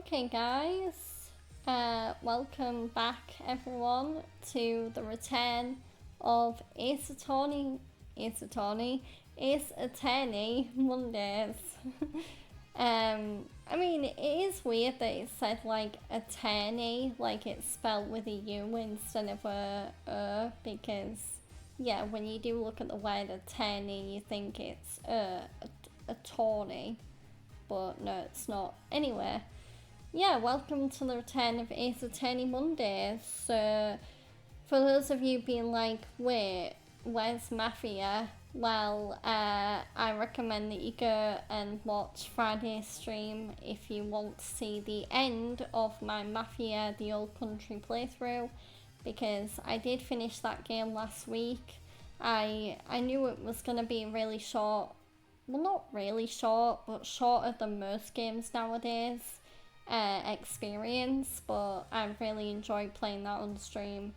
Okay, guys, welcome back, everyone, to the return of Ace Attorney Mondays. I mean, it is weird that it said like attorney, like it's spelled with a U instead of because yeah, when you do look at the word attorney, you think it's attorney, but no, it's not. Anyway, yeah, welcome to the return of Ace Attorney Mondays. So, for those of you being like, wait, where's Mafia? Well, I recommend that you go and watch Friday's stream if you want to see the end of my Mafia The Old Country playthrough, because I did finish that game last week. I knew it was going to be really short. Well, not really short, but shorter than most games nowadays. Experience, but I really enjoyed playing that on stream.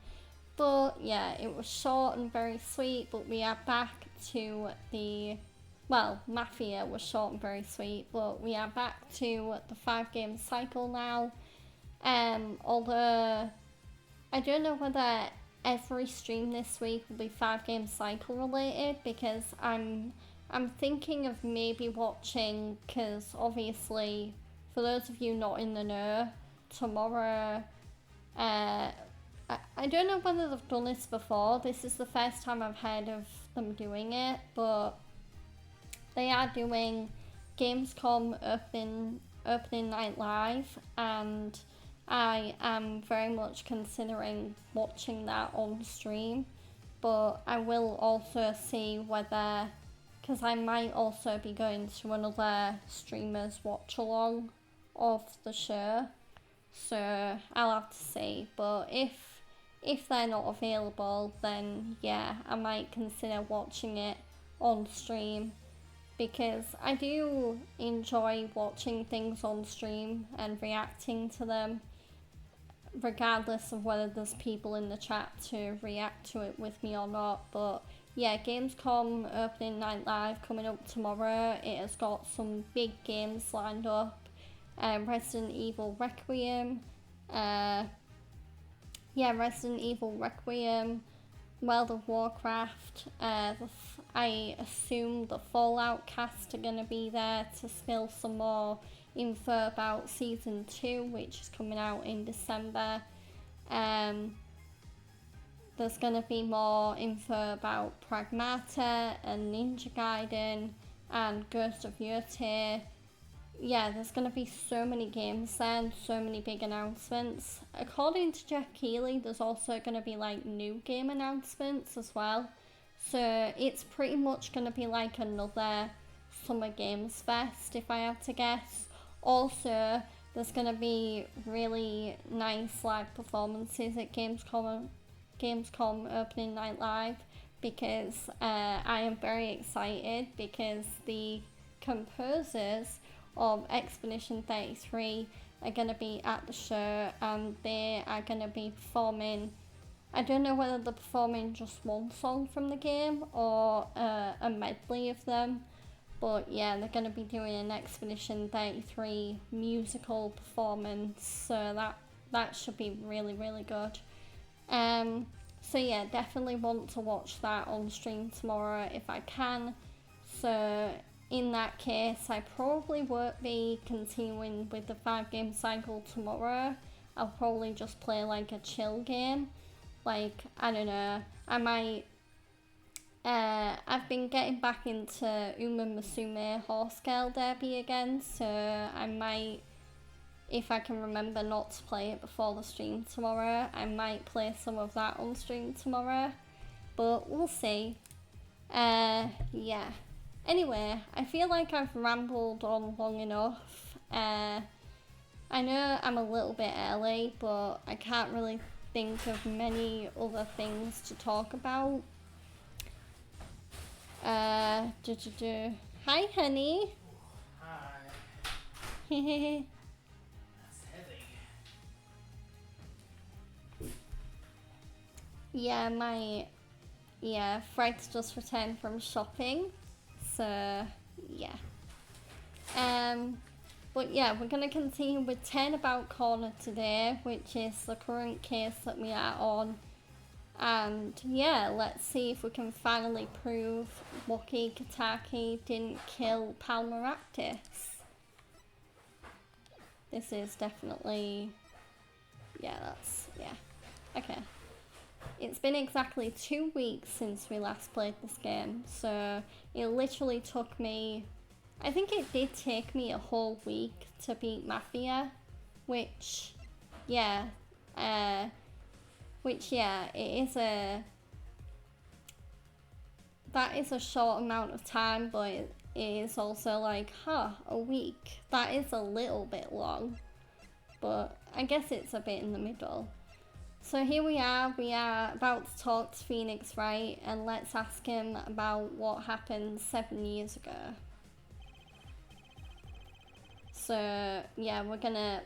But yeah, it was short and very sweet, but we are back to Mafia was short and very sweet, but we are back to the 5 game cycle now. Although I don't know whether every stream this week will be 5 game cycle related, because I'm thinking of maybe watching, because obviously, for those of you not in the know, tomorrow, I don't know whether they've done this before. This is the first time I've heard of them doing it, but they are doing Gamescom opening night live, and I am very much considering watching that on stream. But I will also see whether, because I might also be going to another streamer's watch along of the show, so I'll have to see. But if they're not available, then yeah, I might consider watching it on stream, because I do enjoy watching things on stream and reacting to them, regardless of whether there's people in the chat to react to it with me or not. But yeah, Gamescom opening night live coming up tomorrow. It has got some big games lined up. Resident Evil Requiem, Resident Evil Requiem, World of Warcraft. I assume the Fallout cast are going to be there to spill some more info about Season 2, which is coming out in December. There's going to be more info about Pragmata and Ninja Gaiden and Ghost of Yotei. Yeah, there's going to be so many games then, so many big announcements. According to Jeff Keighley, there's also going to be like new game announcements as well. So it's pretty much going to be like another Summer Games Fest, if I had to guess. Also, there's going to be really nice live performances at Gamescom opening night live, because I am very excited, because the composers of Expedition 33 are going to be at the show, and they are going to be performing, I don't know whether they're performing just one song from the game or a medley of them, but yeah, they're going to be doing an Expedition 33 musical performance, so that should be really, really good. So yeah, definitely want to watch that on stream tomorrow if I can. So in that case, I probably won't be continuing with the 5 game cycle tomorrow. I'll probably just play like a chill game. Like, I don't know, I might... I've been getting back into Uma Musume Horse Girl Derby again, so I might, if I can remember not to play it before the stream tomorrow, I might play some of that on stream tomorrow. But we'll see. Yeah. Anyway, I feel like I've rambled on long enough. I know I'm a little bit early, but I can't really think of many other things to talk about. Hi, honey. Hi. That's heavy. Yeah, Fred's just returned from shopping. So, yeah. But yeah, we're going to continue with Turnabout Corner today, which is the current case that we are on. And yeah, let's see if we can finally prove Wookie Kataki didn't kill Palmeractis. This is definitely... yeah, okay. It's been exactly 2 weeks since we last played this game, so it literally took me... I think it did take me a whole week to beat Mafia, which, yeah, it is that is a short amount of time, but it is also like, a week. That is a little bit long, but I guess it's a bit in the middle. So here we are about to talk to Phoenix Wright, and let's ask him about what happened 7 years ago. So yeah,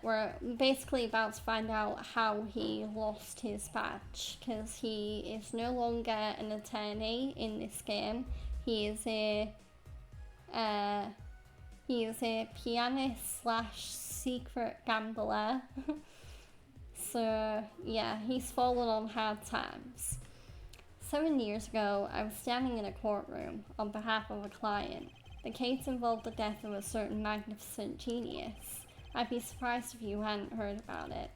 we're basically about to find out how he lost his badge, because he is no longer an attorney in this game. He is a pianist / secret gambler. So yeah, he's fallen on hard times. 7 years ago, I was standing in a courtroom on behalf of a client. The case involved the death of a certain magnificent genius. I'd be surprised if you hadn't heard about it.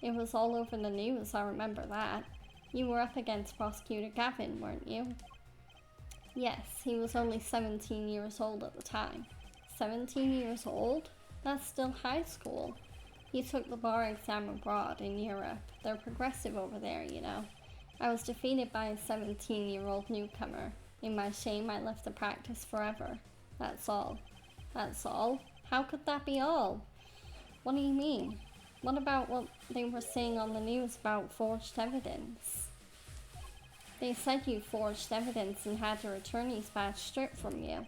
It was all over the news, I remember that. You were up against Prosecutor Gavin, weren't you? Yes, he was only 17 years old at the time. 17 years old? That's still high school. He took the bar exam abroad in Europe. They're progressive over there, you know. I was defeated by a 17-year-old newcomer. In my shame, I left the practice forever. That's all. That's all? How could that be all? What do you mean? What about what they were saying on the news about forged evidence? They said you forged evidence and had your attorney's badge stripped from you.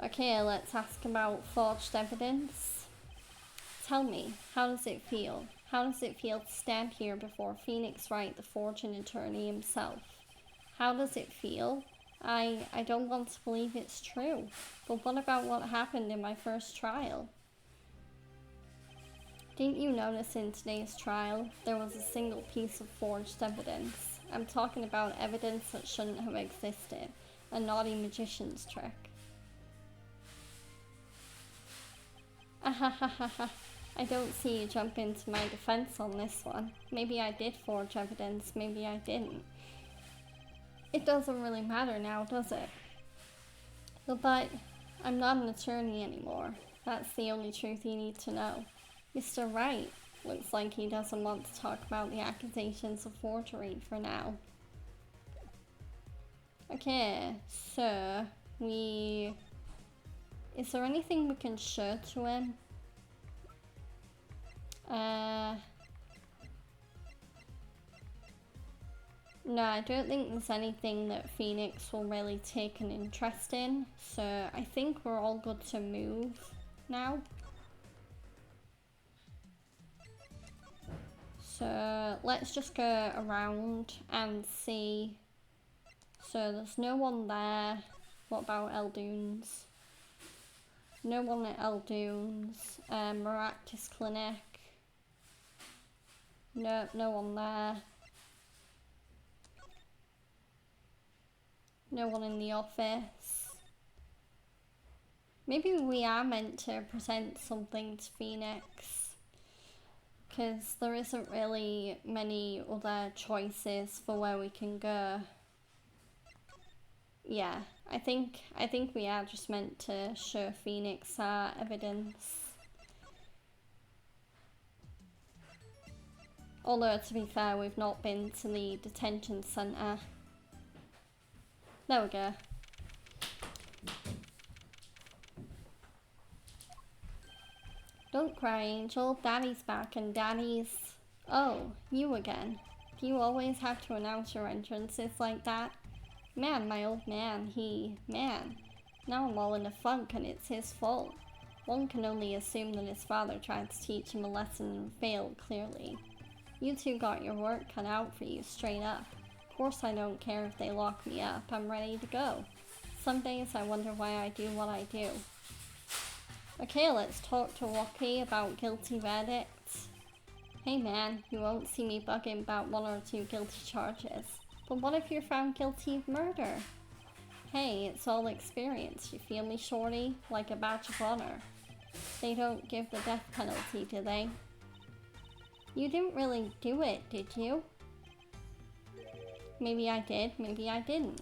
Okay, let's ask about forged evidence. Tell me, how does it feel? How does it feel to stand here before Phoenix Wright, the forging attorney himself? How does it feel? I don't want to believe it's true. But what about what happened in my first trial? Didn't you notice in today's trial, there was a single piece of forged evidence? I'm talking about evidence that shouldn't have existed. A naughty magician's trick. Ahahaha. I don't see you jump into my defense on this one. Maybe I did forge evidence, maybe I didn't. It doesn't really matter now, does it? But I'm not an attorney anymore. That's the only truth you need to know. Mr. Wright looks like he doesn't want to talk about the accusations of forgery for now. Okay, so is there anything we can show to him? No, I don't think there's anything that Phoenix will really take an interest in, so I think we're all good to move now. So let's just go around and see. So there's no one there. What about Eldunes? No one at Eldunes. Maractus Clinic. Nope, no one there. No one in the office. Maybe we are meant to present something to Phoenix, because there isn't really many other choices for where we can go. Yeah, I think we are just meant to show Phoenix our evidence. Although, to be fair, we've not been to the detention centre. There we go. Don't cry, Angel. Daddy's back, and Daddy's... Oh, you again. Do you always have to announce your entrances like that? Man, my old man, Man. Now I'm all in a funk, and it's his fault. One can only assume that his father tried to teach him a lesson and failed, clearly. You two got your work cut out for you, straight up. Of course I don't care if they lock me up, I'm ready to go. Some days I wonder why I do what I do. Okay, let's talk to Rocky about guilty verdict. Hey man, you won't see me bugging about 1 or 2 guilty charges. But what if you're found guilty of murder? Hey, it's all experience. You feel me, shorty? Like a badge of honor. They don't give the death penalty, do they? You didn't really do it, did you? Maybe I did, maybe I didn't.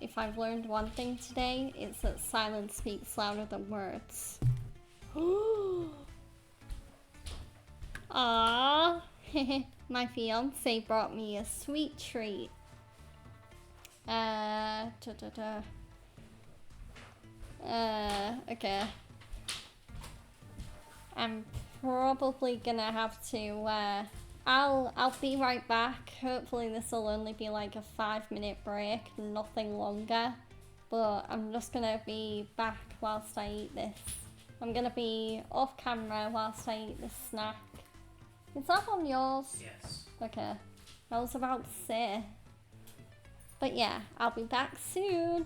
If I've learned one thing today, it's that silence speaks louder than words. Aww, my fiance brought me a sweet treat. Okay. I'm probably gonna have to, I'll be right back. Hopefully this will only be like a 5-minute break, nothing longer. But I'm just gonna be back whilst I eat this. I'm gonna be off camera whilst I eat this snack. Is that on yours? Yes. Okay. I was about to say. But yeah, I'll be back soon.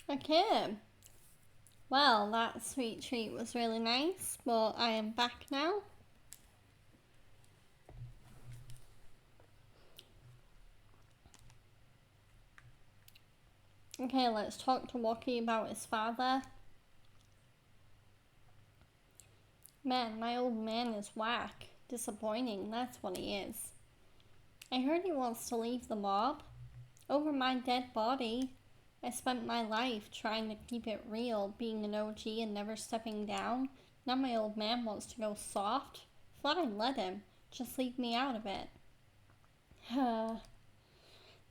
Okay. Well, that sweet treat was really nice, but I am back now. Okay, let's talk to Walkie about his father. Man, my old man is whack. Disappointing, that's what he is. I heard he wants to leave the mob. Over my dead body. I spent my life trying to keep it real, being an OG and never stepping down. Now my old man wants to go soft. Fine, let him. Just leave me out of it.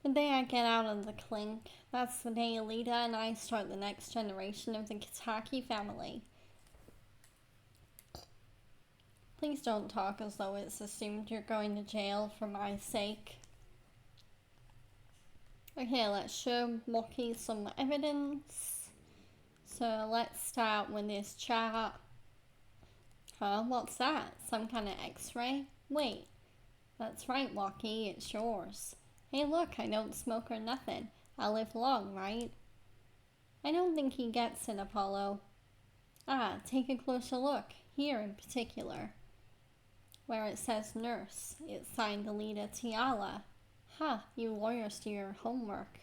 The day I get out of the clink, that's the day Alita and I start the next generation of the Kitaki family. Please don't talk as though it's assumed you're going to jail for my sake. Okay, let's show Moki some evidence. So let's start with this chart. Huh? What's that? Some kind of x-ray? Wait. That's right, Walkie, it's yours. Hey look, I don't smoke or nothing. I'll live long, right? I don't think he gets it, Apollo. Ah, take a closer look. Here in particular. Where it says nurse, it's signed Alita Tiala. Ha, you lawyers do your homework.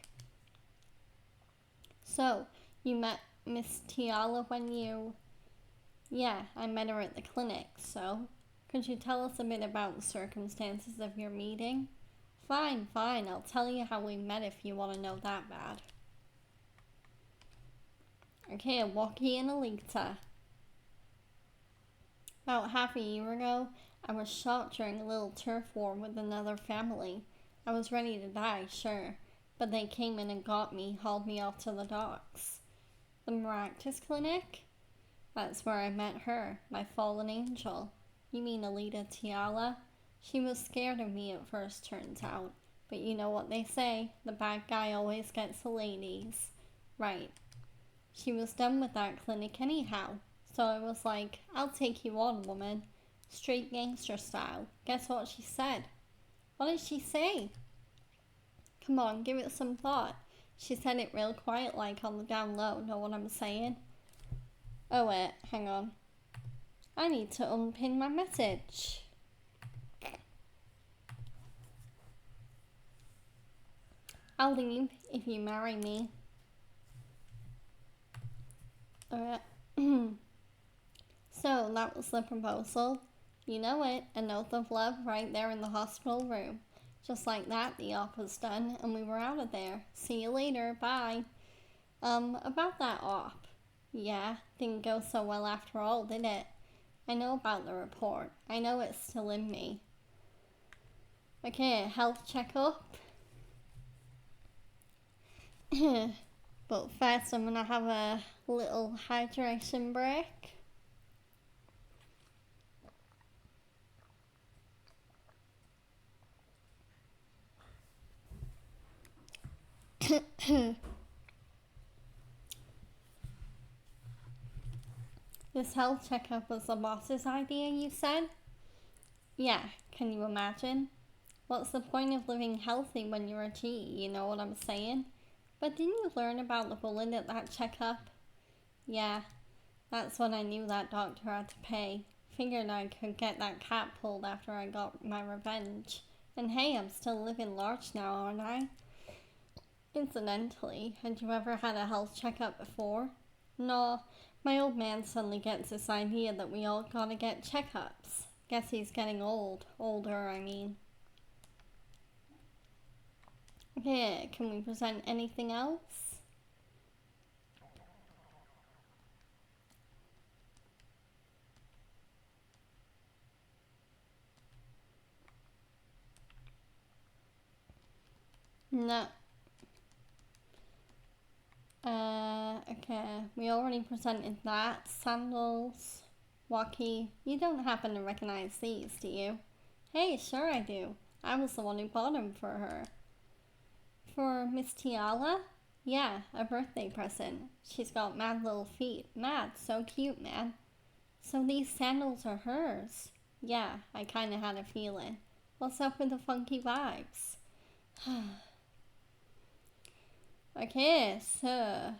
So, you met Miss Tiala when you... Yeah, I met her at the clinic, so... Could you tell us a bit about the circumstances of your meeting? Fine, I'll tell you how we met if you want to know that bad. Okay, Walkie and Alita. About half a year ago, I was shot during a little turf war with another family. I was ready to die, sure, but they came in and got me, hauled me off to the docks. The Maractus Clinic? That's where I met her, my fallen angel. You mean Alita Tiala? She was scared of me at first, turns out. But you know what they say, the bad guy always gets the ladies. Right. She was done with that clinic anyhow. So I was like, I'll take you on, woman. Straight gangster style. Guess what she said? What did she say? Come on, give it some thought. She said it real quiet like on the down low, know what I'm saying? Oh wait, hang on. I need to unpin my message. I'll leave if you marry me. Alright. So that was the proposal. You know it, an oath of love right there in the hospital room. Just like that, the op was done, and we were out of there. See you later, bye. About that op. Yeah, didn't go so well after all, did it? I know about the report. I know it's still in me. Okay, health checkup. But first I'm gonna have a little hydration break. This health checkup was the boss's idea, you said? Yeah, can you imagine? What's the point of living healthy when you're a G, you know what I'm saying? But didn't you learn about the bullet at that checkup? Yeah, that's what I knew that doctor had to pay. Figured I could get that cat pulled after I got my revenge. And hey, I'm still living large now, aren't I? Incidentally, had you ever had a health checkup before? No, my old man suddenly gets this idea that we all gotta get checkups. Guess he's getting old. Older, I mean. Okay, can we present anything else? No. Okay, we already presented that. Sandals. Walkie. You don't happen to recognize these, do you? Hey, sure I do. I was the one who bought them for her. For Miss Tiala? Yeah, a birthday present. She's got mad little feet. Mad, so cute, man. So these sandals are hers? Yeah, I kinda had a feeling. What's up with the funky vibes? Okay, so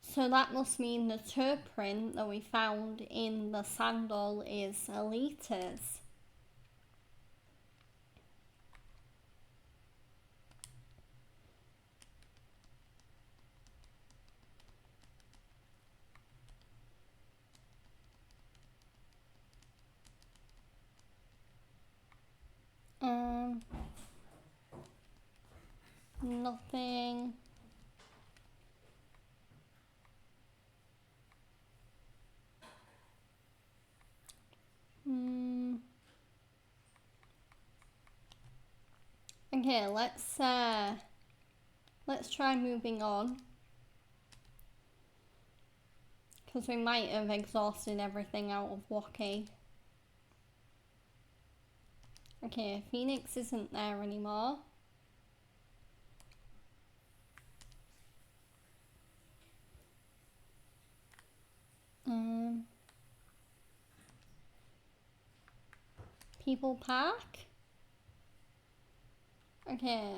So that must mean the toe print that we found in the sandal is Alita's. Nothing. Okay, let's try moving on, because we might have exhausted everything out of Wocky. Okay, Phoenix isn't there anymore. People Park? Okay,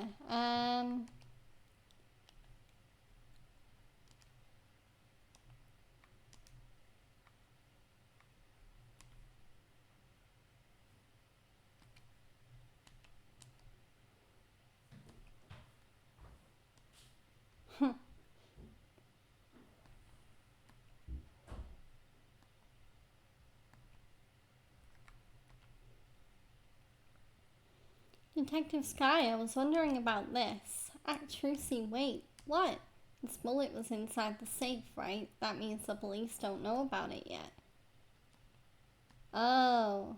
Detective Sky, I was wondering about this. Trucy, wait, what? This bullet was inside the safe, right? That means the police don't know about it yet. Oh.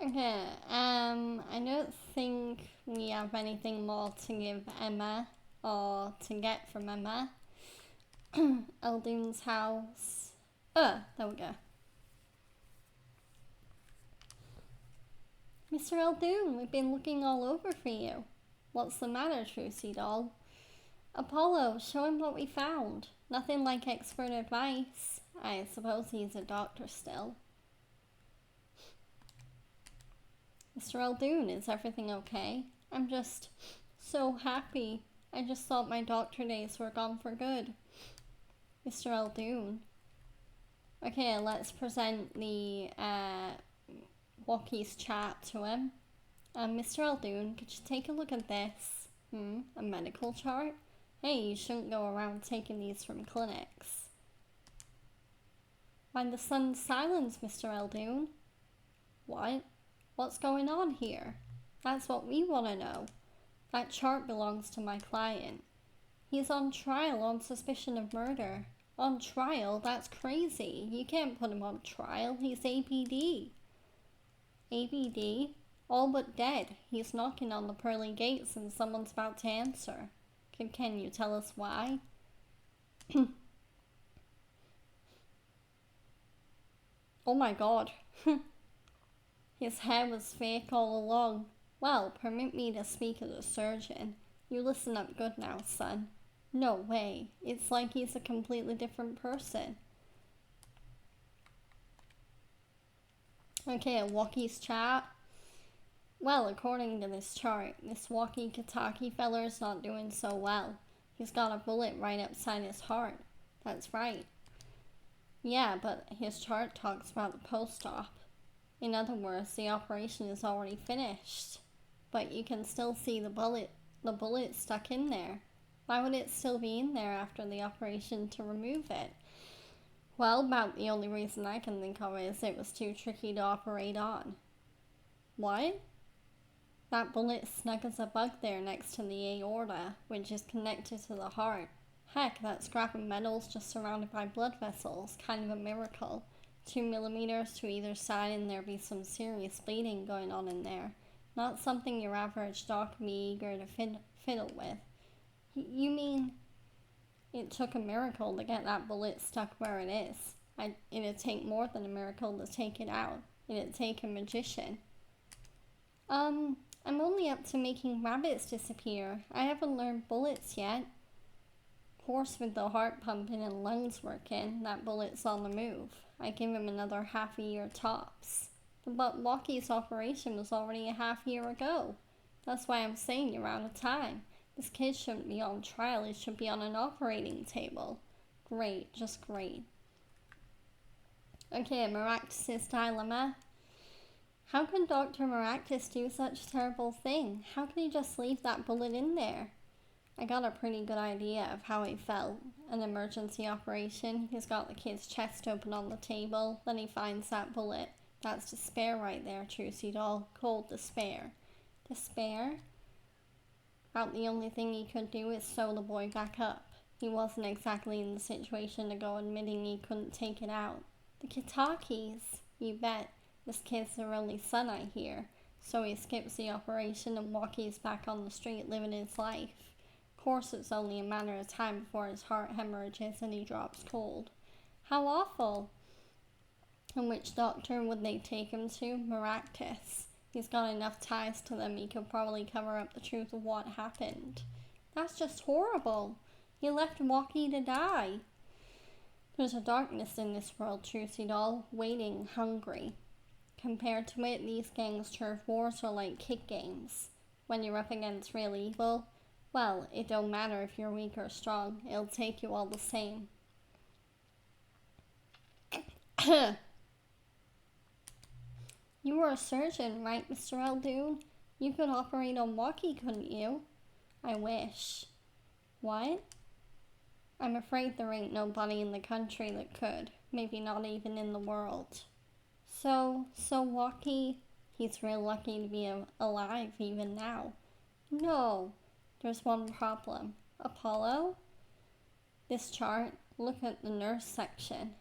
Okay, I don't think we have anything more to give Emma or to get from Emma. Eldoon's house. Oh, there we go. Mr. Eldoon, we've been looking all over for you. What's the matter, Trucy doll? Apollo, show him what we found. Nothing like expert advice. I suppose he's a doctor still. Mr. Eldoon, is everything okay? I'm just so happy. I just thought my doctor days were gone for good. Mr. Eldoon. Okay, let's present the Wocky's chat to him. Mr. Eldoon, could you take a look at this? A medical chart? Hey, you shouldn't go around taking these from clinics. Mind the sun's silence, Mr. Eldoon. What? What's going on here? That's what we want to know. That chart belongs to my client. He's on trial on suspicion of murder. On trial? That's crazy. You can't put him on trial. He's APD. APD? All but dead. He's knocking on the pearly gates and someone's about to answer. Can you tell us why? Oh my god. His hair was fake all along. Well, permit me to speak as a surgeon. You listen up good now, son. No way. It's like he's a completely different person. Okay, Wocky's chat. Well, according to this chart, this walkie-talkie feller's not doing so well. He's got a bullet right upside his heart. That's right. Yeah, but his chart talks about the post-op. In other words, the operation is already finished. But you can still see the bullet stuck in there. Why would it still be in there after the operation to remove it? Well, about the only reason I can think of is it was too tricky to operate on. What? That bullet snug as a bug there next to the aorta, which is connected to the heart. Heck, that scrap of metal's just surrounded by blood vessels. Kind of a miracle. 2 millimeters to either side, and there'd be some serious bleeding going on in there. Not something your average doc would be eager to fiddle with. You mean it took a miracle to get that bullet stuck where it is? It'd take more than a miracle to take it out. It'd take a magician. I'm only up to making rabbits disappear. I haven't learned bullets yet. Of course, with the heart pumping and lungs working, that bullet's on the move. I give him another half a year tops. But Loki's operation was already a half year ago. That's why I'm saying you're out of time. This kid shouldn't be on trial, he should be on an operating table. Great, just great. Okay, Maractus' dilemma. How can Dr. Maractus do such a terrible thing? How can he just leave that bullet in there? I got a pretty good idea of how he felt. An emergency operation, he's got the kid's chest open on the table, then he finds that bullet. That's despair right there, Trucy doll. Cold despair. Despair? About the only thing he could do is sew the boy back up. He wasn't exactly in the situation to go admitting he couldn't take it out. The Kitakis, you bet. This kid's their only son, I hear. So he skips the operation and Walkie's back on the street living his life. Of course, it's only a matter of time before his heart hemorrhages and he drops cold. How awful! And which doctor would they take him to? Maractus. He's got enough ties to them he could probably cover up the truth of what happened. That's just horrible. He left Walkie to die. There's a darkness in this world, Trucy doll, waiting, hungry. Compared to it, these gangs turf wars are like kick games. When you're up against real evil, well, it don't matter if you're weak or strong. It'll take you all the same. You were a surgeon, right, Mr. Eldoon? You could operate on Walkie, couldn't you? I wish. What? I'm afraid there ain't nobody in the country that could. Maybe not even in the world. So Walkie, he's real lucky to be alive even now. No, there's one problem. Apollo? This chart, look at the nurse section.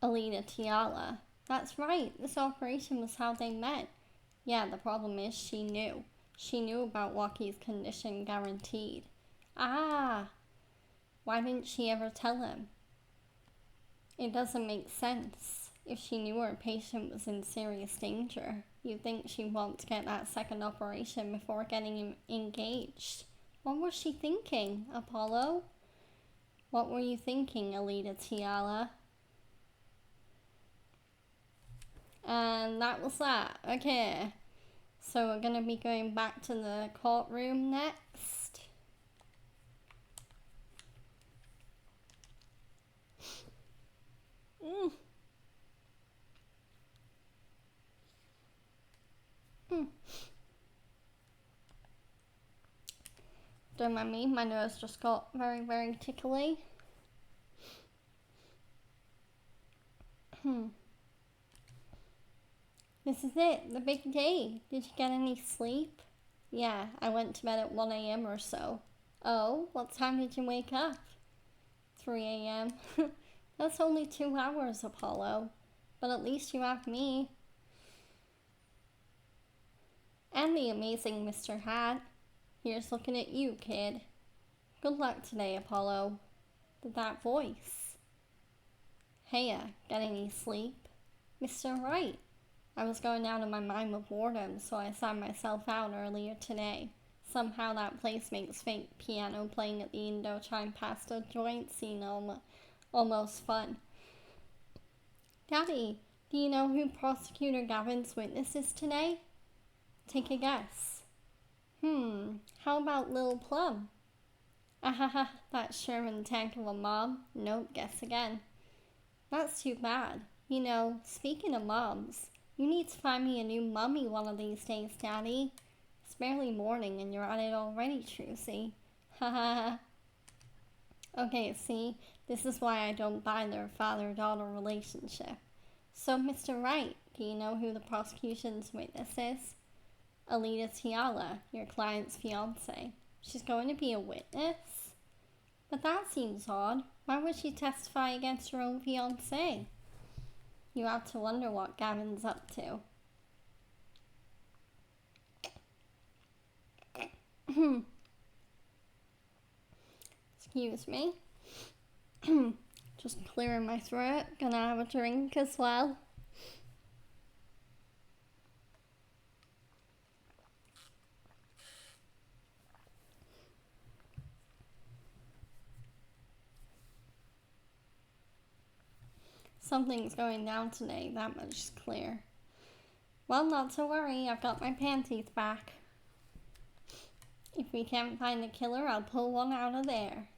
Alita Tiala. That's right, this operation was how they met. Yeah, the problem is she knew. She knew about Walkie's condition, guaranteed. Ah! Why didn't she ever tell him? It doesn't make sense. If she knew her patient was in serious danger, you'd think she'd want to get that second operation before getting him engaged. What was she thinking, Apollo? What were you thinking, Alita Tiala? And that was that. Okay. So we're going to be going back to the courtroom next. Don't mind me, my nose just got very, very tickly. This is it, the big day. Did you get any sleep? Yeah, I went to bed at 1 a.m. or so. Oh, what time did you wake up? 3 a.m. That's only 2 hours, Apollo. But at least you have me. And the amazing Mr. Hat. Here's looking at you, kid. Good luck today, Apollo. That voice. Heya, got any sleep? Mr. Wright. I was going out of my mind with boredom, so I signed myself out earlier today. Somehow that place makes fake piano playing at the Indochine pasta joint seem almost fun. Daddy, do you know who Prosecutor Gavin's witness is today? Take a guess. How about Lil Plum? Ahaha, that Sherman tank of a mom. Nope, guess again. That's too bad. You know, speaking of moms, you need to find me a new mummy one of these days, Daddy. It's barely morning and you're at it already, Trucy. Haha. Okay, see, this is why I don't buy their father-daughter relationship. So, Mr. Wright, do you know who the prosecution's witness is? Alita Tiala, your client's fiance. She's going to be a witness? But that seems odd. Why would she testify against her own fiance? You have to wonder what Gavin's up to. Excuse me. Just clearing my throat. Gonna have a drink as well. Something's going down today, that much is clear. Well, not to worry, I've got my panties back. If we can't find the killer, I'll pull one out of there.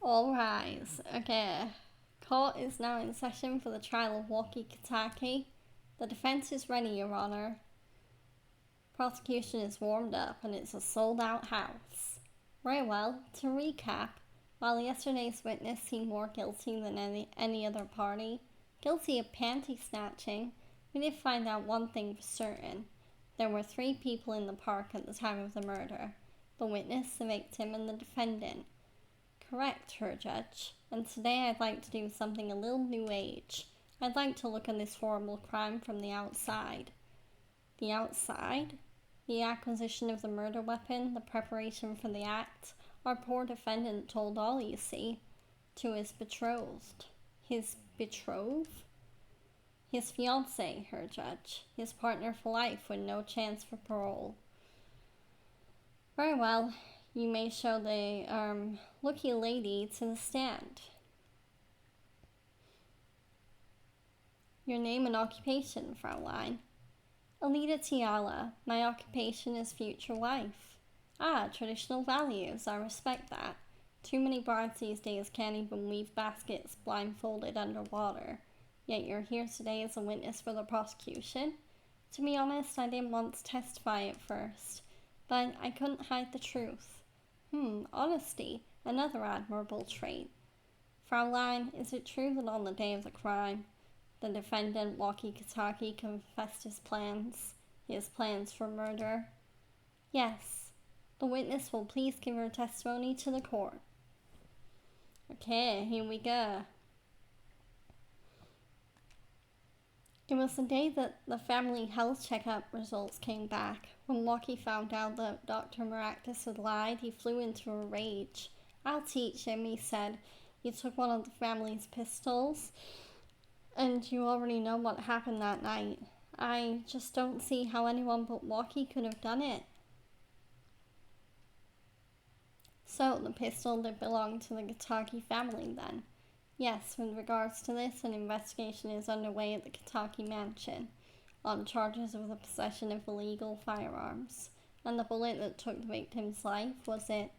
All rise. Okay. Court is now in session for the trial of Walkie Kitaki. The defense is ready, Your Honor. Prosecution is warmed up and it's a sold-out house. Very well, to recap, while yesterday's witness seemed more guilty than any other party, guilty of panty snatching, we did find out one thing for certain. There were 3 people in the park at the time of the murder. The witness, the victim, and the defendant. Correct, Her Judge. And today I'd like to do something a little new age. I'd like to look at this horrible crime from the outside. The outside? The acquisition of the murder weapon, the preparation for the act. Our poor defendant told all, you see, to his betrothed. His betrothed? His fiancée, Her Judge. His partner for life with no chance for parole. Very well. You may show the lucky lady to the stand. Your name and occupation, Fraulein. Alita Tiala. My occupation is future wife. Ah, traditional values. I respect that. Too many brides these days can't even weave baskets blindfolded underwater. Yet you're here today as a witness for the prosecution? To be honest, I didn't want to testify at first, but I couldn't hide the truth. Honesty, another admirable trait. Fraulein, is it true that on the day of the crime, the defendant, Walkie Kitaki, confessed his plans for murder? Yes. The witness will please give her testimony to the court. Okay, here we go. It was the day that the family health checkup results came back. When Walkie found out that Dr. Maractus had lied, he flew into a rage. I'll teach him, he said. He took one of the family's pistols, and you already know what happened that night. I just don't see how anyone but Walkie could have done it. So, the pistol did belong to the Kitaki family then? Yes, with regards to this, an investigation is underway at the Kitaki mansion on charges of the possession of illegal firearms. And the bullet that took the victim's life, was it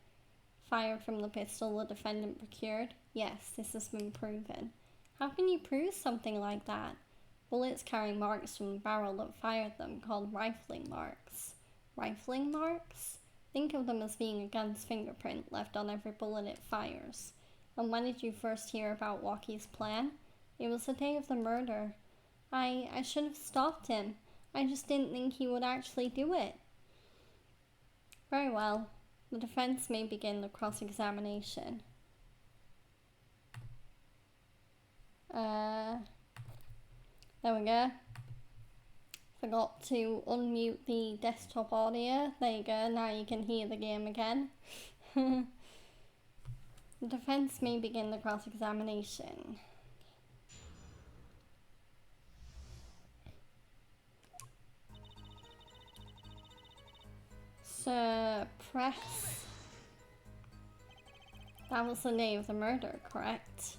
fired from the pistol the defendant procured? Yes, this has been proven. How can you prove something like that? Bullets carry marks from the barrel that fired them, called rifling marks. Rifling marks? Think of them as being a gun's fingerprint left on every bullet it fires. And when did you first hear about Walkie's plan? It was the day of the murder. I should have stopped him. I just didn't think he would actually do it. Very well. The defense may begin the cross-examination. There we go. Forgot to unmute the desktop audio. There you go, now you can hear the game again. The defense may begin the cross-examination. Suppress. That was the day of the murder, correct?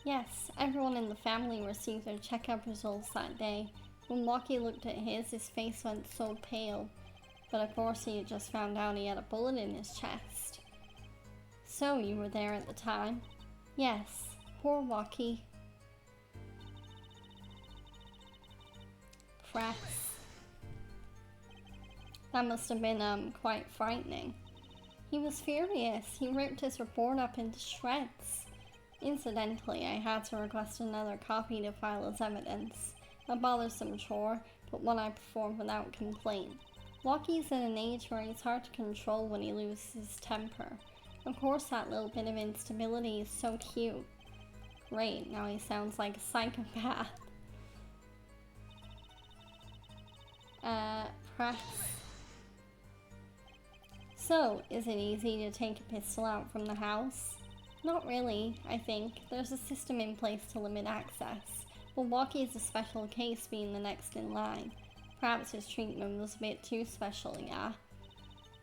Yes, everyone in the family received their checkup results that day. When Walkie looked at his face went so pale. But of course he had just found out he had a bullet in his chest. So, you were there at the time? Yes, poor Walkie. Press. That must have been quite frightening. He was furious. He ripped his report up into shreds. Incidentally, I had to request another copy to file as evidence. A bothersome chore, but one I performed without complaint. Walkie's in an age where he's hard to control when he loses his temper. Of course, that little bit of instability is so cute. Great, now he sounds like a psychopath. Press. So, is it easy to take a pistol out from the house? Not really, I think. There's a system in place to limit access. But Walkie is a special case, being the next in line. Perhaps his treatment was a bit too special, yeah?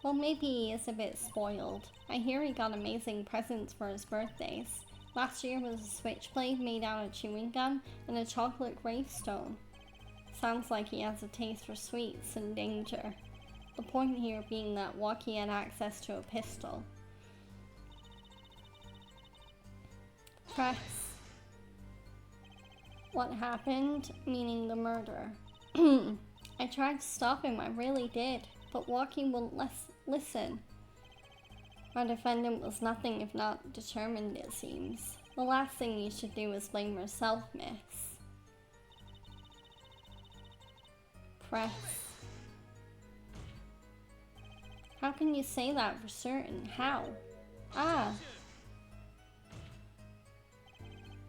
Well, maybe he is a bit spoiled. I hear he got amazing presents for his birthdays. Last year was a switchblade made out of chewing gum and a chocolate gravestone. Sounds like he has a taste for sweets and danger. The point here being that Walkie had access to a pistol. Press. What happened? Meaning the murder. I tried to stop him, I really did, but Walkie wouldn't listen. Our defendant was nothing if not determined, it seems. The last thing you should do is blame yourself, miss. Press. How can you say that for certain? How? Ah.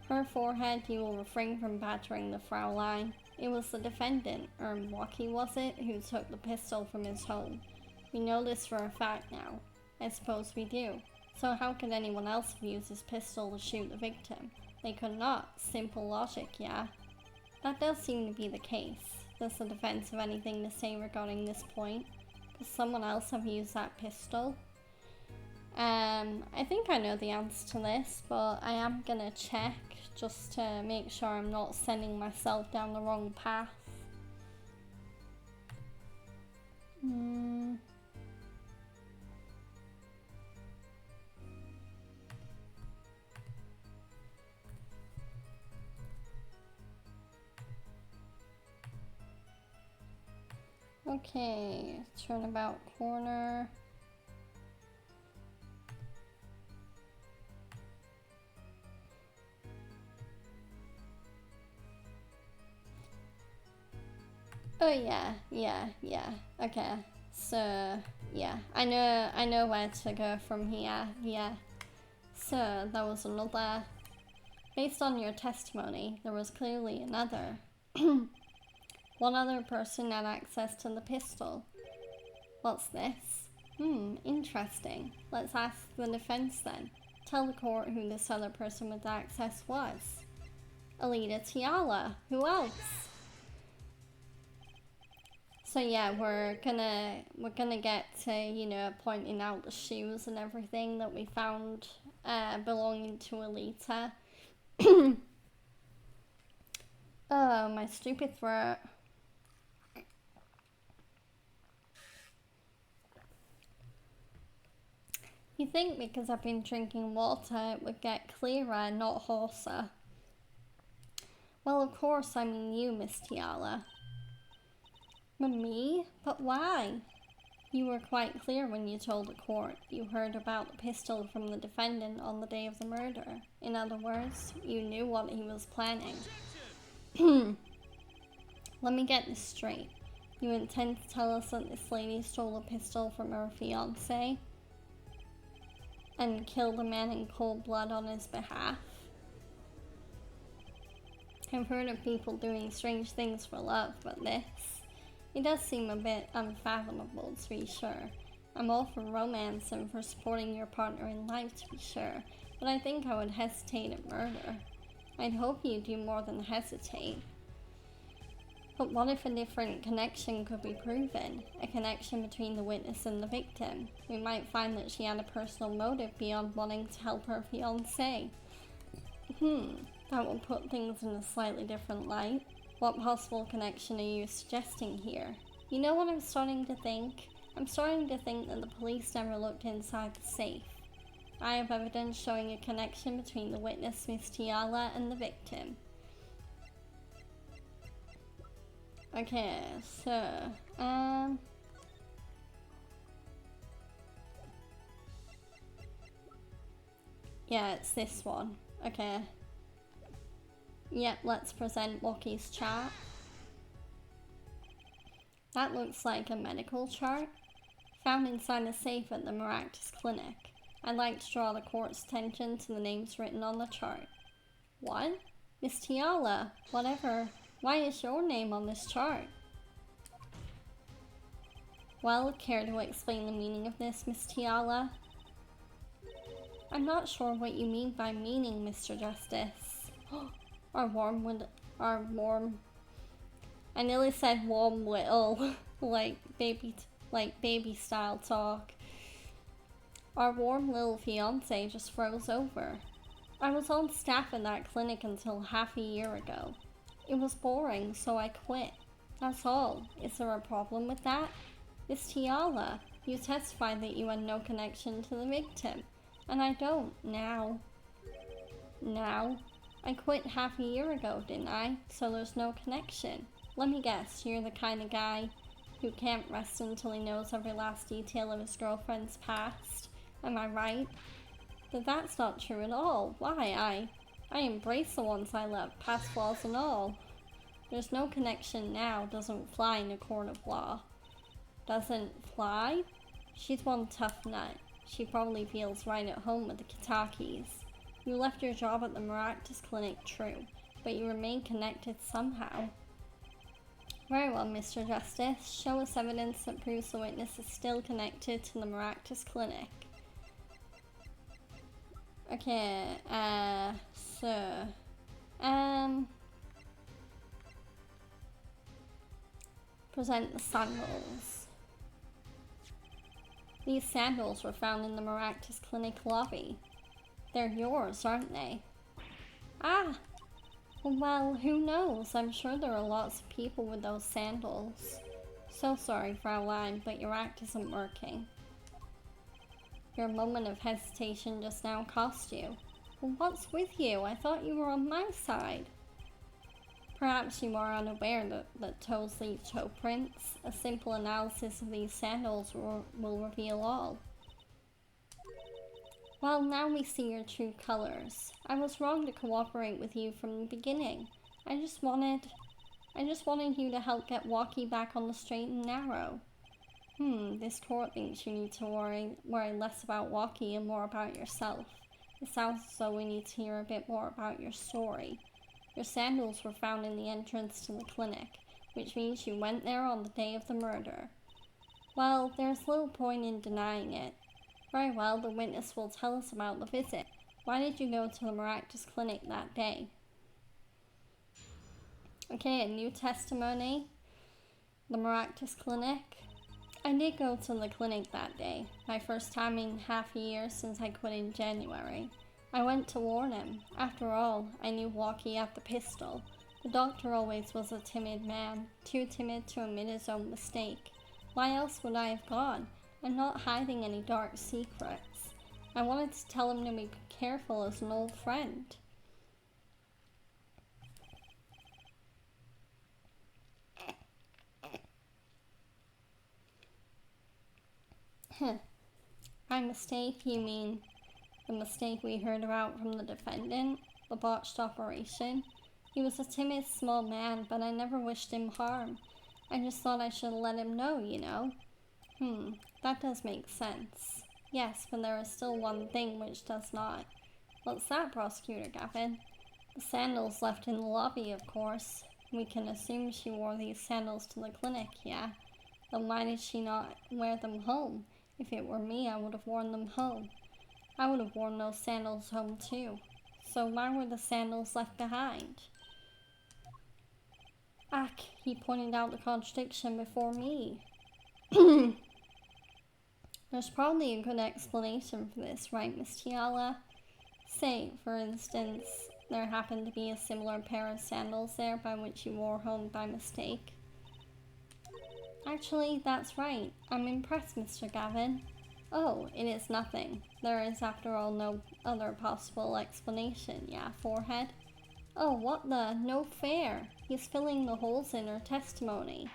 Her forehead, you will refrain from battering the Fraulein. It was the defendant, or Walkie was it, who took the pistol from his home. We know this for a fact now. I suppose we do. So how could anyone else have used his pistol to shoot the victim? They could not. Simple logic, yeah? That does seem to be the case. Does the defense have anything to say regarding this point? Does someone else have used that pistol? I think I know the answer to this, but I am gonna check just to make sure I'm not sending myself down the wrong path. Okay, turnabout corner. Oh yeah. Okay. So yeah, I know where to go from here. Yeah. So that was another. Based on your testimony, there was clearly another. One other person had access to the pistol. What's this? Interesting. Let's ask the defense then. Tell the court who this other person with access was. Alita Tiala. Who else? So yeah, we're gonna get to, you know, pointing out the shoes and everything that we found belonging to Alita. Oh, my stupid throat. You think because I've been drinking water it would get clearer, not hoarser. Well, of course, I mean you, Miss Tiala. Me? But why? You were quite clear when you told the court you heard about the pistol from the defendant on the day of the murder. In other words, you knew what he was planning. Let me get this straight. You intend to tell us that this lady stole a pistol from her fiancé and killed a man in cold blood on his behalf? I've heard of people doing strange things for love, but this... It does seem a bit unfathomable, to be sure. I'm all for romance and for supporting your partner in life, to be sure, but I think I would hesitate at murder. I'd hope you do more than hesitate. But what if a different connection could be proven? A connection between the witness and the victim? We might find that she had a personal motive beyond wanting to help her fiancé. That will put things in a slightly different light. What possible connection are you suggesting here? You know what I'm starting to think? I'm starting to think that the police never looked inside the safe. I have evidence showing a connection between the witness, Miss Tiala, and the victim. Okay, so, yeah, it's this one. Okay. Yep, let's present Walkie's chart. That looks like a medical chart. Found inside a safe at the Maractus Clinic. I'd like to draw the court's attention to the names written on the chart. What? Miss Tiala, whatever. Why is your name on this chart? Well, care to explain the meaning of this, Miss Tiala? I'm not sure what you mean by meaning, Mr. Justice. Our warm, I nearly said warm little, like baby style talk. Our warm little fiance just froze over. I was on staff in that clinic until half a year ago. It was boring, so I quit. That's all. Is there a problem with that? Miss Tiala, you testified that you had no connection to the victim, and I don't now. Now? I quit half a year ago, didn't I? So there's no connection. Let me guess, you're the kind of guy who can't rest until he knows every last detail of his girlfriend's past. Am I right? But that's not true at all. Why? I embrace the ones I love, past flaws and all. There's no connection now, doesn't fly in a court of law. Doesn't fly? She's one tough nut. She probably feels right at home with the Kitakis. You left your job at the Maractus Clinic, true, but you remain connected somehow. Very well, Mr. Justice. Show us evidence that proves the witness is still connected to the Maractus Clinic. Okay, present the sandals. These sandals were found in the Maractus Clinic lobby. They're yours, aren't they? Ah! Well, who knows? I'm sure there are lots of people with those sandals. So sorry, Fraulein, but your act isn't working. Your moment of hesitation just now cost you. Well, what's with you? I thought you were on my side. Perhaps you are unaware that toes leave toe prints. A simple analysis of these sandals will reveal all. Well, now we see your true colors. I was wrong to cooperate with you from the beginning. I just wanted you to help get Walkie back on the straight and narrow. This court thinks you need to worry less about Walkie and more about yourself. It sounds as though we need to hear a bit more about your story. Your sandals were found in the entrance to the clinic, which means you went there on the day of the murder. Well, there's little point in denying it. Very well, the witness will tell us about the visit. Why did you go to the Maractus Clinic that day? Okay, a new testimony. The Maractus Clinic. I did go to the clinic that day, my first time in half a year since I quit in January. I went to warn him. After all, I knew Walkie had the pistol. The doctor always was a timid man, too timid to admit his own mistake. Why else would I have gone? I'm not hiding any dark secrets. I wanted to tell him to be careful as an old friend. By mistake, you mean the mistake we heard about from the defendant? The botched operation? He was a timid, small man, but I never wished him harm. I just thought I should let him know, you know? That does make sense. Yes, but there is still one thing which does not. What's that, Prosecutor Gavin? The sandals left in the lobby, of course. We can assume she wore these sandals to the clinic, yeah? Then why did she not wear them home? If it were me, I would have worn them home. I would have worn those sandals home too. So why were the sandals left behind? Ack, he pointed out the contradiction before me. There's probably a good explanation for this, right, Miss Tiala? Say, for instance, there happened to be a similar pair of sandals there by which you wore home by mistake. Actually, that's right. I'm impressed, Mr. Gavin. Oh, it is nothing. There is, after all, no other possible explanation, yeah, forehead? Oh, what the? No fair. He's filling the holes in her testimony.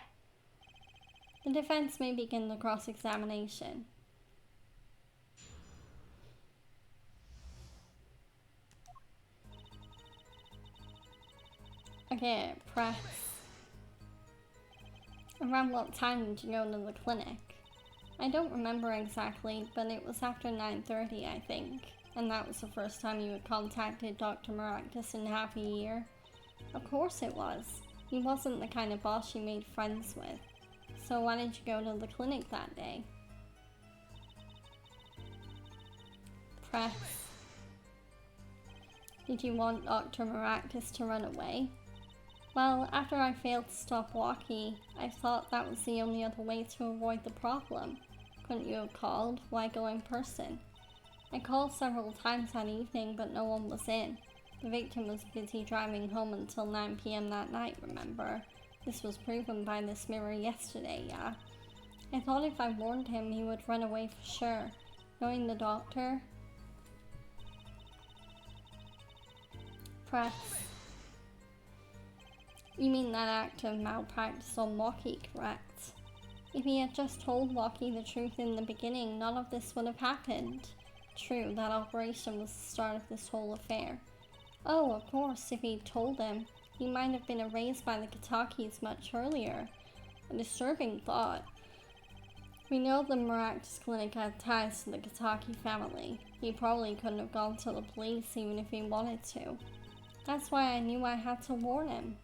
The defense may begin the cross-examination. Okay, press. Around what time did you go to the clinic? I don't remember exactly, but it was after 9:30, I think. And that was the first time you had contacted Dr. Maractus in half a year. Of course it was. He wasn't the kind of boss you made friends with. So why did you go to the clinic that day? Press. Did you want Dr. Maractus to run away? Well, after I failed to stop Walkie, I thought that was the only other way to avoid the problem. Couldn't you have called? Why go in person? I called several times that evening, but no one was in. The victim was busy driving home until 9 p.m. that night, remember? This was proven by this mirror yesterday, yeah? I thought if I warned him, he would run away for sure. Knowing the doctor... Press. You mean that act of malpractice on Walkie, correct? If he had just told Walkie the truth in the beginning, none of this would have happened. True, that operation was the start of this whole affair. Oh, of course, if he'd told him, he might have been erased by the Katakis much earlier. A disturbing thought. We know the Maractus Clinic had ties to the Kataki family. He probably couldn't have gone to the police even if he wanted to. That's why I knew I had to warn him.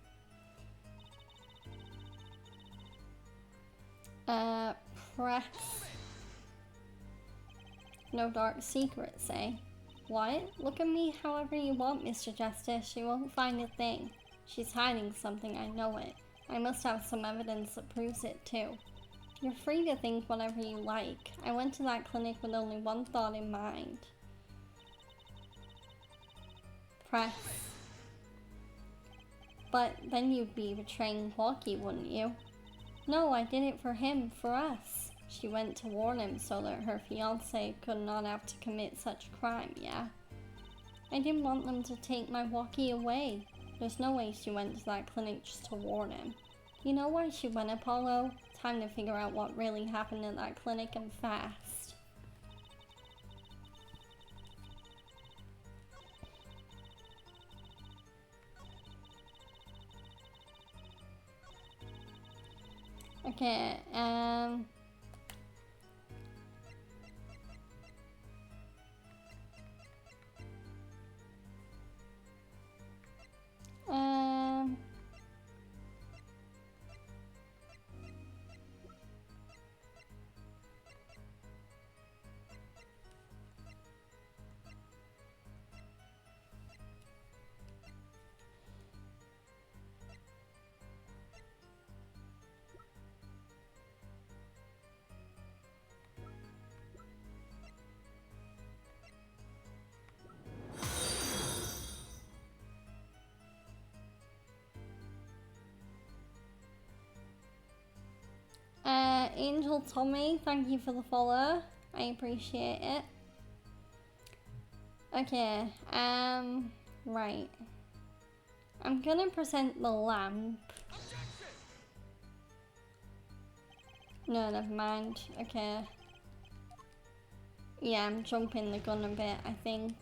Press. No dark secrets, eh? What? Look at me however you want, Mr. Justice. She won't find a thing. She's hiding something, I know it. I must have some evidence that proves it, too. You're free to think whatever you like. I went to that clinic with only one thought in mind. Press. But then you'd be betraying Walkie, wouldn't you? No, I did it for him, for us. She went to warn him so that her fiancé could not have to commit such a crime, yeah? I didn't want them to take my Walkie away. There's no way she went to that clinic just to warn him. You know why she went, Apollo? Time to figure out what really happened at that clinic and fast. Okay, Angel Tommy, thank you for the follow. I appreciate it. Okay, right. I'm gonna present the lamp. No, never mind. Okay. Yeah, I'm jumping the gun a bit, I think.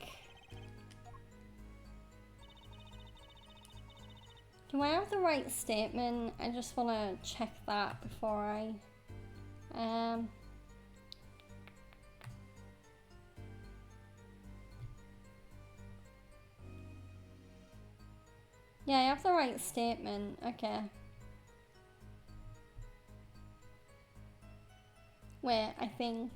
Do I have the right statement? I just want to check that before I... Yeah, I have the right statement. Okay. Wait, I think...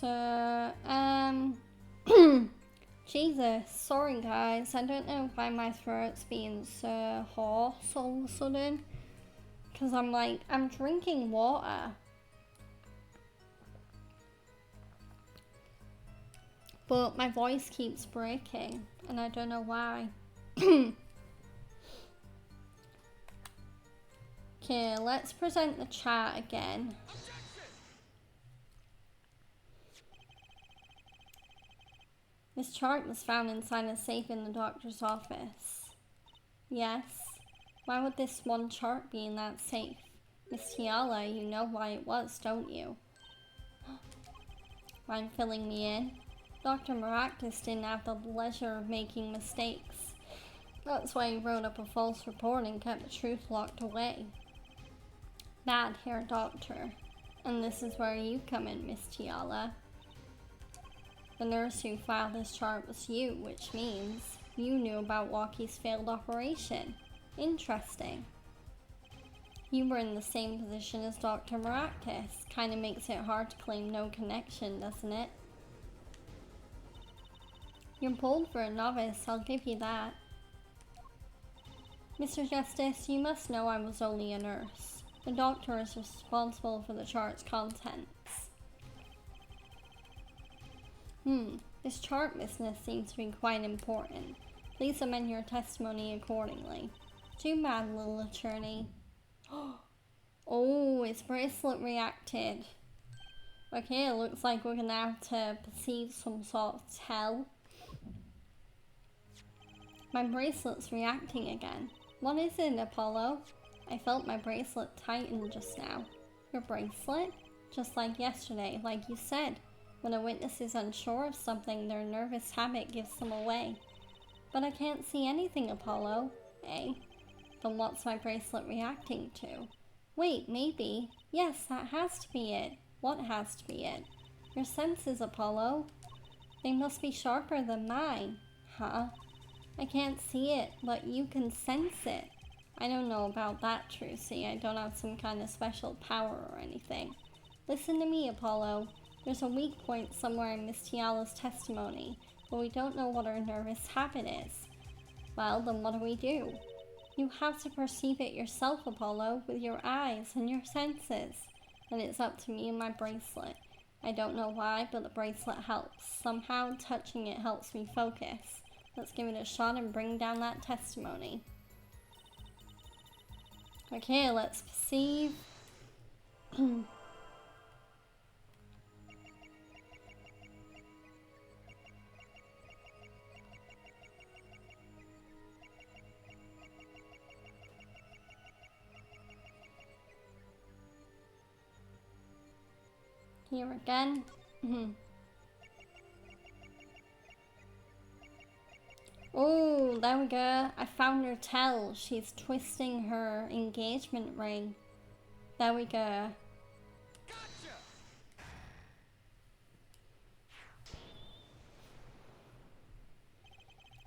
So, Jesus, sorry guys, I don't know why my throat's being so hoarse all of a sudden. Because I'm drinking water. But my voice keeps breaking, and I don't know why. Okay, let's present the chart again. This chart was found inside a safe in the doctor's office. Yes. Why would this one chart be in that safe? Miss Tiala, you know why it was, don't you? Mind filling me in? Dr. Maractus didn't have the pleasure of making mistakes. That's why he wrote up a false report and kept the truth locked away. Bad, Herr Doctor. And this is where you come in, Miss Tiala. The nurse who filed this chart was you, which means you knew about Walkie's failed operation. Interesting. You were in the same position as Dr. Maractus. Kinda makes it hard to claim no connection, doesn't it? You're bold for a novice, I'll give you that. Mr. Justice, you must know I was only a nurse. The doctor is responsible for the chart's contents. This chart business seems to be quite important. Please amend your testimony accordingly. Too bad, little attorney. Oh, his bracelet reacted. Okay, it looks like we're gonna have to perceive some sort of tell. My bracelet's reacting again. What is it, Apollo? I felt my bracelet tighten just now. Your bracelet? Just like yesterday, like you said. When a witness is unsure of something, their nervous habit gives them away. But I can't see anything, Apollo. Eh? Then what's my bracelet reacting to? Wait, maybe. Yes, that has to be it. What has to be it? Your senses, Apollo. They must be sharper than mine. Huh? I can't see it, but you can sense it. I don't know about that, Trucy. I don't have some kind of special power or anything. Listen to me, Apollo. There's a weak point somewhere in Miss Tiala's testimony, but we don't know what her nervous habit is. Well, then what do? You have to perceive it yourself, Apollo, with your eyes and your senses. And it's up to me and my bracelet. I don't know why, but the bracelet helps. Somehow, touching it helps me focus. Let's give it a shot and bring down that testimony. Okay, let's perceive. Here again. Oh, there we go. I found her tell. She's twisting her engagement ring. There we go. Gotcha!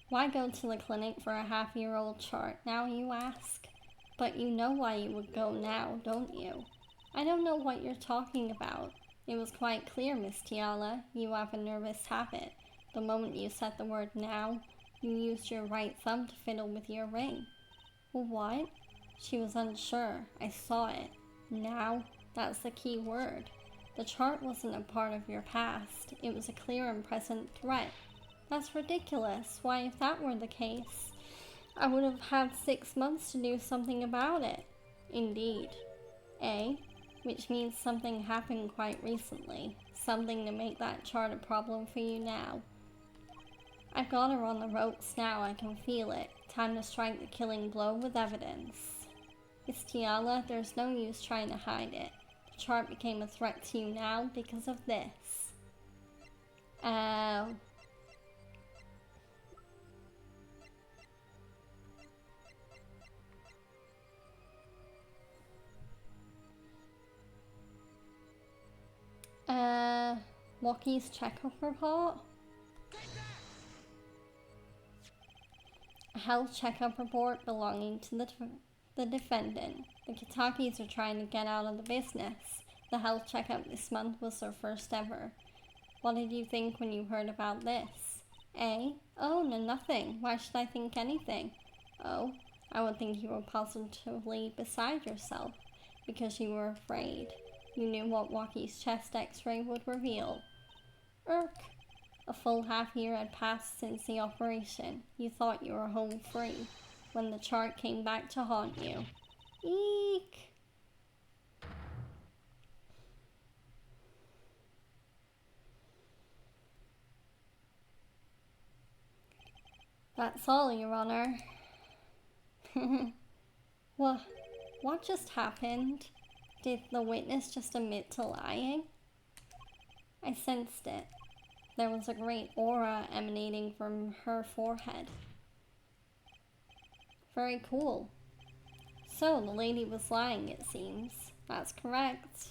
Why go to the clinic for a half-year-old chart now, you ask? But you know why you would go now, don't you? I don't know what you're talking about. It was quite clear, Miss Tiala. You have a nervous habit. The moment you said the word now, you used your right thumb to fiddle with your ring. What? She was unsure. I saw it. Now? That's the key word. The chart wasn't a part of your past. It was a clear and present threat. That's ridiculous. Why, if that were the case, I would have had 6 months to do something about it. Indeed. Eh? Which means something happened quite recently. Something to make that chart a problem for you now. I've got her on the ropes now, I can feel it. Time to strike the killing blow with evidence. Miss Tiala, there's no use trying to hide it. The chart became a threat to you now because of this. Walkie's checkup report? A health checkup report belonging to the defendant. The Kitakis are trying to get out of the business. The health checkup this month was their first ever. What did you think when you heard about this? Eh? Oh, no, nothing. Why should I think anything? Oh, I would think you were positively beside yourself because you were afraid. You knew what Walkie's chest x-ray would reveal. Irk. A full half-year had passed since the operation. You thought you were home free when the chart came back to haunt you. Eek. That's all, Your Honor. What just happened? Did the witness just admit to lying? I sensed it. There was a great aura emanating from her forehead. Very cool. So, the lady was lying, it seems. That's correct.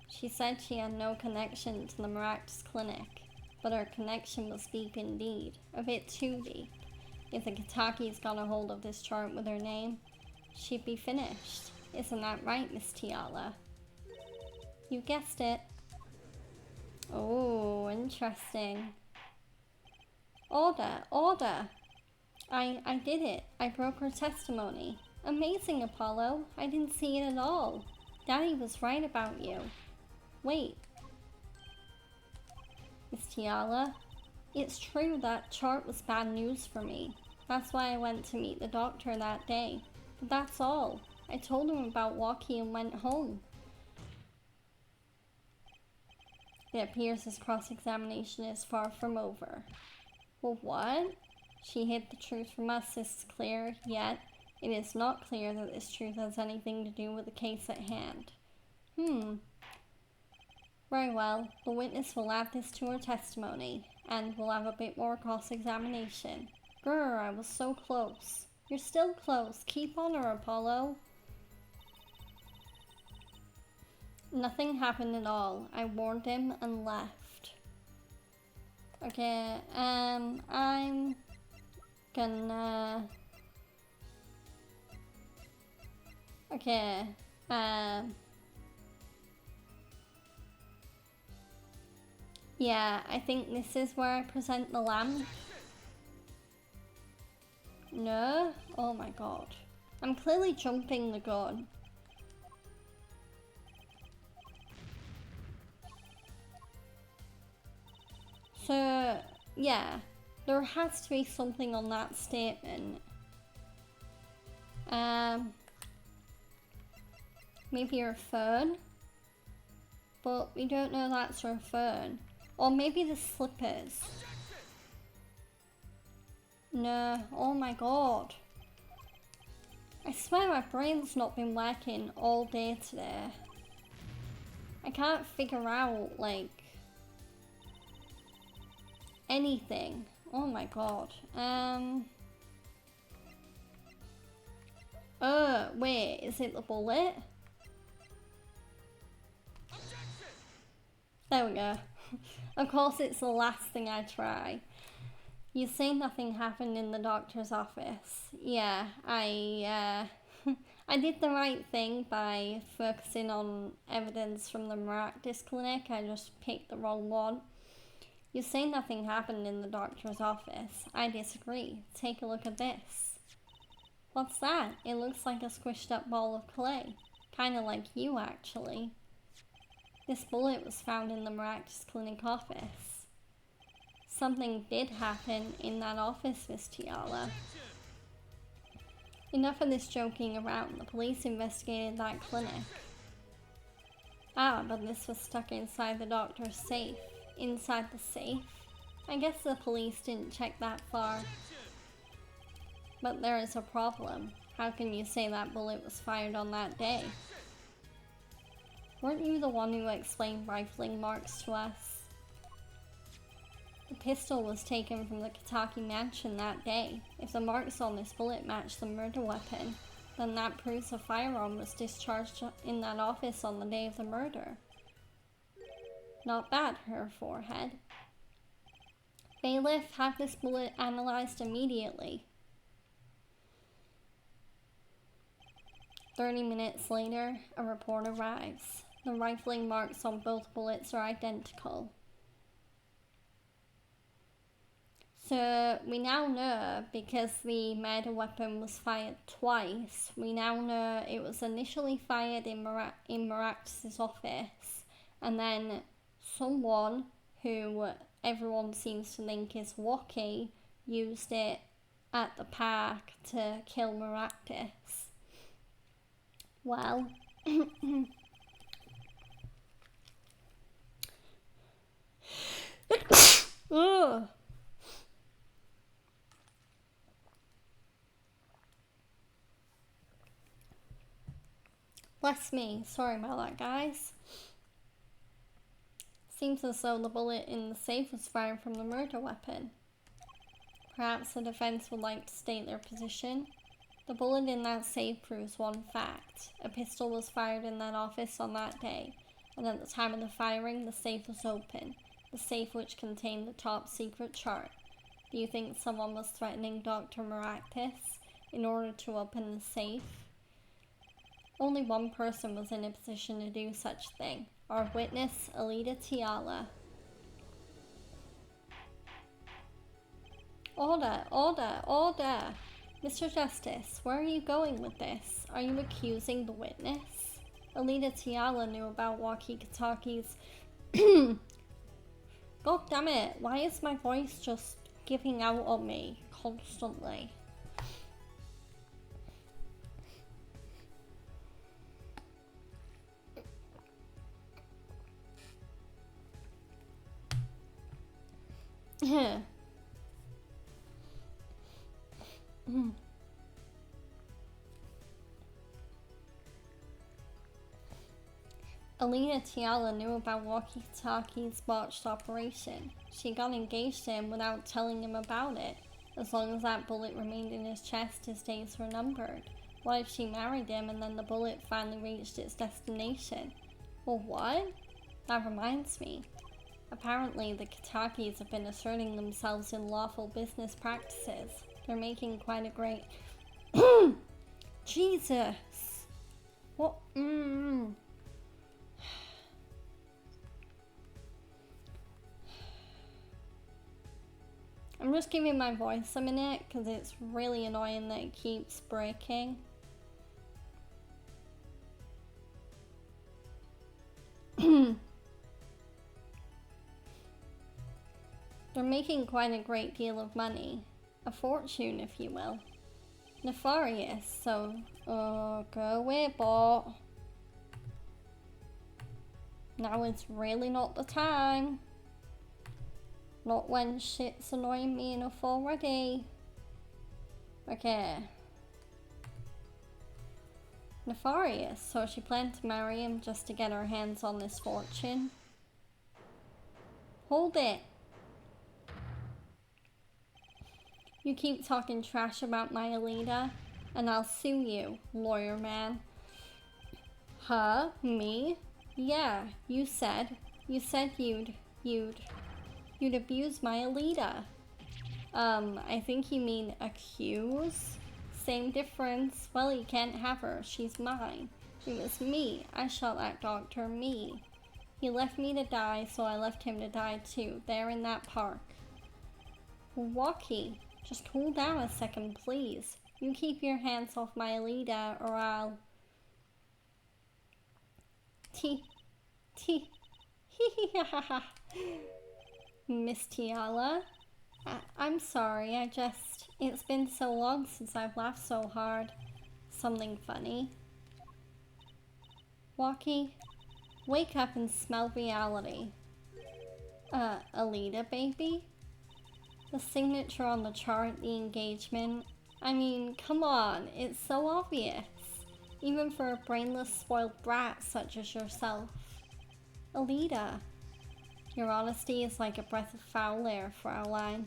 She said she had no connection to the Maractus Clinic, but her connection was deep indeed. A bit too deep. If the Kataki's got a hold of this chart with her name, she'd be finished. Isn't that right, Miss Tiala? You guessed it. Oh, interesting. Order, order! I did it. I broke her testimony. Amazing, Apollo. I didn't see it at all. Daddy was right about you. Wait. Miss Tiala, it's true that chart was bad news for me. That's why I went to meet the doctor that day. But that's all. I told him about Walkie and went home. It appears this cross-examination is far from over. Well, what? She hid the truth from us, this is clear, yet it is not clear that this truth has anything to do with the case at hand. Very well, the witness will add this to her testimony, and we'll have a bit more cross-examination. Grr, I was so close. You're still close. Keep on her, Apollo. Nothing happened at all. I warned him and left. Okay, I'm gonna... Okay, yeah, I think this is where I present the lamp. No? Oh my god. I'm clearly jumping the gun. So, yeah, there has to be something on that statement. Maybe her phone? But we don't know that's her phone. Or maybe the slippers. No, oh my god. I swear my brain's not been working all day today. I can't figure out, like, anything. Oh my god. Wait, is it the bullet? There we go. Of course it's the last thing I try. You say nothing happened in the doctor's office. Yeah, I did the right thing by focusing on evidence from the Maractus Clinic. I just picked the wrong one. You say nothing happened in the doctor's office. I disagree. Take a look at this. What's that? It looks like a squished up ball of clay. Kinda like you, actually. This bullet was found in the Maractus Clinic office. Something did happen in that office, Miss Tiala. Enough of this joking around. The police investigated that clinic. Ah, but this was stuck inside the doctor's safe. Inside the safe? I guess the police didn't check that far. But there is a problem. How can you say that bullet was fired on that day? Weren't you the one who explained rifling marks to us? The pistol was taken from the Kataki mansion that day. If the marks on this bullet match the murder weapon, then that proves a firearm was discharged in that office on the day of the murder. Not bad, her forehead. Bailiff, have this bullet analyzed immediately. 30 minutes later, a report arrives. The rifling marks on both bullets are identical. So we now know, because the murder weapon was fired twice, we now know it was initially fired in Maractus' office, and then someone who everyone seems to think is Walkie used it at the park to kill Maractus. Well, ugh. Bless me. Sorry about that, guys. Seems as though the bullet in the safe was fired from the murder weapon. Perhaps the defense would like to state their position. The bullet in that safe proves one fact. A pistol was fired in that office on that day, and at the time of the firing, the safe was open. The safe which contained the top secret chart. Do you think someone was threatening Dr. Maractus in order to open the safe? Only one person was in a position to do such a thing. Our witness, Alida Tiala. Order, order, order! Mr. Justice, where are you going with this? Are you accusing the witness? Alida Tiala knew about walkie-talkies. God damn it, why is my voice just giving out on me constantly? Alina Tiala knew about Walkie-Talkie's botched operation. She got engaged to him without telling him about it. As long as that bullet remained in his chest, his days were numbered. What if she married him and then the bullet finally reached its destination? Well, what? That reminds me. Apparently, the Kitakis have been asserting themselves in lawful business practices. They're making quite a great... Jesus! What? I'm just giving my voice a minute because it's really annoying that it keeps breaking. They're making quite a great deal of money. A fortune, if you will. Nefarious, so... go away, bot. Now is really not the time. Not when shit's annoying me enough already. Okay. Nefarious, so she planned to marry him just to get her hands on this fortune. Hold it. You keep talking trash about my Alida, and I'll sue you, lawyer man. Huh? Me? Yeah, you said you'd abuse my Alida. I think you mean accuse? Same difference. Well, you can't have her. She's mine. It was me. I shot that doctor. Me. He left me to die, so I left him to die too. There in that park. Walkie, just cool down a second, please. You keep your hands off my Alida, or I'll... Miss Tiala? I'm sorry, it's been so long since I've laughed so hard. Something funny. Walkie, wake up and smell reality. Alida, baby? The signature on the chart, the engagement. I mean, come on, it's so obvious. Even for a brainless, spoiled brat such as yourself. Alida. Your honesty is like a breath of foul air, Fraulein.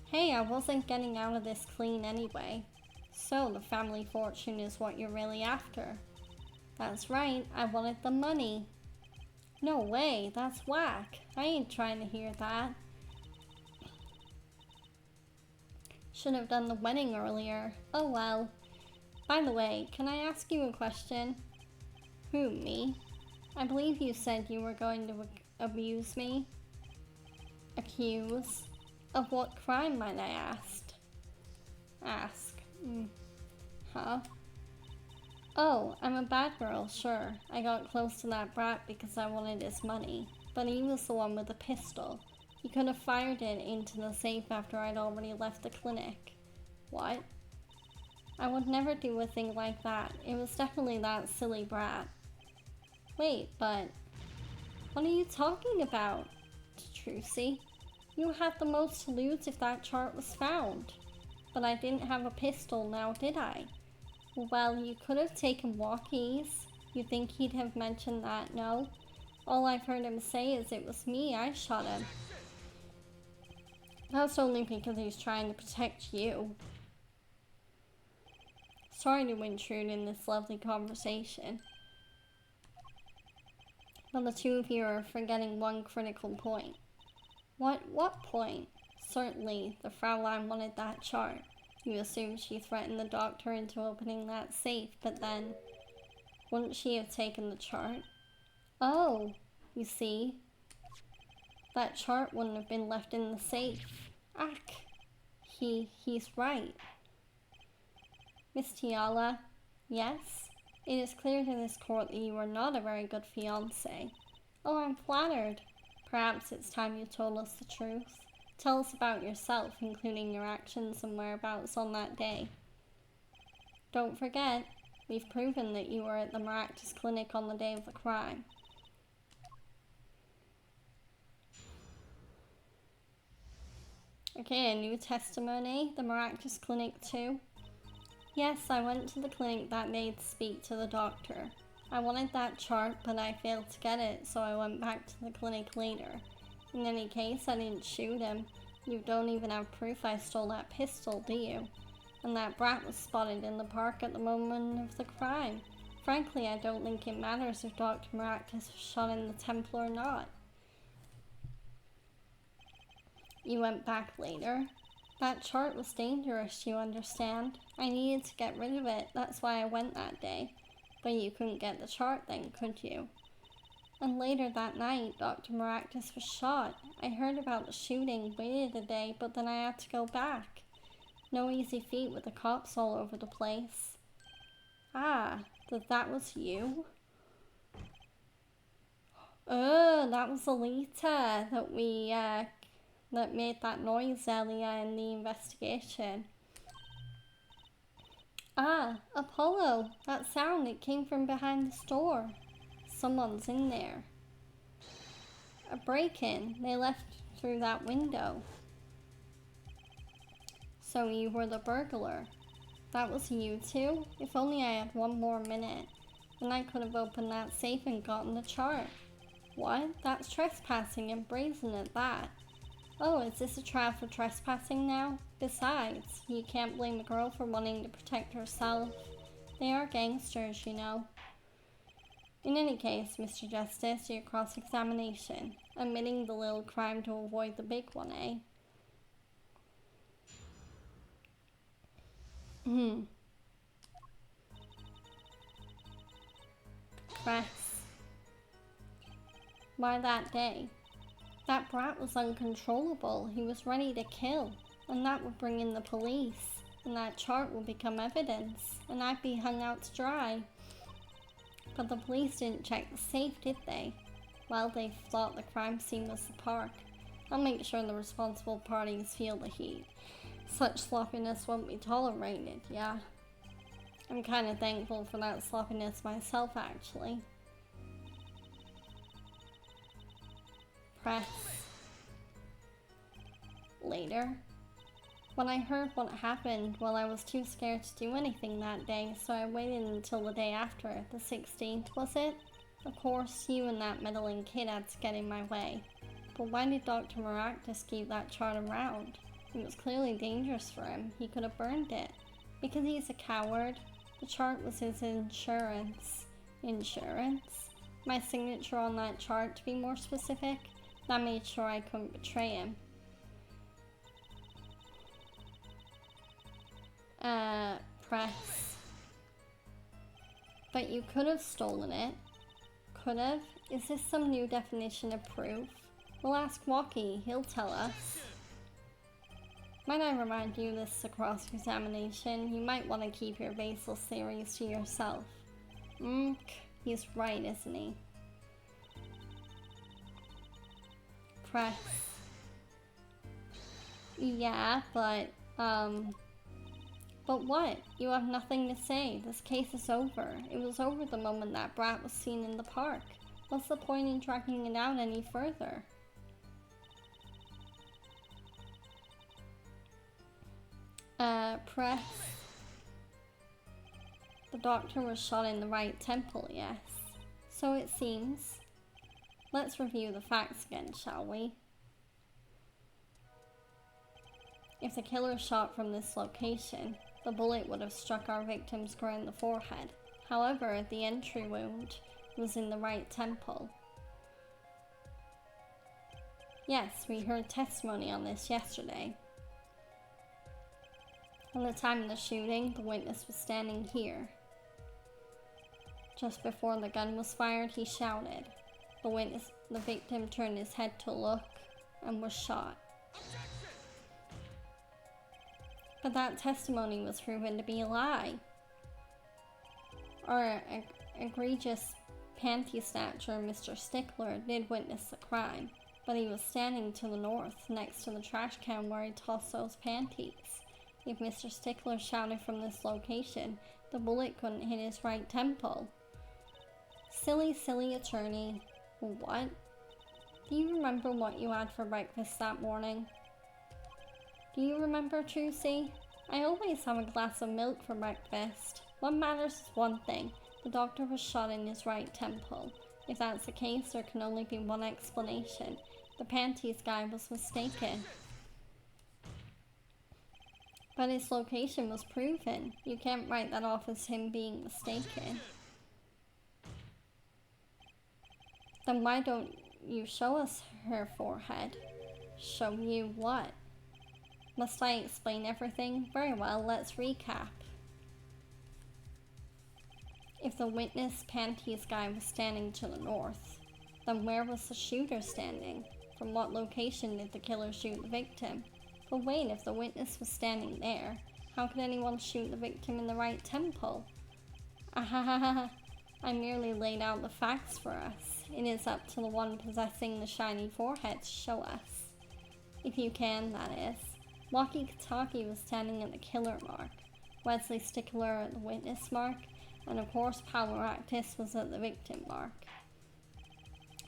Hey, I wasn't getting out of this clean anyway. So, the family fortune is what you're really after. That's right, I wanted the money. No way, that's whack. I ain't trying to hear that. Should have done the wedding earlier. Oh well. By the way, can I ask you a question? Who, me? I believe you said you were going to abuse me. Accuse? Of what crime, might I ask? Huh? Oh, I'm a bad girl, sure. I got close to that brat because I wanted his money. But he was the one with the pistol. He could have fired it into the safe after I'd already left the clinic. What? I would never do a thing like that. It was definitely that silly brat. Wait, but what are you talking about, Trucy? You had the most to lose if that chart was found. But I didn't have a pistol now, did I? Well, you could have taken walkies. You think he'd have mentioned that, no? All I've heard him say is it was me, I shot him. That's only because he's trying to protect you. Sorry to intrude in this lovely conversation. But the two of you are forgetting one critical point. What point? Certainly, the Fraulein wanted that chart. You assume she threatened the doctor into opening that safe, but then, wouldn't she have taken the chart? Oh, you see, that chart wouldn't have been left in the safe. Ack, he's right. Miss Tiala, yes? It is clear to this court that you are not a very good fiancé. Oh, I'm flattered. Perhaps it's time you told us the truth. Tell us about yourself, including your actions and whereabouts on that day. Don't forget, we've proven that you were at the Maractus Clinic on the day of the crime. Okay, a new testimony, the Maractus Clinic too. Yes, I went to the clinic that day to speak to the doctor. I wanted that chart, but I failed to get it, so I went back to the clinic later. In any case, I didn't shoot him. You don't even have proof I stole that pistol, do you? And that brat was spotted in the park at the moment of the crime. Frankly, I don't think it matters if Dr. Maractus was shot in the temple or not. You went back later? That chart was dangerous, you understand? I needed to get rid of it, that's why I went that day. But you couldn't get the chart then, could you? And later that night, Dr. Maractus was shot. I heard about the shooting, waited a day, but then I had to go back. No easy feat with the cops all over the place. Ah, that was you? Oh, that was Alita that made that noise earlier in the investigation. Ah, Apollo, that sound, it came from behind the store. Someone's in there. A break-in, they left through that window. So you were the burglar. That was you too? If only I had one more minute. Then I could have opened that safe and gotten the chart. What? That's trespassing and brazen at that. Oh, is this a trial for trespassing now? Besides, you can't blame a girl for wanting to protect herself. They are gangsters, you know. In any case, Mr. Justice, your cross-examination. Admitting the little crime to avoid the big one, eh? Press. Why that day? That brat was uncontrollable. He was ready to kill. And that would bring in the police. And that chart would become evidence. And I'd be hung out to dry. But the police didn't check the safe, did they? Well, they thought the crime scene was the park. I'll make sure the responsible parties feel the heat. Such sloppiness won't be tolerated, yeah. I'm kind of thankful for that sloppiness myself, actually. Press. Later. When I heard what happened, well, I was too scared to do anything that day, so I waited until the day after, the 16th, was it? Of course, you and that meddling kid had to get in my way. But why did Dr. Maractus keep that chart around? It was clearly dangerous for him. He could have burned it. Because he's a coward. The chart was his insurance. Insurance? My signature on that chart, to be more specific. That made sure I couldn't betray him. Press. But you could have stolen it. Could have? Is this some new definition of proof? We'll ask Walkie, he'll tell us. Might I remind you this is a cross-examination? You might want to keep your baseless theories to yourself. He's right, isn't he? Press. Yeah, but, But what? You have nothing to say. This case is over. It was over the moment that brat was seen in the park. What's the point in dragging it out any further? Press. The doctor was shot in the right temple, yes. So it seems. Let's review the facts again, shall we? If the killer shot from this location, the bullet would have struck our victim square in the forehead. However, the entry wound was in the right temple. Yes, we heard testimony on this yesterday. At the time of the shooting, the witness was standing here. Just before the gun was fired, he shouted. The victim turned his head to look and was shot. But that testimony was proven to be a lie. Our egregious panty snatcher, Mr. Stickler, did witness the crime, but he was standing to the north, next to the trash can where he tossed those panties. If Mr. Stickler shouted from this location, the bullet couldn't hit his right temple. Silly attorney. What? Do you remember what you had for breakfast that morning? Do you remember, Trucy? I always have a glass of milk for breakfast. What matters is one thing. The doctor was shot in his right temple. If that's the case, there can only be one explanation. The panties guy was mistaken. But its location was proven. You can't write that off as him being mistaken. Then why don't you show us her forehead? Show you what? Must I explain everything? Very well, let's recap. If the witness panties guy was standing to the north, then where was the shooter standing? From what location did the killer shoot the victim? But wait, if the witness was standing there, how could anyone shoot the victim in the right temple? Ahahaha, I merely laid out the facts for us. It is up to the one possessing the shiny forehead to show us. If you can, that is. Walkie Kataki was standing at the killer mark, Wesley Stickler at the witness mark, and of course Poweractus was at the victim mark.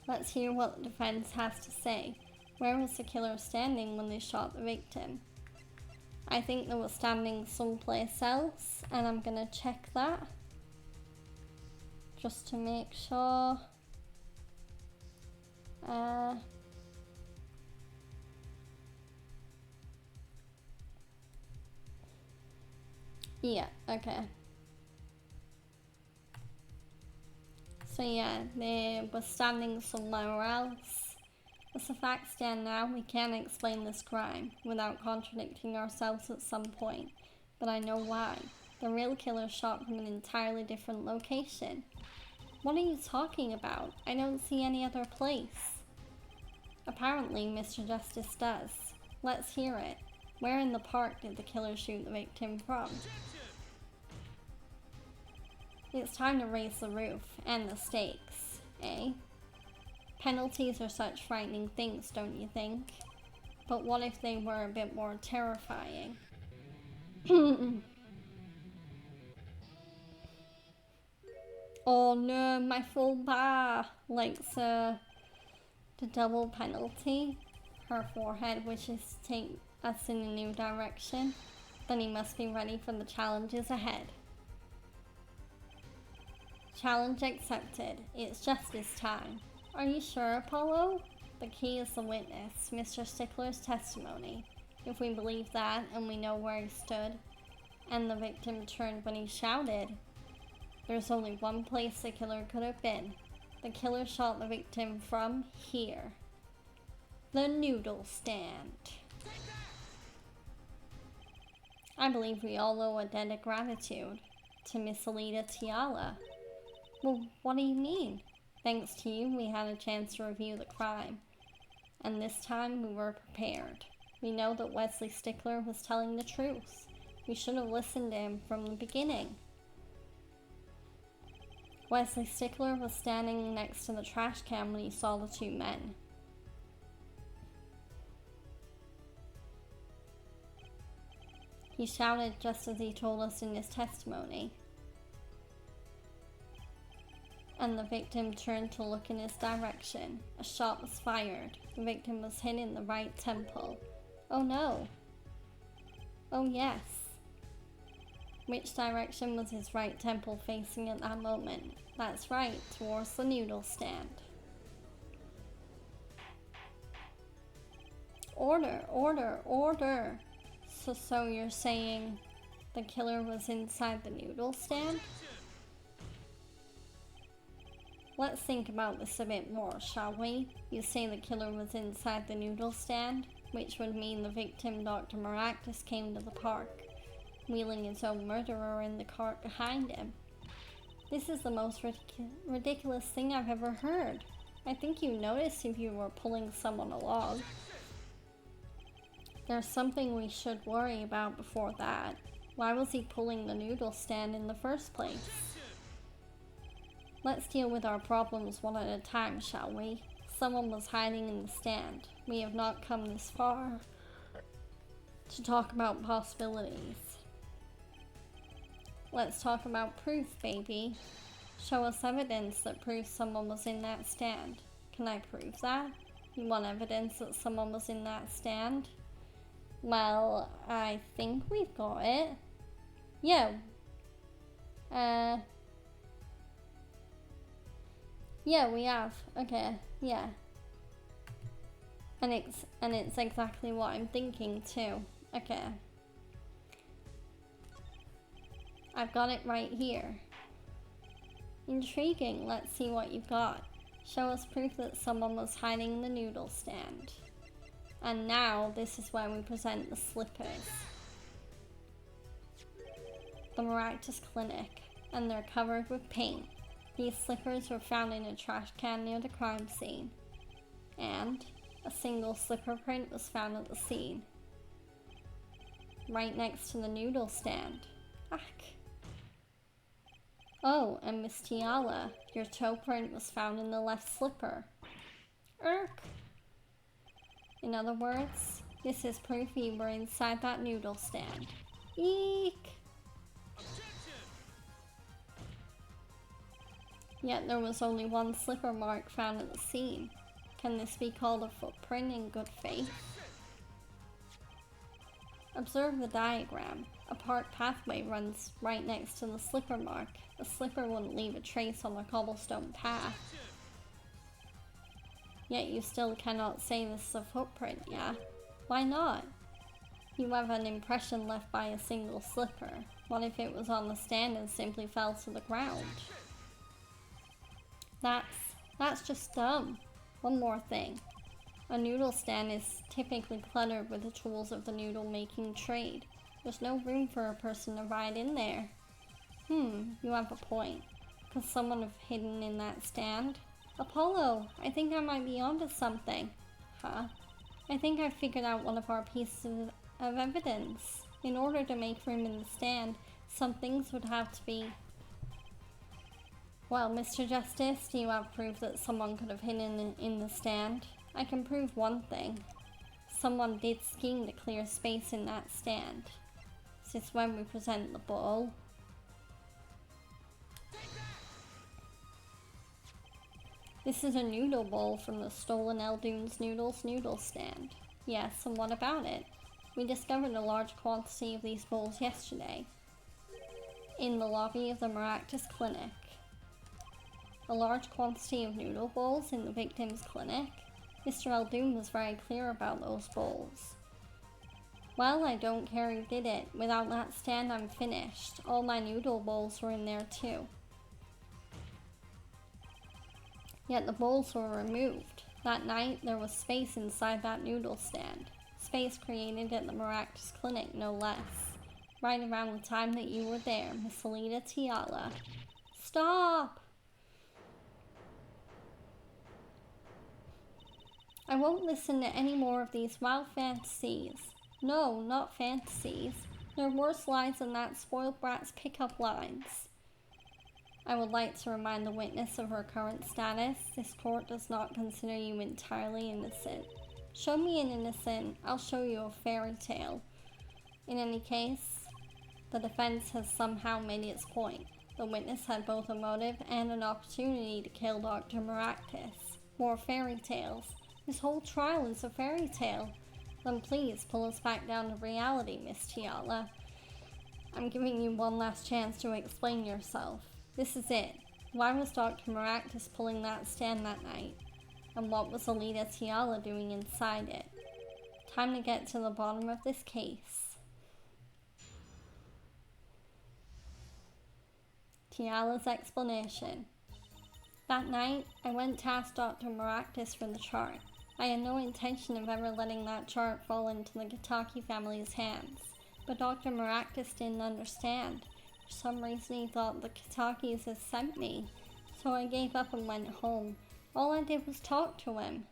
Let's hear what the defense has to say. Where was the killer standing when they shot the victim? I think they were standing someplace else, and I'm gonna check that just to make sure. Yeah, okay. So yeah, they were standing somewhere else. As the facts stand now, we can't explain this crime without contradicting ourselves at some point. But I know why. The real killer shot from an entirely different location. What are you talking about? I don't see any other place. Apparently, Mr. Justice does. Let's hear it. Where in the park did the killer shoot the victim from? It's time to raise the roof and the stakes, eh? Penalties are such frightening things, don't you think? But what if they were a bit more terrifying? Oh no, my full bar likes the double penalty. Her forehead wishes to take us in a new direction. Then he must be ready for the challenges ahead. Challenge accepted. It's justice time. Are you sure, Apollo? The key is the witness, Mr. Stickler's testimony. If we believe that, and we know where he stood, and the victim turned when he shouted, there's only one place the killer could have been. The killer shot the victim from here. The noodle stand. I believe we all owe a debt of gratitude to Miss Alita Tiala. Well, what do you mean? Thanks to you, we had a chance to review the crime. And this time, we were prepared. We know that Wesley Stickler was telling the truth. We should have listened to him from the beginning. Wesley Stickler was standing next to the trash can when he saw the two men. He shouted just as he told us in his testimony. And the victim turned to look in his direction. A shot was fired. The victim was hit in the right temple. Oh no. Oh yes. Which direction was his right temple facing at that moment? That's right, towards the noodle stand. Order, order, order. So you're saying the killer was inside the noodle stand? Let's think about this a bit more, shall we? You say the killer was inside the noodle stand, which would mean the victim, Dr. Maractus, came to the park, wheeling his own murderer in the cart behind him. This is the most ridiculous thing I've ever heard. I think you noticed if you were pulling someone along. There's something we should worry about before that. Why was he pulling the noodle stand in the first place? Let's deal with our problems one at a time, shall we? Someone was hiding in the stand. We have not come this far to talk about possibilities. Let's talk about proof, baby. Show us evidence that proves someone was in that stand. Can I prove that? You want evidence that someone was in that stand? Well, I think we've got it. Yeah. Yeah, we have. Okay, yeah. And it's exactly what I'm thinking too. Okay. I've got it right here. Intriguing. Let's see what you've got. Show us proof that someone was hiding in the noodle stand. And now, this is where we present the slippers. The Maractus Clinic. And they're covered with paint. These slippers were found in a trash can near the crime scene. And a single slipper print was found at the scene. Right next to the noodle stand. Ack. Oh, and Miss Tiala, your toe print was found in the left slipper. Irk. In other words, this is proof you were inside that noodle stand. Eek! Yet there was only one slipper mark found at the scene. Can this be called a footprint in good faith? Observe the diagram. A park pathway runs right next to the slipper mark. The slipper wouldn't leave a trace on the cobblestone path. Yet you still cannot say this is a footprint, yeah? Why not? You have an impression left by a single slipper. What if it was on the stand and simply fell to the ground? That's just dumb. One more thing. A noodle stand is typically cluttered with the tools of the noodle making trade. There's no room for a person to ride in there. You have a point. Could someone have hidden in that stand? Apollo, I think I might be onto something. Huh? I think I figured out one of our pieces of evidence. In order to make room in the stand, some things would have to be... Well, Mr. Justice, do you have proof that someone could have hidden in the stand? I can prove one thing. Someone did scheme to clear space in that stand. Is this when we present the ball? This is a noodle bowl from the stolen Eldoon's Noodles noodle stand. Yes, and what about it? We discovered a large quantity of these bowls yesterday. In the lobby of the Maractus Clinic. A large quantity of noodle bowls in the victim's clinic? Mr. Eldoon was very clear about those bowls. Well, I don't care who did it. Without that stand, I'm finished. All my noodle bowls were in there too. Yet the bowls were removed. That night, there was space inside that noodle stand. Space created at the Maractus Clinic, no less. Right around the time that you were there, Miss Alita Tiala. Stop! I won't listen to any more of these wild fantasies. No, not fantasies. There are worse lies than that spoiled brat's pickup lines. I would like to remind the witness of her current status. This court does not consider you entirely innocent. Show me an innocent, I'll show you a fairy tale. In any case, the defense has somehow made its point. The witness had both a motive and an opportunity to kill Dr. Maractus. More fairy tales. This whole trial is a fairy tale. Then please pull us back down to reality, Miss Tiala. I'm giving you one last chance to explain yourself. This is it. Why was Dr. Maractus pulling that stand that night? And what was Alita Tiala doing inside it? Time to get to the bottom of this case. Tiala's explanation. That night, I went to ask Dr. Maractus for the chart. I had no intention of ever letting that chart fall into the Kitaki family's hands, but Dr. Maractus didn't understand. For some reason he thought the Kitakis had sent me, so I gave up and went home. All I did was talk to him.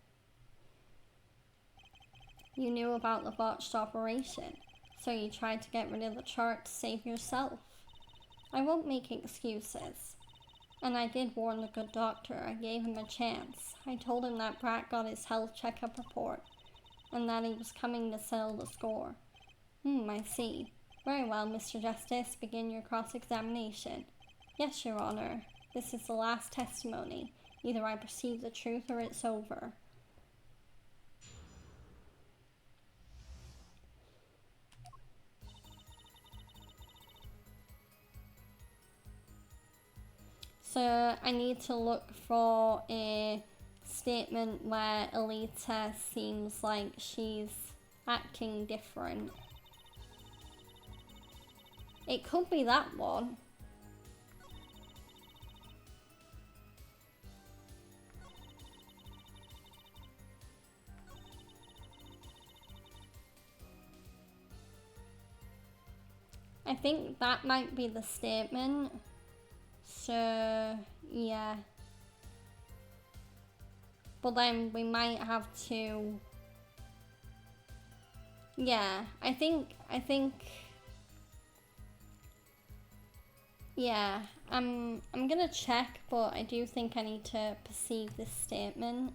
You knew about the botched operation, so you tried to get rid of the chart to save yourself. I won't make excuses. And I did warn the good doctor. I gave him a chance. I told him that Brat got his health checkup report, and that he was coming to settle the score. I see. Very well, Mr. Justice. Begin your cross-examination. Yes, Your Honor. This is the last testimony. Either I perceive the truth or it's over. So I need to look for a statement where Alita seems like she's acting different. It could be that one. I think that might be the statement. So, yeah. But then we might have to... Yeah, I think... Yeah, I'm gonna check, but I do think I need to perceive this statement.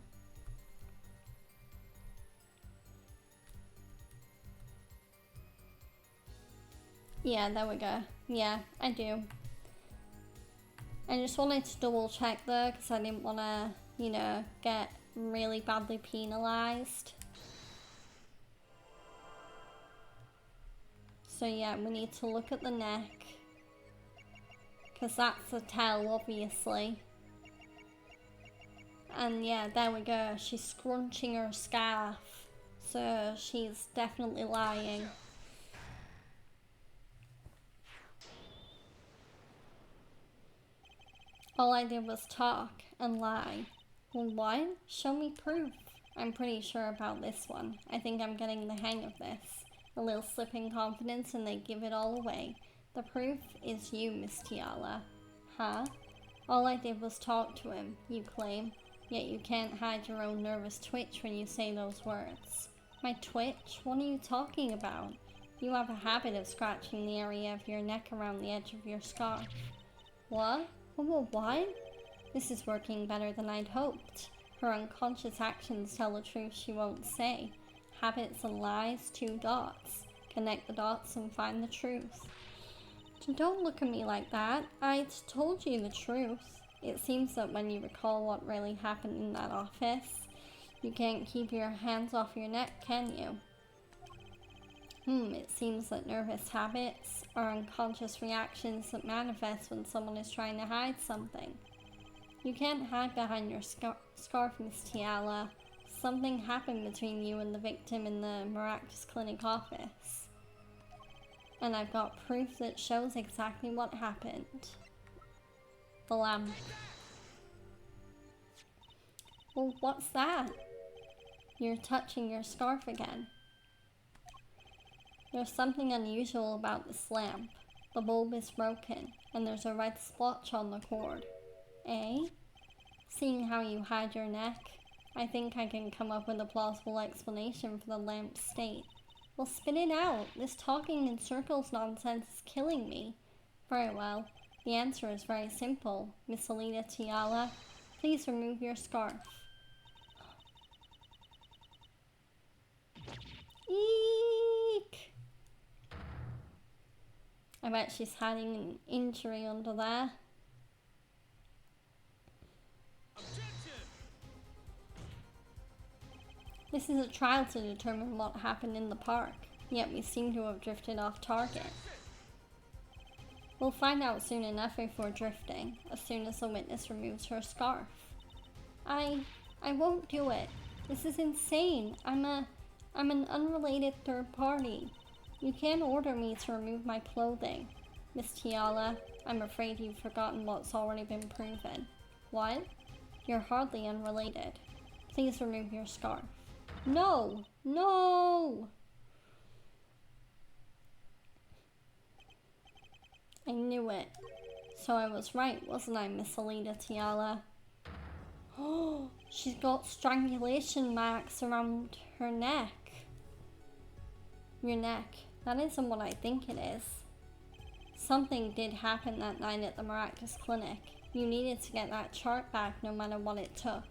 Yeah, there we go. Yeah, I do. I just wanted to double check though, because I didn't want to, you know, get really badly penalized. So yeah, we need to look at the neck, because that's a tell, obviously. And yeah, there we go. She's scrunching her scarf, so she's definitely lying. All I did was talk and lie. Well, what? Show me proof. I'm pretty sure about this one. I think I'm getting the hang of this. A little slip in confidence and they give it all away. The proof is you, Miss Tiala. Huh? All I did was talk to him, you claim. Yet you can't hide your own nervous twitch when you say those words. My twitch? What are you talking about? You have a habit of scratching the area of your neck around the edge of your scarf. What? What? This is working better than I'd hoped. Her unconscious actions tell the truth she won't say. Habits and lies, 2 dots. Connect the dots and find the truth. Don't look at me like that. I told you the truth. It seems that when you recall what really happened in that office, you can't keep your hands off your neck, can you? It seems that nervous habits are unconscious reactions that manifest when someone is trying to hide something. You can't hide behind your scarf, Miss Tiala. Something happened between you and the victim in the Maractus Clinic office. And I've got proof that shows exactly what happened. The lamp. Well, what's that? You're touching your scarf again. There's something unusual about this lamp. The bulb is broken, and there's a red splotch on the cord. Eh? Seeing how you hide your neck, I think I can come up with a plausible explanation for the lamp's state. Well, spit it out. This talking in circles nonsense is killing me. Very well. The answer is very simple, Miss Alita Tiala. Please remove your scarf. Eek! I bet she's hiding an injury under there. This is a trial to determine what happened in the park, yet we seem to have drifted off target. We'll find out soon enough if we're drifting, as soon as the witness removes her scarf. I won't do it. This is insane. I'm an unrelated third party. You can't order me to remove my clothing. Miss Tiala, I'm afraid you've forgotten what's already been proven. What? You're hardly unrelated. Please remove your scarf. No! No! I knew it. So I was right, wasn't I, Miss Alita Tiala? Oh, she's got strangulation marks around her neck. Your neck. That isn't what I think it is. Something did happen that night at the Maractus Clinic. You needed to get that chart back no matter what it took,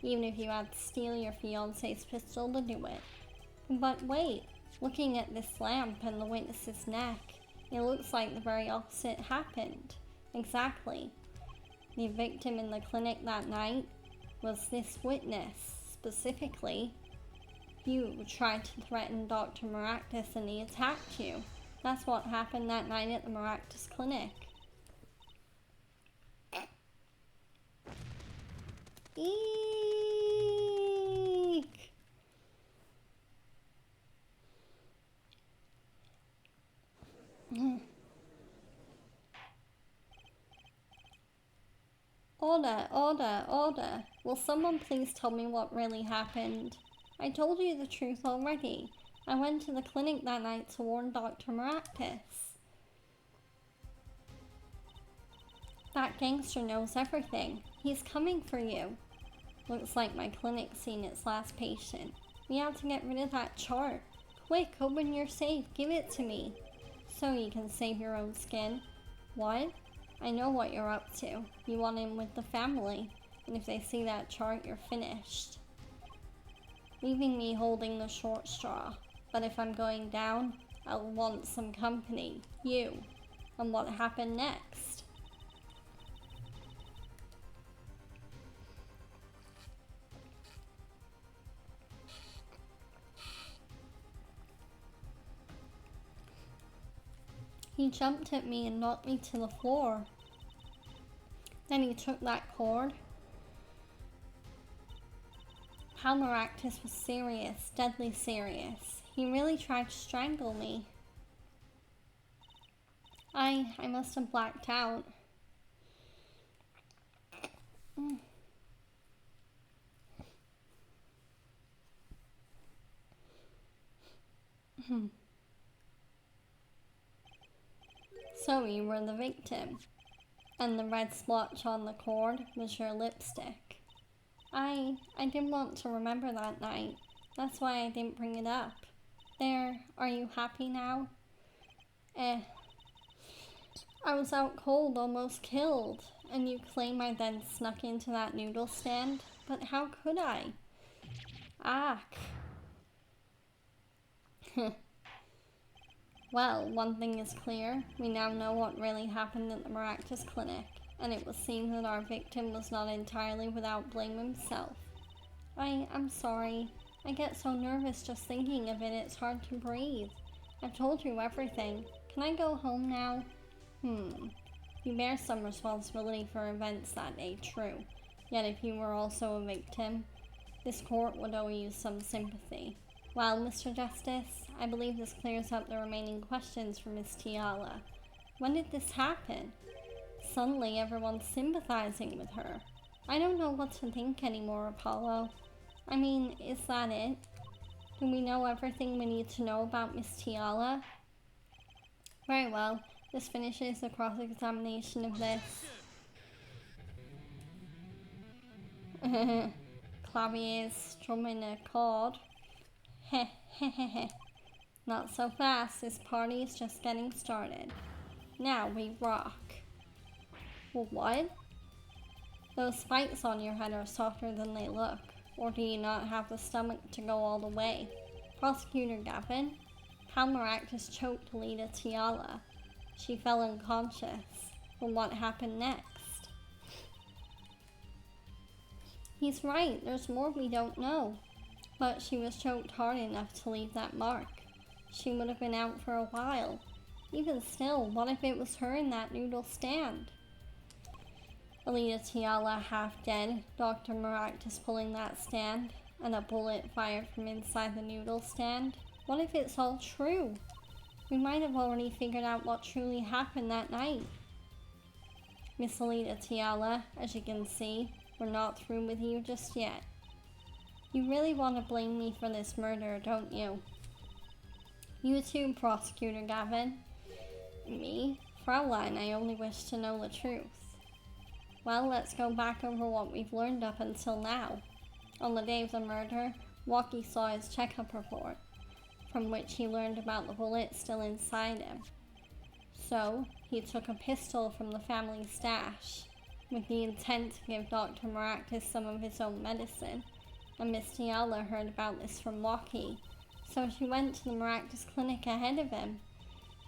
even if you had to steal your fiancé's pistol to do it. But wait, looking at this lamp and the witness's neck, it looks like the very opposite happened. Exactly. The victim in the clinic that night was this witness, specifically. You tried to threaten Dr. Maractus and he attacked you. That's what happened that night at the Maractus Clinic. Eek! Order, order, order. Will someone please tell me what really happened? I told you the truth already. I went to the clinic that night to warn Dr. Maractus. That gangster knows everything. He's coming for you. Looks like my clinic's seen its last patient. We have to get rid of that chart. Quick, open your safe. Give it to me. So you can save your own skin. What? I know what you're up to. You want in with the family. And if they see that chart, you're finished. Leaving me holding the short straw. But if I'm going down, I'll want some company. You. And what happened next? He jumped at me and knocked me to the floor. Then he took that cord. Pal Maractus was serious, deadly serious. He really tried to strangle me. I must have blacked out. So you were the victim, and the red splotch on the cord was your lipstick. I didn't want to remember that night. That's why I didn't bring it up. There, are you happy now? I was out cold, almost killed, and you claim I then snuck into that noodle stand, but how could I? Ack. Well, one thing is clear. We now know what really happened at the Maractus Clinic, and it would seem that our victim was not entirely without blame himself. I'm sorry. I get so nervous just thinking of it, it's hard to breathe. I've told you everything. Can I go home now? You bear some responsibility for events that day, true. Yet if you were also a victim, this court would owe you some sympathy. Well, Mr. Justice, I believe this clears up the remaining questions for Miss Tiala. When did this happen? Suddenly everyone's sympathizing with her. I don't know what to think anymore, Apollo. I mean, is that it? Do we know everything we need to know about Miss Tiala? Very well. This finishes the cross-examination of this. Clavier's strumming a chord. Heh heh heh heh. Not so fast, this party is just getting started. Now we rock. Well, what? Those spikes on your head are softer than they look. Or do you not have the stomach to go all the way? Prosecutor Gavin, Pal Maractus choked Alita Tiala. She fell unconscious. But what happened next? He's right, there's more we don't know. But she was choked hard enough to leave that mark. She would have been out for a while. Even still, what if it was her in that noodle stand? Alita Tiala half dead, Dr. Maractus pulling that stand, and a bullet fired from inside the noodle stand. What if it's all true? We might have already figured out what truly happened that night. Miss Alita Tiala, as you can see, we're not through with you just yet. You really want to blame me for this murder, don't you? You too, Prosecutor Gavin. Me? Fraulein, I only wish to know the truth. Well, let's go back over what we've learned up until now. On the day of the murder, Walkie saw his checkup report, from which he learned about the bullet still inside him. So, he took a pistol from the family stash, with the intent to give Dr. Maractus some of his own medicine, and Miss Tiala heard about this from Walkie, so she went to the Maractus clinic ahead of him,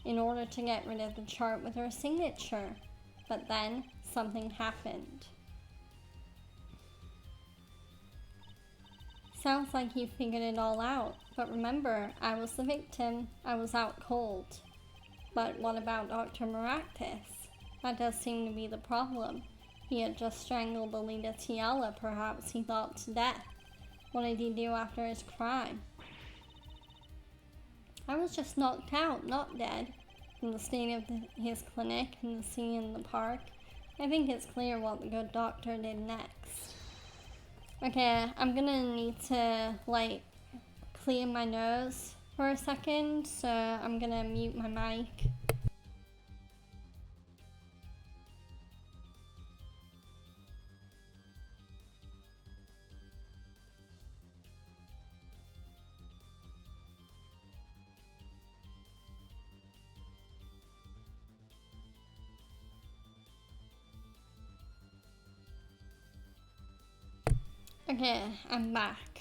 in order to get rid of the chart with her signature. But then, something happened. Sounds like you figured it all out, but remember, I was the victim. I was out cold. But what about Dr. Maractus? That does seem to be the problem. He had just strangled Alita Tiala, perhaps he thought, to death. What did he do after his crime? I was just knocked out, not dead. From the state of his clinic and the scene in the park, I think it's clear what the good doctor did next. Okay, I'm gonna need to, clear my nose for a second, so I'm gonna mute my mic. Okay, I'm back.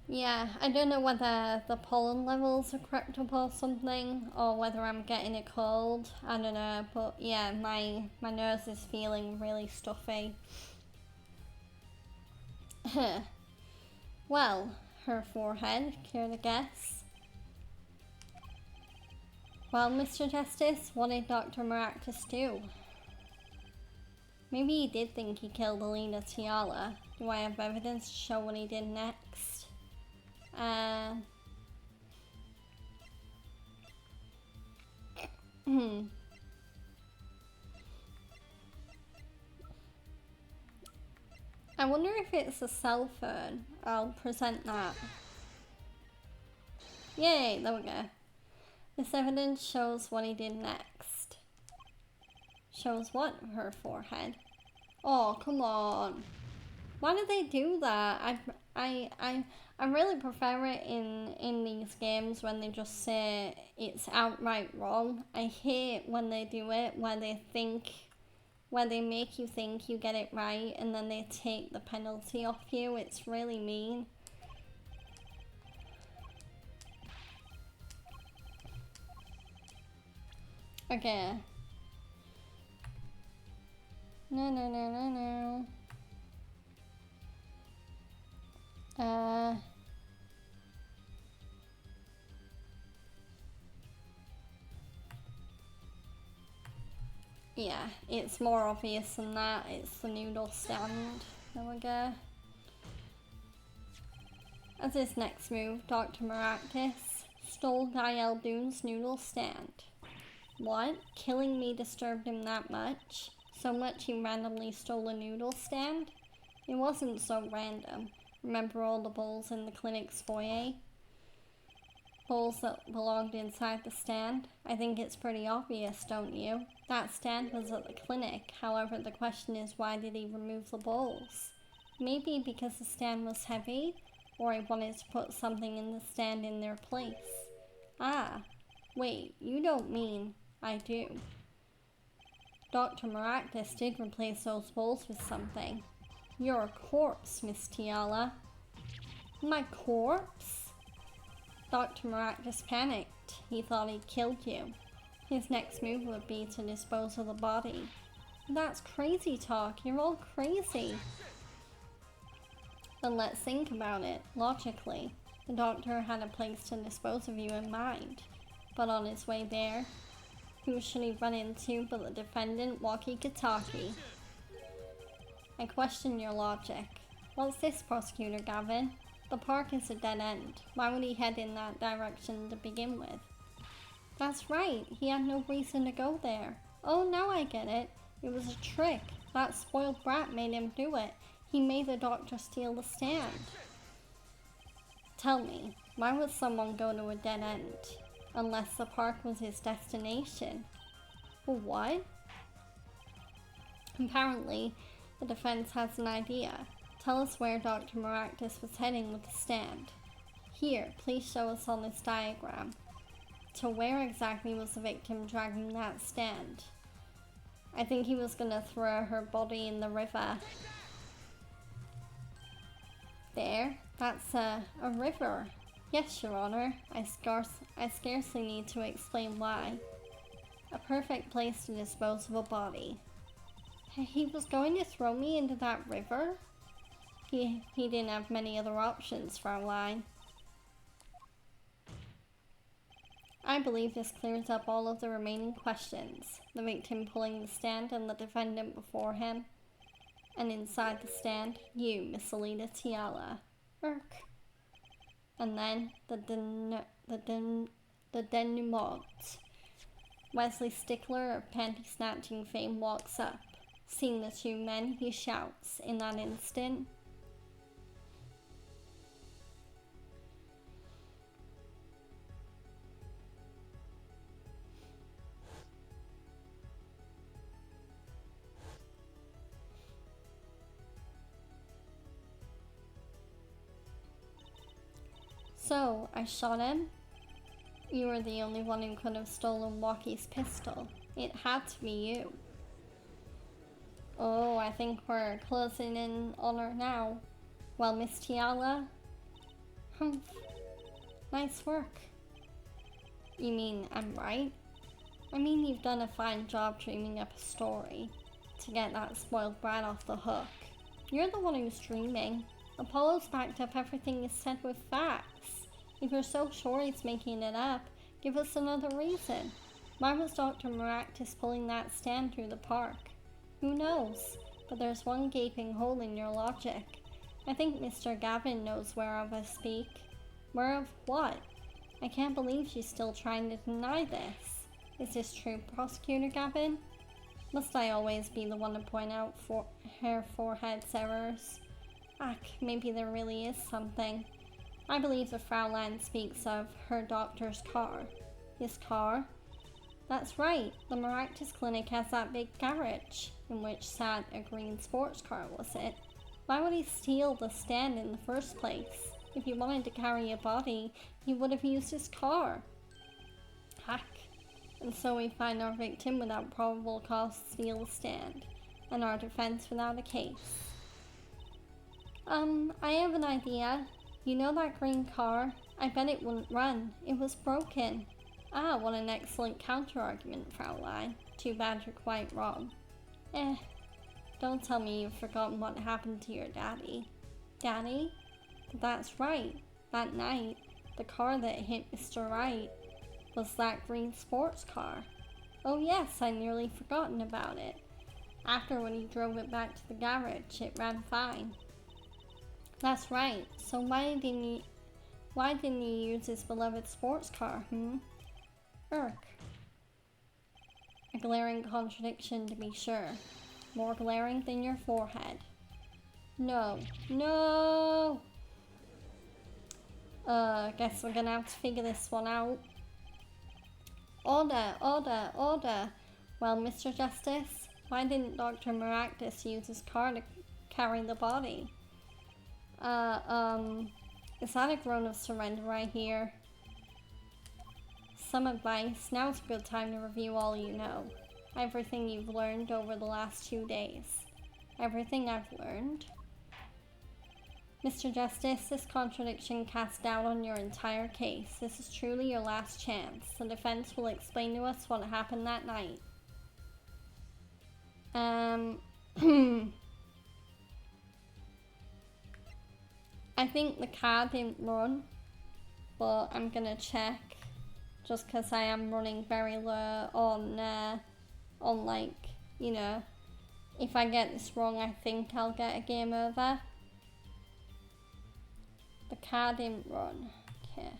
Yeah, I don't know whether the pollen levels are correct up or something, or whether I'm getting a cold. I don't know, but yeah, my nose is feeling really stuffy. Well, her forehead, care to guess? Well, Mr. Justice, what did Dr. Maractus do? Maybe he did think he killed Alita Tiala. Do I have evidence to show what he did next? I wonder if it's a cell phone. I'll present that. Yay, there we go. This evidence shows what he did next. Shows what? Her forehead. Oh, come on. Why did they do that? I really prefer it in these games when they just say it's outright wrong. I hate when they do it where they make you think you get it right and then they take the penalty off you. It's really mean. Okay. No. Yeah, it's more obvious than that. It's the noodle stand. There we go. As his next move, Dr. Maractus stole Gael Doon's noodle stand. What? Killing me disturbed him that much? So much he randomly stole a noodle stand? It wasn't so random. Remember all the bowls in the clinic's foyer? Bowls that belonged inside the stand? I think it's pretty obvious, don't you? That stand was at the clinic. However, the question is, why did he remove the bowls? Maybe because the stand was heavy? Or he wanted to put something in the stand in their place? Ah, wait, you don't mean I do. Dr. Maractus did replace those bowls with something. You're a corpse, Miss Tiala. My corpse? Dr. Maractus panicked. He thought he'd killed you. His next move would be to dispose of the body. That's crazy talk. You're all crazy. Then let's think about it. Logically, the doctor had a place to dispose of you in mind. But on his way there, who should he run into but the defendant, walkie-talkie? I question your logic. What's this, Prosecutor Gavin? The park is a dead end. Why would he head in that direction to begin with? That's right. He had no reason to go there. Oh, now I get it. It was a trick. That spoiled brat made him do it. He made the doctor steal the stand. Tell me, why would someone go to a dead end? Unless the park was his destination. Well, what? Apparently, the defense has an idea. Tell us where Dr. Maractus was heading with the stand. Here, please show us on this diagram. To where exactly was the victim dragging that stand? I think he was gonna throw her body in the river. There, that's a river. Yes, Your Honor. I scarcely need to explain why. A perfect place to dispose of a body. He was going to throw me into that river? He didn't have many other options, Fraulein. I believe this clears up all of the remaining questions. The victim pulling the stand and the defendant before him. And inside the stand, you, Miss Alita Tiala. Irk. And then the denouement. Wesley Stickler of panty snatching fame walks up. Seeing the two men, he shouts in that instant. So, I shot him? You were the only one who could have stolen Walkie's pistol. It had to be you. Oh, I think we're closing in on her now. Well, Miss Tiala? Humph. Nice work. You mean I'm right? I mean you've done a fine job dreaming up a story to get that spoiled brat off the hook. You're the one who's dreaming. Apollo's backed up everything he said with facts. If you're so sure he's making it up, give us another reason. Why was Dr. Maractus pulling that stand through the park? Who knows? But there's one gaping hole in your logic. I think Mr. Gavin knows whereof I speak. Whereof what? I can't believe she's still trying to deny this. Is this true, Prosecutor Gavin? Must I always be the one to point out her forehead's errors? Ach, maybe there really is something. I believe the Fraulein speaks of her doctor's car. His car? That's right, the Maractus Clinic has that big garage, in which sat a green sports car, was it? Why would he steal the stand in the first place? If he wanted to carry a body, he would have used his car. Hack. And so we find our victim without probable cause to steal the stand, and our defense without a case. I have an idea. You know that green car? I bet it wouldn't run. It was broken. Ah, what an excellent counter-argument, Fraulein. Too bad you're quite wrong. Don't tell me you've forgotten what happened to your daddy. Daddy? That's right. That night, the car that hit Mr. Wright was that green sports car. Oh yes, I'd nearly forgotten about it. After when he drove it back to the garage, it ran fine. That's right. So why didn't he use his beloved sports car, Irk. A glaring contradiction, to be sure. More glaring than your forehead. No. No! Guess we're gonna have to figure this one out. Order, order, order. Well, Mr. Justice, why didn't Dr. Maractus use his car to carry the body? Is that a groan of surrender I hear? Some advice. Now's a good time to review all you know. Everything you've learned over the last 2 days. Everything I've learned? Mr. Justice, this contradiction casts doubt on your entire case. This is truly your last chance. The defense will explain to us what happened that night. I think the car didn't run, but I'm gonna check just because I am running very low on like, you know, if I get this wrong, I think I'll get a game over. The car didn't run. Okay.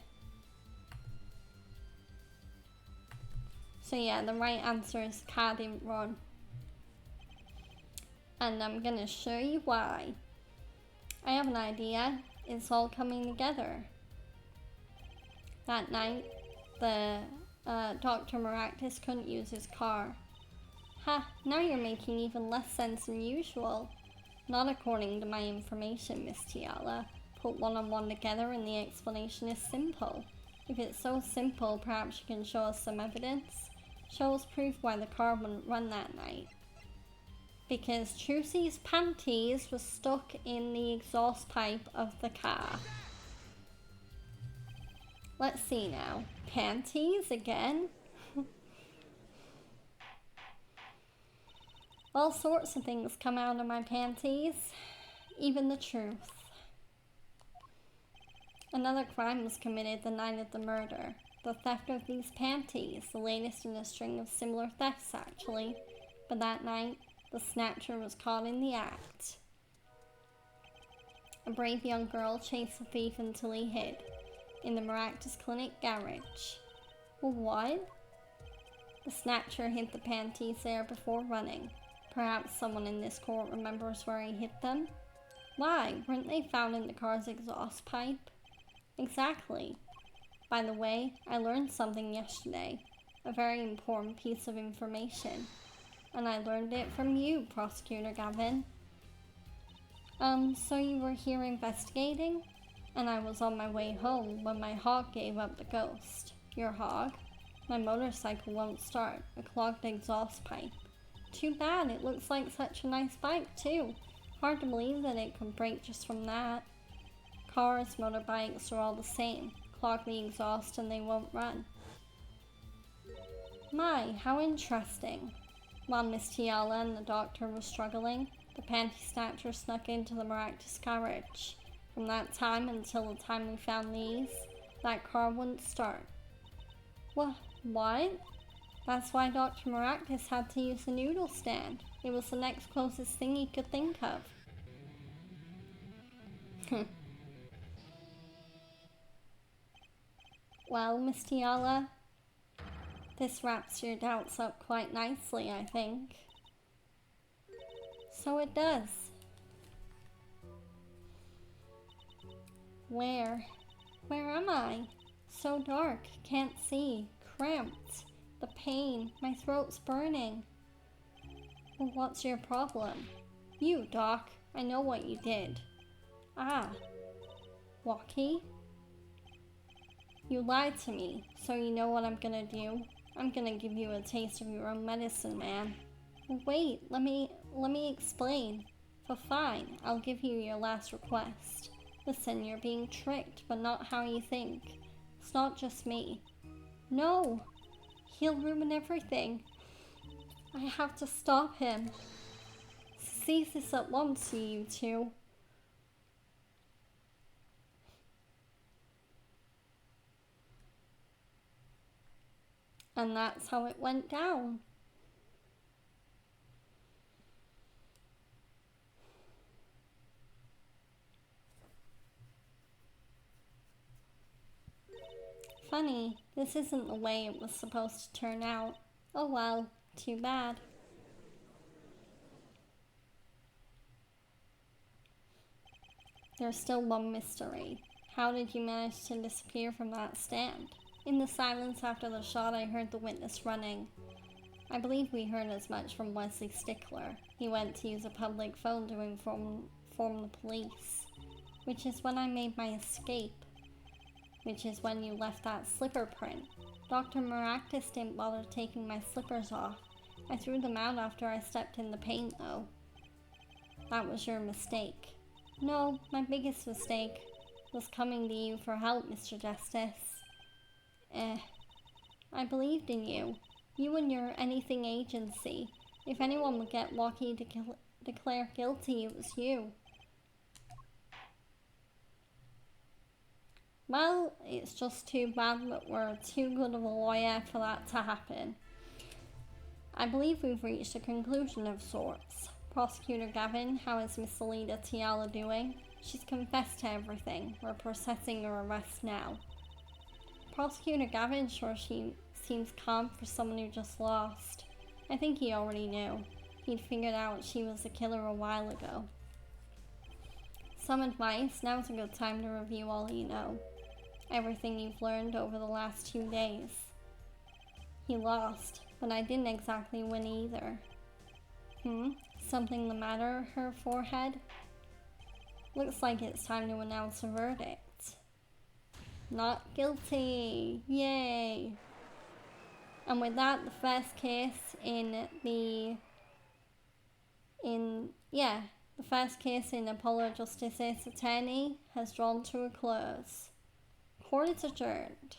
So yeah, the right answer is the car didn't run. And I'm gonna show you why. I have an idea. It's all coming together. That night, the Dr. Maractus couldn't use his car. Ha, now you're making even less sense than usual. Not according to my information, Miss Tiala. Put one and one together and the explanation is simple. If it's so simple, perhaps you can show us some evidence. Show us proof why the car wouldn't run that night. Because Trucy's panties were stuck in the exhaust pipe of the car. Let's see now. Panties again? All sorts of things come out of my panties. Even the truth. Another crime was committed the night of the murder. The theft of these panties, the latest in a string of similar thefts actually. But that night, the snatcher was caught in the act. A brave young girl chased the thief until he hid. In the Maractus Clinic garage. What? The snatcher hid the panties there before running. Perhaps someone in this court remembers where he hid them? Why? Weren't they found in the car's exhaust pipe? Exactly. By the way, I learned something yesterday. A very important piece of information. And I learned it from you, Prosecutor Gavin. So you were here investigating? And I was on my way home when my hog gave up the ghost. Your hog? My motorcycle won't start. A clogged exhaust pipe. Too bad, it looks like such a nice bike too. Hard to believe that it could break just from that. Cars, motorbikes are all the same. Clog the exhaust and they won't run. My, how interesting. While Miss Tiala and the doctor were struggling, the panty snatcher snuck into the Maractus garage. From that time until the time we found these, that car wouldn't start. What? That's why Dr. Maractus had to use the noodle stand. It was the next closest thing he could think of. Well, Miss Tiala, this wraps your doubts up quite nicely, I think. So it does. Where am I? So dark, can't see, cramped. The pain, my throat's burning. Well, what's your problem? You, Doc, I know what you did. Ah, Walkie? You lied to me, so you know what I'm gonna do? I'm gonna give you a taste of your own medicine, man. Well, wait, let me explain. But fine, I'll give you your last request. Listen, you're being tricked, but not how you think. It's not just me. No! He'll ruin everything. I have to stop him. Cease this at once, you two. And that's how it went down. Funny, this isn't the way it was supposed to turn out. Oh well, too bad. There's still one mystery. How did you manage to disappear from that stand? In the silence after the shot, I heard the witness running. I believe we heard as much from Wesley Stickler. He went to use a public phone to inform the police. Which is when I made my escape. Which is when you left that slipper print. Dr. Maractus didn't bother taking my slippers off. I threw them out after I stepped in the paint, though. That was your mistake. No, my biggest mistake was coming to you for help, Mr. Justice. I believed in you. You and your anything agency. If anyone would get Walkie to declare guilty, it was you. Well, it's just too bad that we're too good of a lawyer for that to happen. I believe we've reached a conclusion of sorts. Prosecutor Gavin, how is Miss Alida Tiala doing? She's confessed to everything. We're processing her arrest now. Prosecutor Gavin sure she seems calm for someone who just lost. I think he already knew. He'd figured out she was the killer a while ago. Some advice, now's a good time to review all you know. Everything you've learned over the last 2 days. He lost, but I didn't exactly win either. Something the matter, her forehead? Looks like it's time to announce a verdict. Not guilty! Yay! And with that, the first case in Apollo Justice's attorney has drawn to a close. Court is adjourned.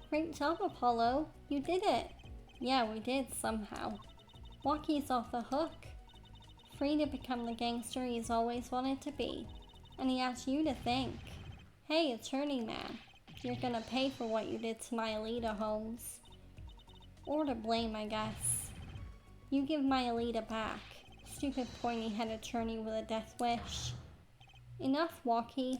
Great job, Apollo. You did it. Yeah, we did somehow. Walkie's off the hook. Free to become the gangster he's always wanted to be. And he asked you to think. Hey, attorney man. You're gonna pay for what you did to my Alida, Holmes. Or to blame, I guess. You give my Alida back. Stupid pointy-head attorney with a death wish. Enough, Walkie.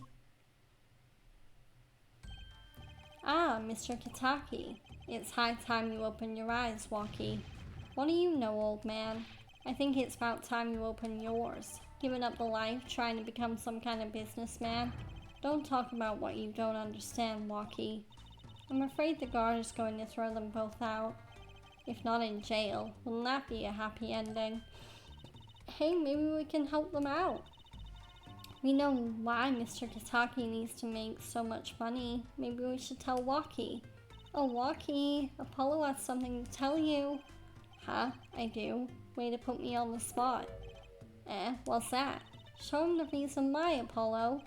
Ah, Mr. Kitaki. It's high time you open your eyes, Walkie. What do you know, old man? I think it's about time you open yours. Giving up the life, trying to become some kind of businessman. Don't talk about what you don't understand, Walkie. I'm afraid the guard is going to throw them both out. If not in jail, wouldn't that be a happy ending? Hey, maybe we can help them out. We know why Mr. Kitaki needs to make so much money. Maybe we should tell Walkie. Oh, Walkie, Apollo has something to tell you. Huh? I do. Way to put me on the spot. What's that? Show him the reason why, Apollo.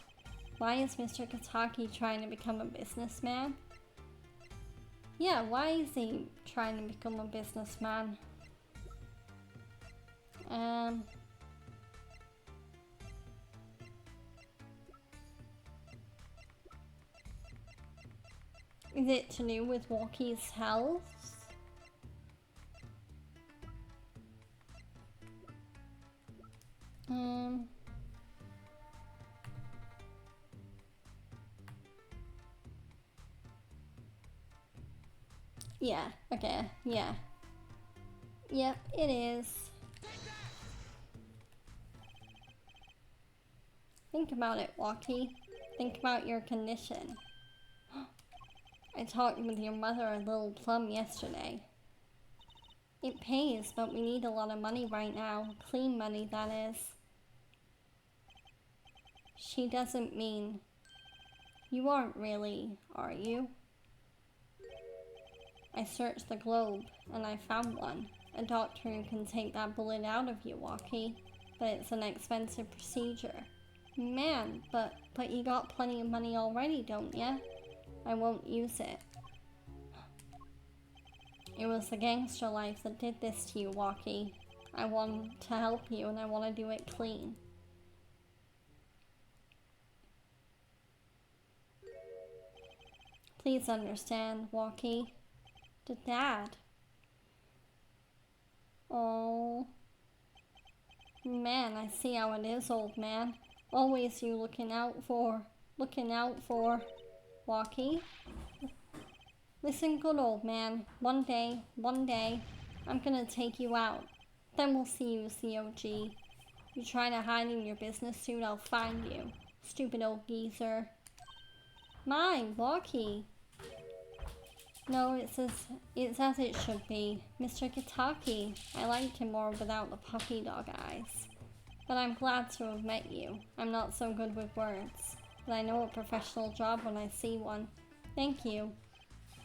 Why is Mr. Kitaki trying to become a businessman? Yeah, why is he trying to become a businessman? Is it to do with Walkie's health? Yeah, okay, yeah. Yep, it is. Think about it, Walkie. Think about your condition. I talked with your mother a little plum yesterday. It pays, but we need a lot of money right now. Clean money, that is. She doesn't mean... You aren't really, are you? I searched the globe, and I found one. A doctor who can take that bullet out of you, Walkie. But it's an expensive procedure. Man, but you got plenty of money already, don't ya? I won't use it. It was the gangster life that did this to you, Walkie. I want to help you, and I want to do it clean. Please understand, Walkie. To Dad. Oh. Man, I see how it is, old man. Always you looking out for. Walkie? Listen, good old man. One day, I'm gonna take you out. Then we'll see you, COG. You try to hide in your business suit, I'll find you. Stupid old geezer. Mine, Walkie. No, it's as it should be. Mr. Kitaki. I liked him more without the puppy dog eyes. But I'm glad to have met you. I'm not so good with words, but I know a professional job when I see one. Thank you.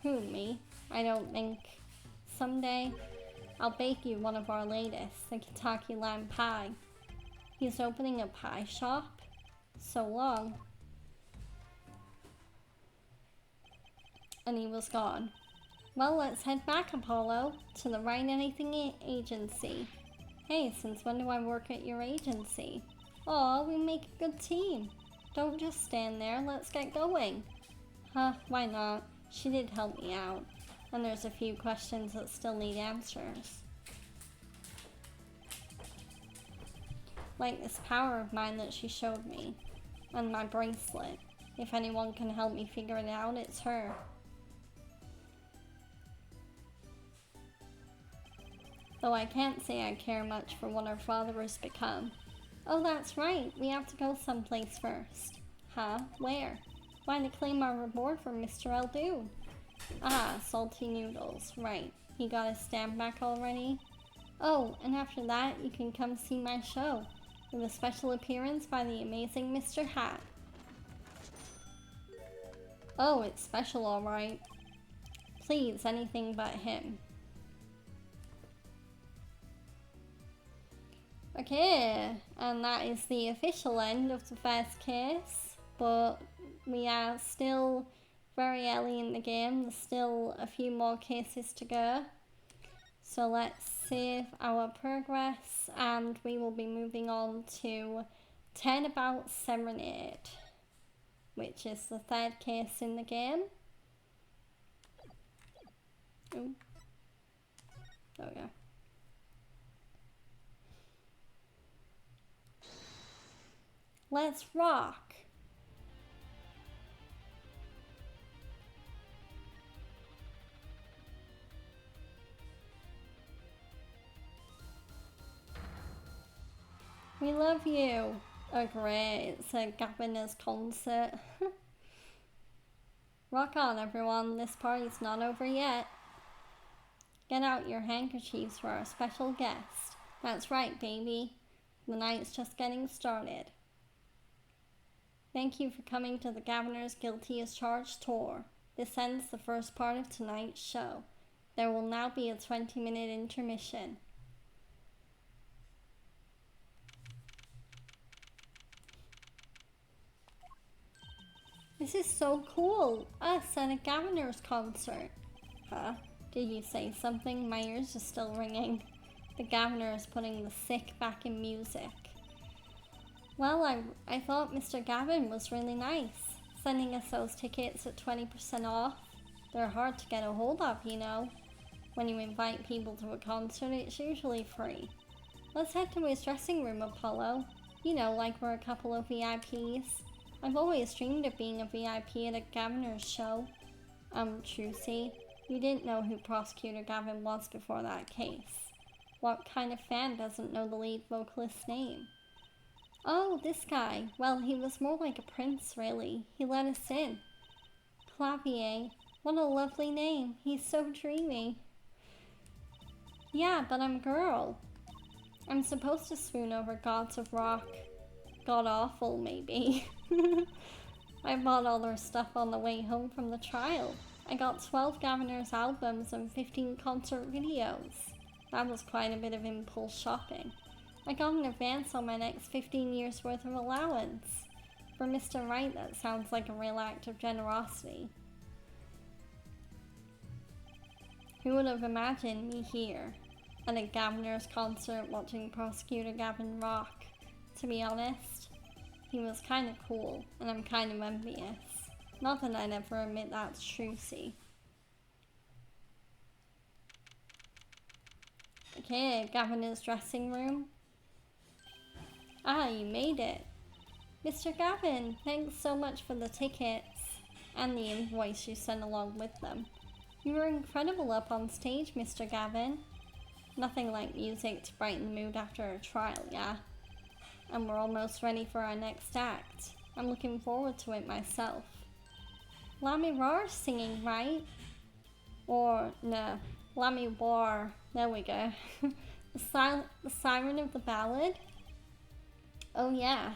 Who, me? I don't think. Someday, I'll bake you one of our latest, the Kentucky lime pie. He's opening a pie shop? So long. And he was gone. Well, let's head back, Apollo, to the Write Anything agency. Hey, since when do I work at your agency? Aw, we make a good team. Don't just stand there, let's get going. Huh, why not? She did help me out. And there's a few questions that still need answers. Like this power of mine that she showed me. And my bracelet. If anyone can help me figure it out, it's her. Though I can't say I care much for what our father has become. Oh, that's right. We have to go someplace first. Huh? Where? Why, to claim our reward from Mr. Eldoon. Ah, salty noodles. Right. He got his stamp back already? Oh, and after that, you can come see my show. With a special appearance by the amazing Mr. Hat. Oh, it's special, alright. Please, anything but him. Okay, and that is the official end of the first case, but we are still very early in the game. There's still a few more cases to go. So let's save our progress, and we will be moving on to Turnabout Serenade, which is the third case in the game. Ooh. There we go. Let's rock! We love you! Oh great, it's a Governor's concert. Rock on everyone, this party's not over yet. Get out your handkerchiefs for our special guest. That's right, baby. The night's just getting started. Thank you for coming to the Governor's Guilty as Charged tour. This ends the first part of tonight's show. There will now be a 20-minute intermission. This is so cool! Us at a Governor's concert. Huh? Did you say something? My ears are still ringing. The Governor is putting the sick back in music. Well, I thought Mr. Gavin was really nice, sending us those tickets at 20% off. They're hard to get a hold of, you know. When you invite people to a concert, it's usually free. Let's head to his dressing room, Apollo. You know, like we're a couple of VIPs. I've always dreamed of being a VIP at a Governor's show. Trucy, you didn't know who Prosecutor Gavin was before that case. What kind of fan doesn't know the lead vocalist's name? Oh, this guy. Well, he was more like a prince, really. He let us in. Clavier. What a lovely name. He's so dreamy. Yeah, but I'm a girl. I'm supposed to swoon over gods of rock. God awful, maybe. I bought all their stuff on the way home from the trial. I got 12 Governor's albums and 15 concert videos. That was quite a bit of impulse shopping. I got an advance on my next 15 years worth of allowance. For Mr. Wright, that sounds like a real act of generosity. Who would have imagined me here, at a Governor's concert watching Prosecutor Gavin rock? To be honest, he was kinda cool, and I'm kind of envious. Not that I'd ever admit that's Trucy. Okay, Governor's dressing room. Ah, you made it. Mr. Gavin, thanks so much for the tickets and the invoice you sent along with them. You were incredible up on stage, Mr. Gavin. Nothing like music to brighten the mood after a trial, yeah? And we're almost ready for our next act. I'm looking forward to it myself. Lammy Roar's singing, right? Or, no, Lammy War. There we go. The siren of the ballad? Oh yeah.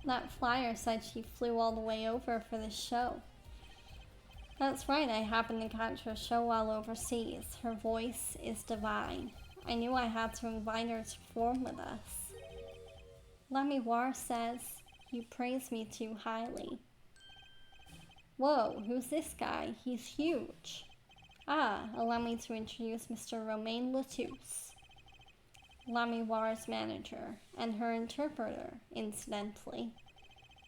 That flyer said she flew all the way over for this show. That's right, I happened to catch her show while overseas. Her voice is divine. I knew I had to invite her to perform with us. Lamiwar says you praise me too highly. Whoa, who's this guy? He's huge. Ah, allow me to introduce Mr. Romain Latousse, Lamiwar's manager, and her interpreter, incidentally.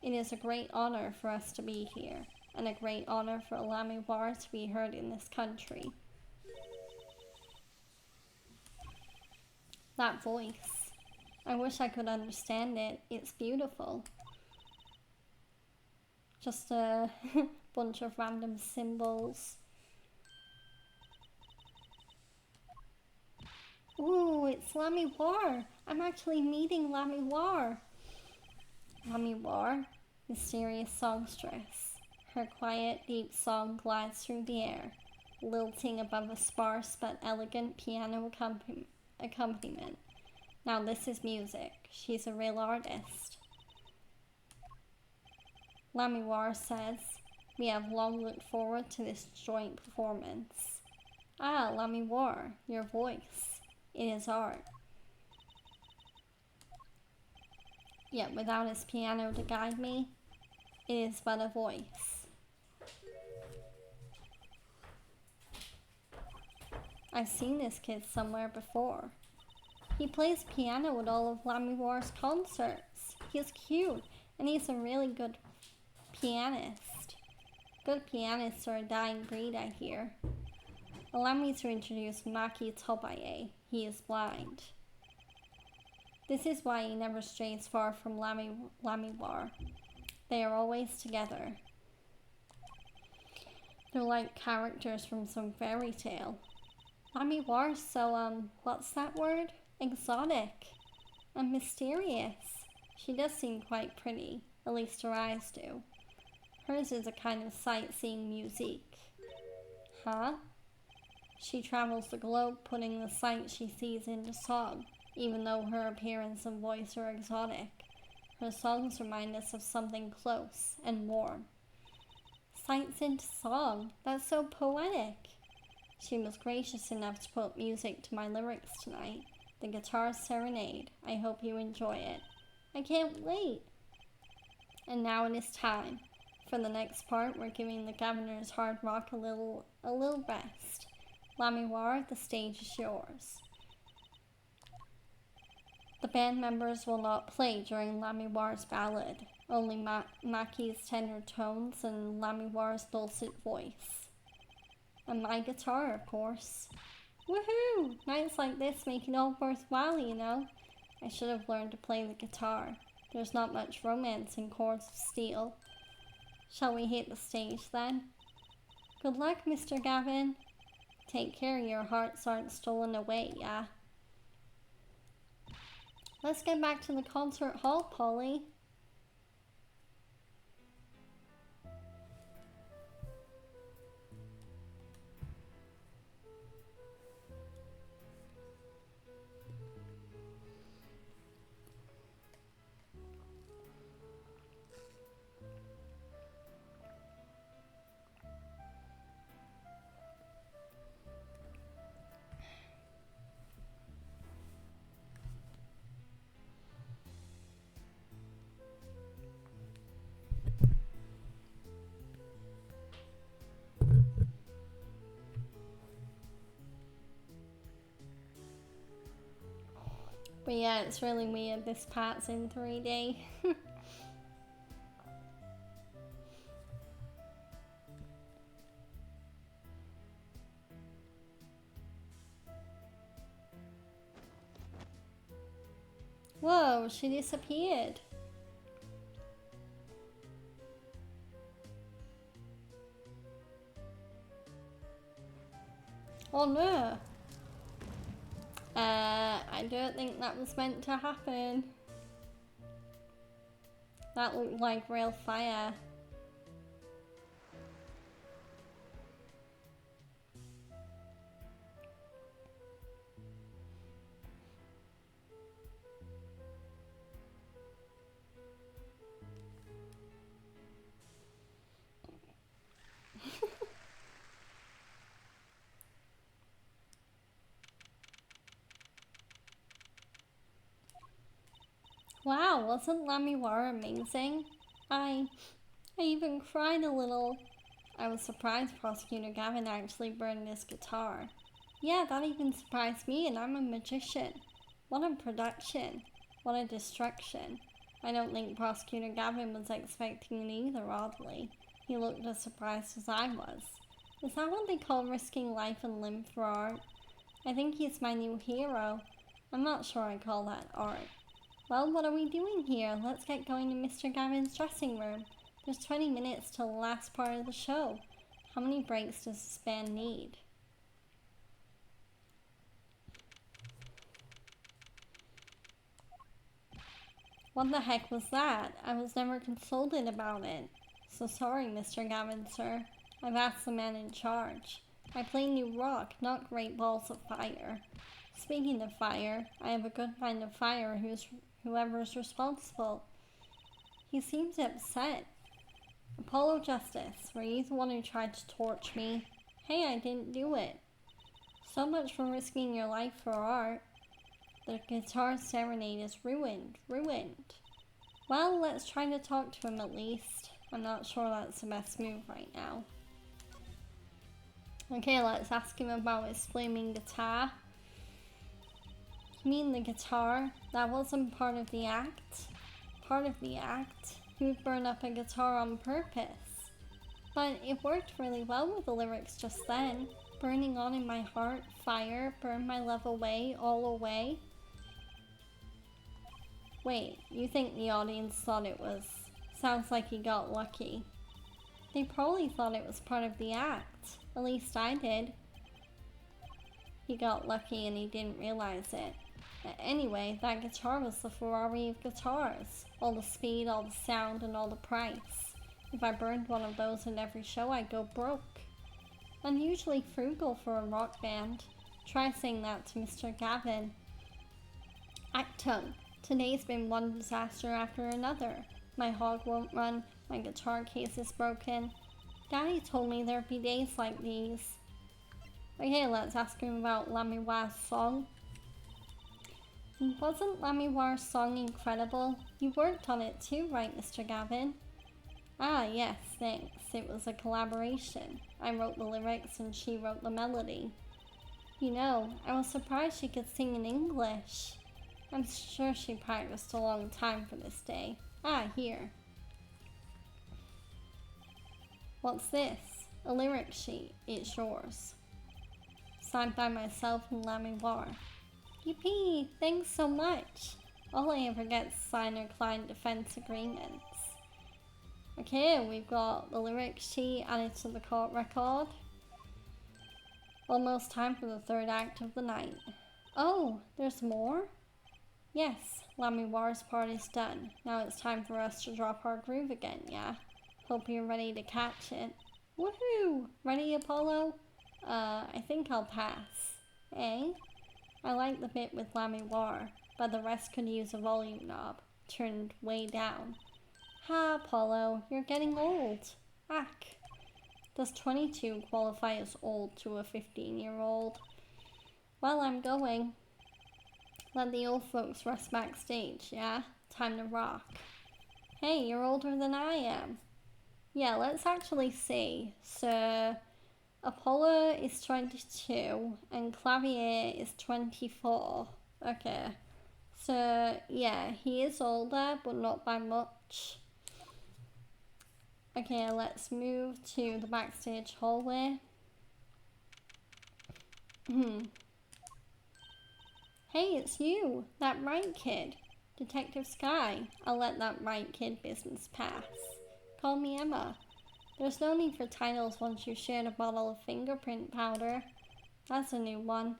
It is a great honor for us to be here, and a great honor for Lamiwar to be heard in this country. That voice. I wish I could understand it. It's beautiful. Just a bunch of random symbols. Ooh, it's Lamiwar. I'm actually meeting Lamiwar. Lamiwar, mysterious songstress. Her quiet, deep song glides through the air, lilting above a sparse but elegant piano accompaniment. Now this is music. She's a real artist. Lamiwar says, we have long looked forward to this joint performance. Ah, Lamiwar, your voice. It is art. Yet without his piano to guide me, it is but a voice. I've seen this kid somewhere before. He plays piano at all of Lamiwar's concerts. He's cute, and he's a really good pianist. Good pianists are a dying breed, I hear. Allow me to introduce Maki Tobaye. He is blind. This is why he never strays far from Lamiwar. They are always together. They're like characters from some fairy tale. Lamiwar's so, what's that word? Exotic and mysterious. She does seem quite pretty, at least her eyes do. Hers is a kind of sightseeing musique. Huh? She travels the globe putting the sights she sees into song, even though her appearance and voice are exotic. Her songs remind us of something close and warm. Sights into song, that's so poetic. She was gracious enough to put music to my lyrics tonight. The Guitar Serenade. I hope you enjoy it. I can't wait. And now it is time. For the next part, we're giving the Governor's Hard Rock a little rest. Lamiwar, the stage is yours. The band members will not play during Lamiwar's ballad. Only Maki's tender tones and Lamiwar's dulcet voice. And my guitar, of course. Woohoo! Nights like this make it all worthwhile, you know. I should have learned to play the guitar. There's not much romance in chords of steel. Shall we hit the stage then? Good luck, Mr. Gavin. Take care your hearts aren't stolen away, yeah? Let's get back to the concert hall, Polly. But yeah, it's really weird. This part's in 3D. Whoa, she disappeared. Oh no. I don't think that was meant to happen. That looked like real fire. Wow, wasn't Lamiwara amazing? I even cried a little. I was surprised Prosecutor Gavin actually burned his guitar. Yeah, that even surprised me, and I'm a magician. What a production. What a destruction. I don't think Prosecutor Gavin was expecting it either, oddly. He looked as surprised as I was. Is that what they call risking life and limb for art? I think he's my new hero. I'm not sure I call that art. Well, what are we doing here? Let's get going to Mr. Gavin's dressing room. There's 20 minutes till the last part of the show. How many breaks does this band need? What the heck was that? I was never consulted about it. So sorry, Mr. Gavin, sir. I've asked the man in charge. I play new rock, not great balls of fire. Speaking of fire, I have a good friend of fire whoever's responsible. He seems upset. Apollo Justice, were you the one who tried to torch me? Hey, I didn't do it. So much for risking your life for art. The guitar serenade is ruined. Well, let's try to talk to him at least. I'm not sure that's the best move right now. Okay, let's ask him about his flaming guitar. You mean the guitar? That wasn't part of the act? Part of the act? Who'd burn up a guitar on purpose? But it worked really well with the lyrics just then. Burning on in my heart, fire, burn my love away, all away. Wait, you think the audience thought it was... Sounds like he got lucky. They probably thought it was part of the act. At least I did. He got lucky and he didn't realize it. Anyway, that guitar was the Ferrari of guitars. All the speed, all the sound, and all the price. If I burned one of those in every show, I'd go broke. Unusually frugal for a rock band. Try saying that to Mr. Gavin. Actum. Today's been one disaster after another. My hog won't run, my guitar case is broken. Daddy told me there'd be days like these. Okay, let's ask him about Lamiwa's song. Wasn't Lamiwa's song incredible? You worked on it too, right, Mr. Gavin? Ah, yes, thanks. It was a collaboration. I wrote the lyrics and she wrote the melody. You know, I was surprised she could sing in English. I'm sure she practiced a long time for this day. Ah, here. What's this? A lyric sheet. It's yours. Signed by myself and Lamiwar. Yippee! Thanks so much! All I ever get is sign or client defense agreements. Okay, we've got the lyric sheet added to the court record. Almost time for the third act of the night. Oh, there's more? Yes, Lamiwar's part is done. Now it's time for us to drop our groove again, yeah? Hope you're ready to catch it. Woohoo! Ready, Apollo? I think I'll pass. Eh? I like the bit with Lamiwar, but the rest could use a volume knob, turned way down. Ha, Apollo, you're getting old. Ack. Does 22 qualify as old to a 15-year-old? Well, I'm going. Let the old folks rest backstage, yeah? Time to rock. Hey, you're older than I am. Yeah, let's actually see. So, Apollo is 22 and Clavier is 24. Okay. So, yeah, he is older, but not by much. Okay, let's move to the backstage hallway. Hey, it's you, that right kid. Detective Sky. I'll let that right kid business pass. Call me Emma. There's no need for titles once you shared a bottle of fingerprint powder. That's a new one.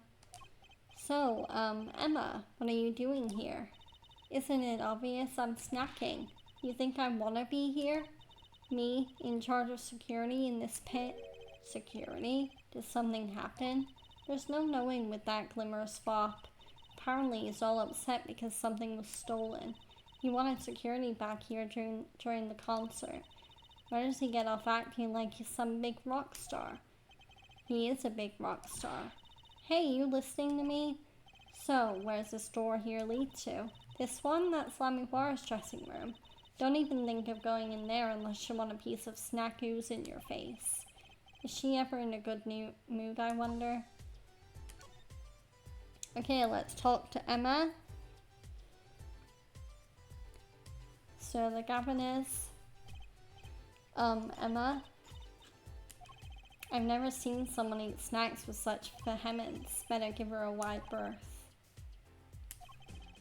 So, Emma, what are you doing here? Isn't it obvious I'm snacking? You think I wanna be here? Me, in charge of security in this pit? Security? Did something happen? There's no knowing with that glimmer swap. Apparently he's all upset because something was stolen. He wanted security back here during the concert. Where does he get off acting like he's some big rock star? He is a big rock star. Hey, you listening to me? So, where's this door here lead to? This one? That's Lamiwara's dressing room. Don't even think of going in there unless you want a piece of snack ooze in your face. Is she ever in a good mood, I wonder? Okay, let's talk to Emma. So the governess. Emma. I've never seen someone eat snacks with such vehemence. Better give her a wide berth.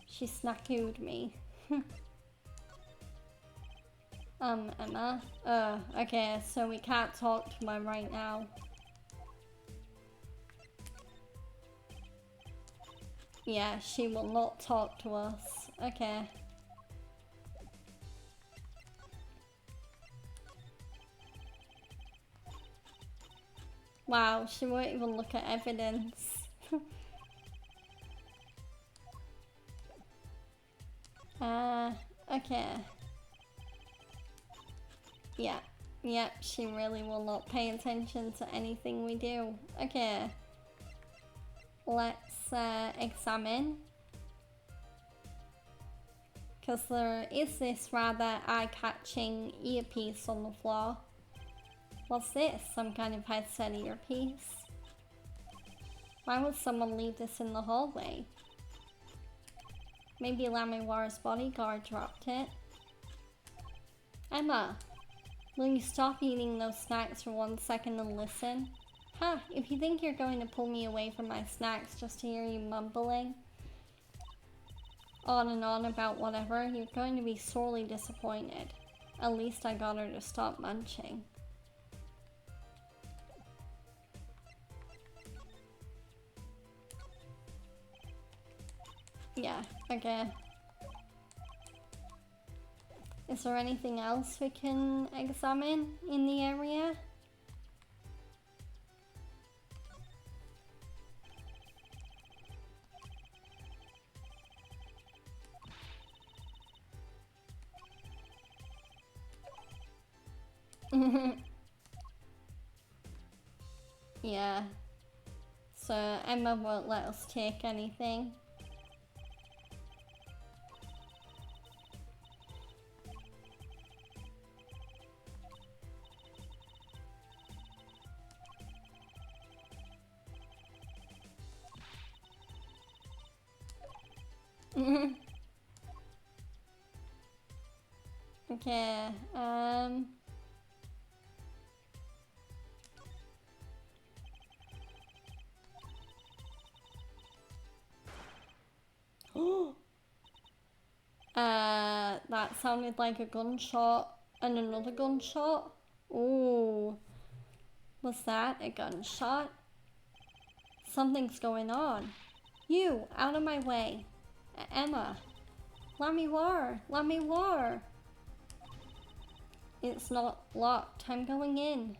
She snack-ooed me. Emma. Okay, so we can't talk to her right now. Yeah, she will not talk to us. Okay. Wow, she won't even look at evidence. Okay. Yep, she really will not pay attention to anything we do. Okay. Let's examine. Because there is this rather eye-catching earpiece on the floor. What's this? Some kind of headset earpiece? Why would someone leave this in the hallway? Maybe Lamiwara's bodyguard dropped it. Emma, will you stop eating those snacks for 1 second and listen? Ha! If you think you're going to pull me away from my snacks just to hear you mumbling on and on about whatever, you're going to be sorely disappointed. At least I got her to stop munching. Yeah, okay. Is there anything else we can examine in the area? Yeah. So Emma won't let us take anything. Okay, that sounded like a gunshot and another gunshot. Ooh, was that a gunshot? Something's going on. You, out of my way. Emma. Lamiwar. It's not locked. I'm going in.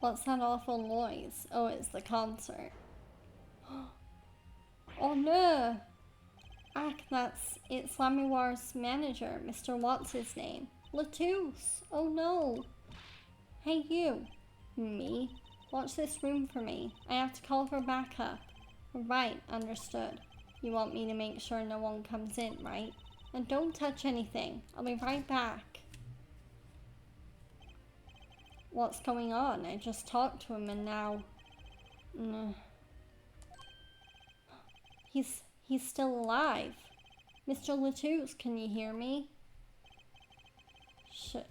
What's that awful noise? Oh, it's the concert. Oh no! It's Lamiwar's manager, Mr. What's his name? Latouche! Oh no! Hey you! Me? Watch this room for me. I have to call for backup. Right, understood. You want me to make sure no one comes in, right? And don't touch anything. I'll be right back. What's going on? I just talked to him and now... He's still alive. Mr. Latouche, can you hear me?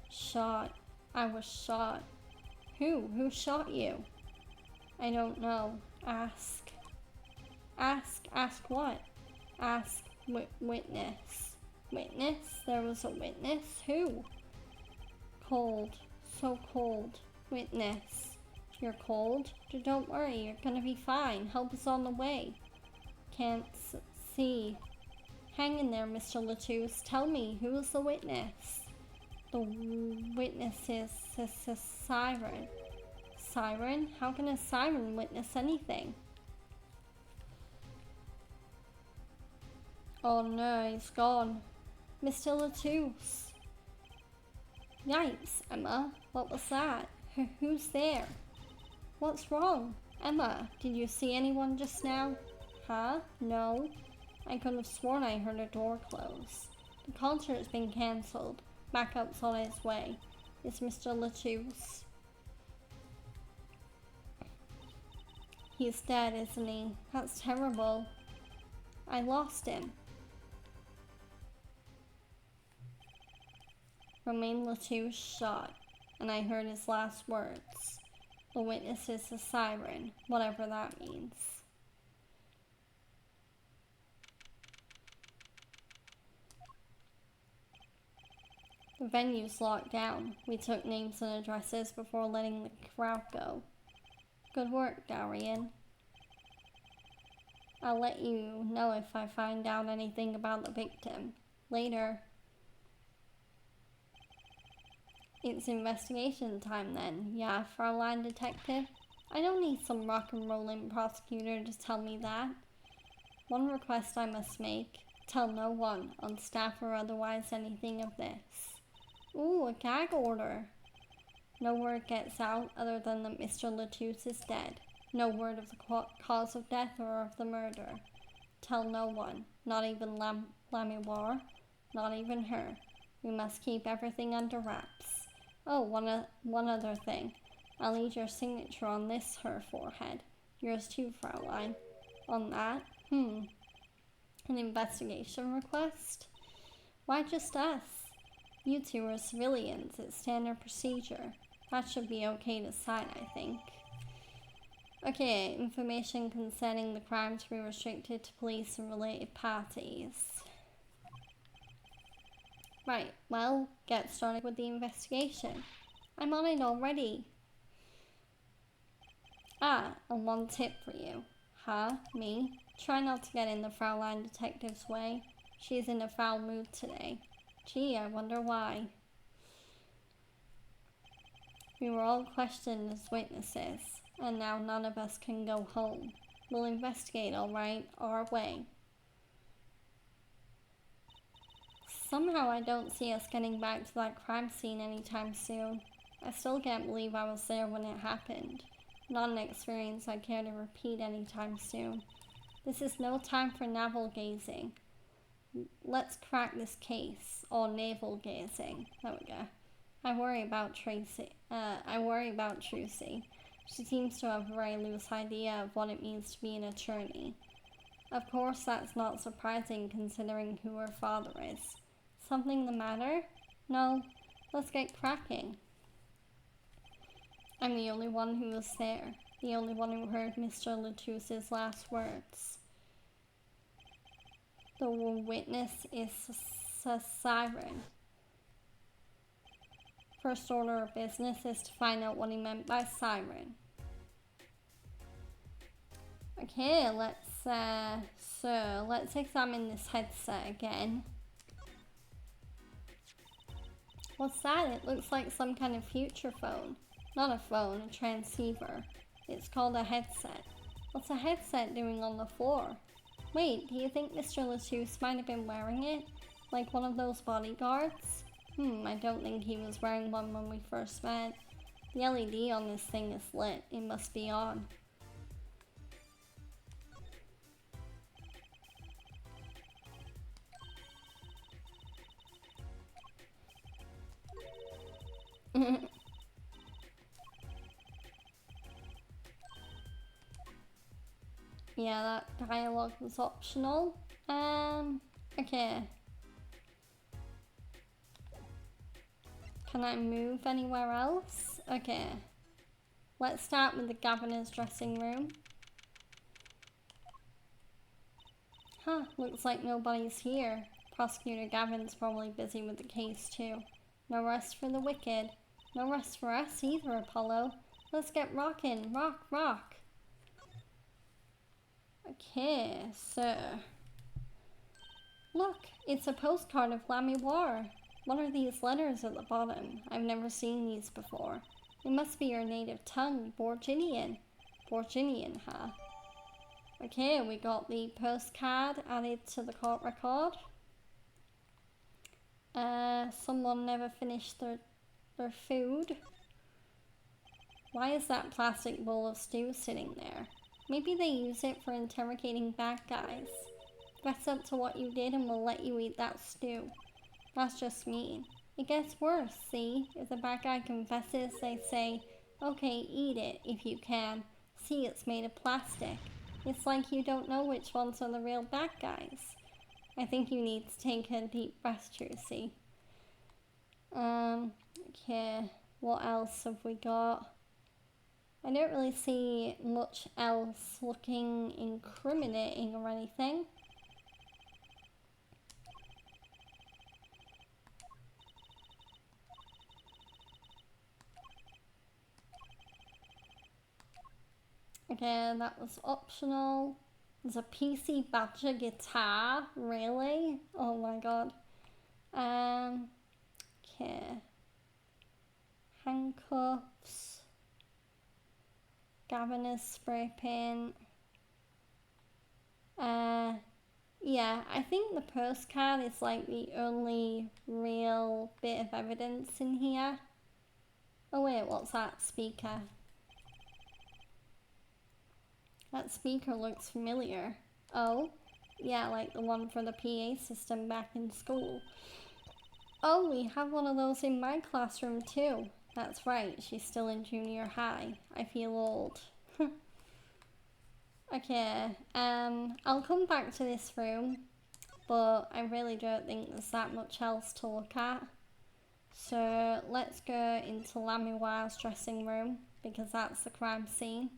Shot. I was shot. Who? Who shot you? I don't know. Ask. Ask what? Ask witness. Witness? There was a witness? Who? Cold. So cold. Witness. You're cold? Don't worry, you're gonna be fine. Help is on the way. Can't see. Hang in there, Mr. Latouche. Tell me, who is the witness? The witness is a siren. Siren? How can a siren witness anything? Oh no, he's gone. Mr. Latouche. Yikes, Emma. What was that? Who's there? What's wrong? Emma, did you see anyone just now? Huh? No. I could have sworn I heard a door close. The concert's been cancelled. Backup's on its way. It's Mr. Latouche. He's dead, isn't he? That's terrible. I lost him. Romain Latouche shot, and I heard his last words. The witness is a siren, whatever that means. The venue's locked down. We took names and addresses before letting the crowd go. Good work, Darian. I'll let you know if I find out anything about the victim. Later. It's investigation time then, yeah, Fraulein Detective? I don't need some rock and rollin' prosecutor to tell me that. One request I must make. Tell no one, on staff or otherwise, anything of this. Ooh, a gag order. No word gets out other than that Mr. Latouche is dead. No word of the cause of death or of the murder. Tell no one, not even Lamiwar, not even her. We must keep everything under wraps. Oh, one other thing. I'll need your signature on this, her forehead. Yours too, Fraulein. On that? An investigation request? Why just us? You two are civilians. It's standard procedure. That should be okay to sign, I think. Okay, information concerning the crime to be restricted to police and related parties. Right, well, get started with the investigation. I'm on it already. Ah, and one tip for you. Huh? Me? Try not to get in the Fraulein Detective's way. She's in a foul mood today. Gee, I wonder why. We were all questioned as witnesses, and now none of us can go home. We'll investigate, alright, our way. Somehow I don't see us getting back to that crime scene anytime soon. I still can't believe I was there when it happened. Not an experience I care to repeat anytime soon. This is no time for navel gazing. Let's crack this case, or navel gazing. There we go. I worry about Trucy. She seems to have a very loose idea of what it means to be an attorney. Of course, that's not surprising considering who her father is. Something the matter? No, let's get cracking. I'm the only one who was there. The only one who heard Mr. Latouche's last words. The witness is a siren. First order of business is to find out what he meant by siren. Okay, let's examine this headset again. What's that? It looks like some kind of future phone. Not a phone, a transceiver. It's called a headset. What's a headset doing on the floor? Wait, do you think Mr. Latouche might have been wearing it? Like one of those bodyguards? I don't think he was wearing one when we first met. The LED on this thing is lit. It must be on. Yeah, that dialogue was optional. Okay. Can I move anywhere else? Okay. Let's start with the governor's dressing room. Huh, looks like nobody's here. Prosecutor Gavin's probably busy with the case too. No rest for the wicked. No rest for us either, Apollo. Let's get rockin'. Rock, rock. Okay, so... Look, it's a postcard of Lamiwar. What are these letters at the bottom? I've never seen these before. It must be your native tongue, Borginian. Borginian, huh? Okay, we got the postcard added to the court record. Someone never finished their Their food. Why is that plastic bowl of stew sitting there? Maybe they use it for interrogating bad guys. Fess up to what you did and we'll let you eat that stew. That's just mean. It gets worse, see? If the bad guy confesses, they say, okay, eat it if you can. See, it's made of plastic. It's like you don't know which ones are the real bad guys. I think you need to take a deep breath, Trucy. Okay, what else have we got? I don't really see much else looking incriminating or anything. Okay, that was optional. There's a PC Badger guitar, really? Oh my god. Okay. Handcuffs. Governor's spray paint. Yeah, I think the postcard is like the only real bit of evidence in here. Oh wait, what's that? Speaker. That speaker looks familiar. Oh, yeah, like the one for the PA system back in school. Oh, we have one of those in my classroom too. That's right, she's still in junior high. I feel old. Okay, I'll come back to this room, but I really don't think there's that much else to look at. So let's go into Lamiwar's dressing room, because that's the crime scene.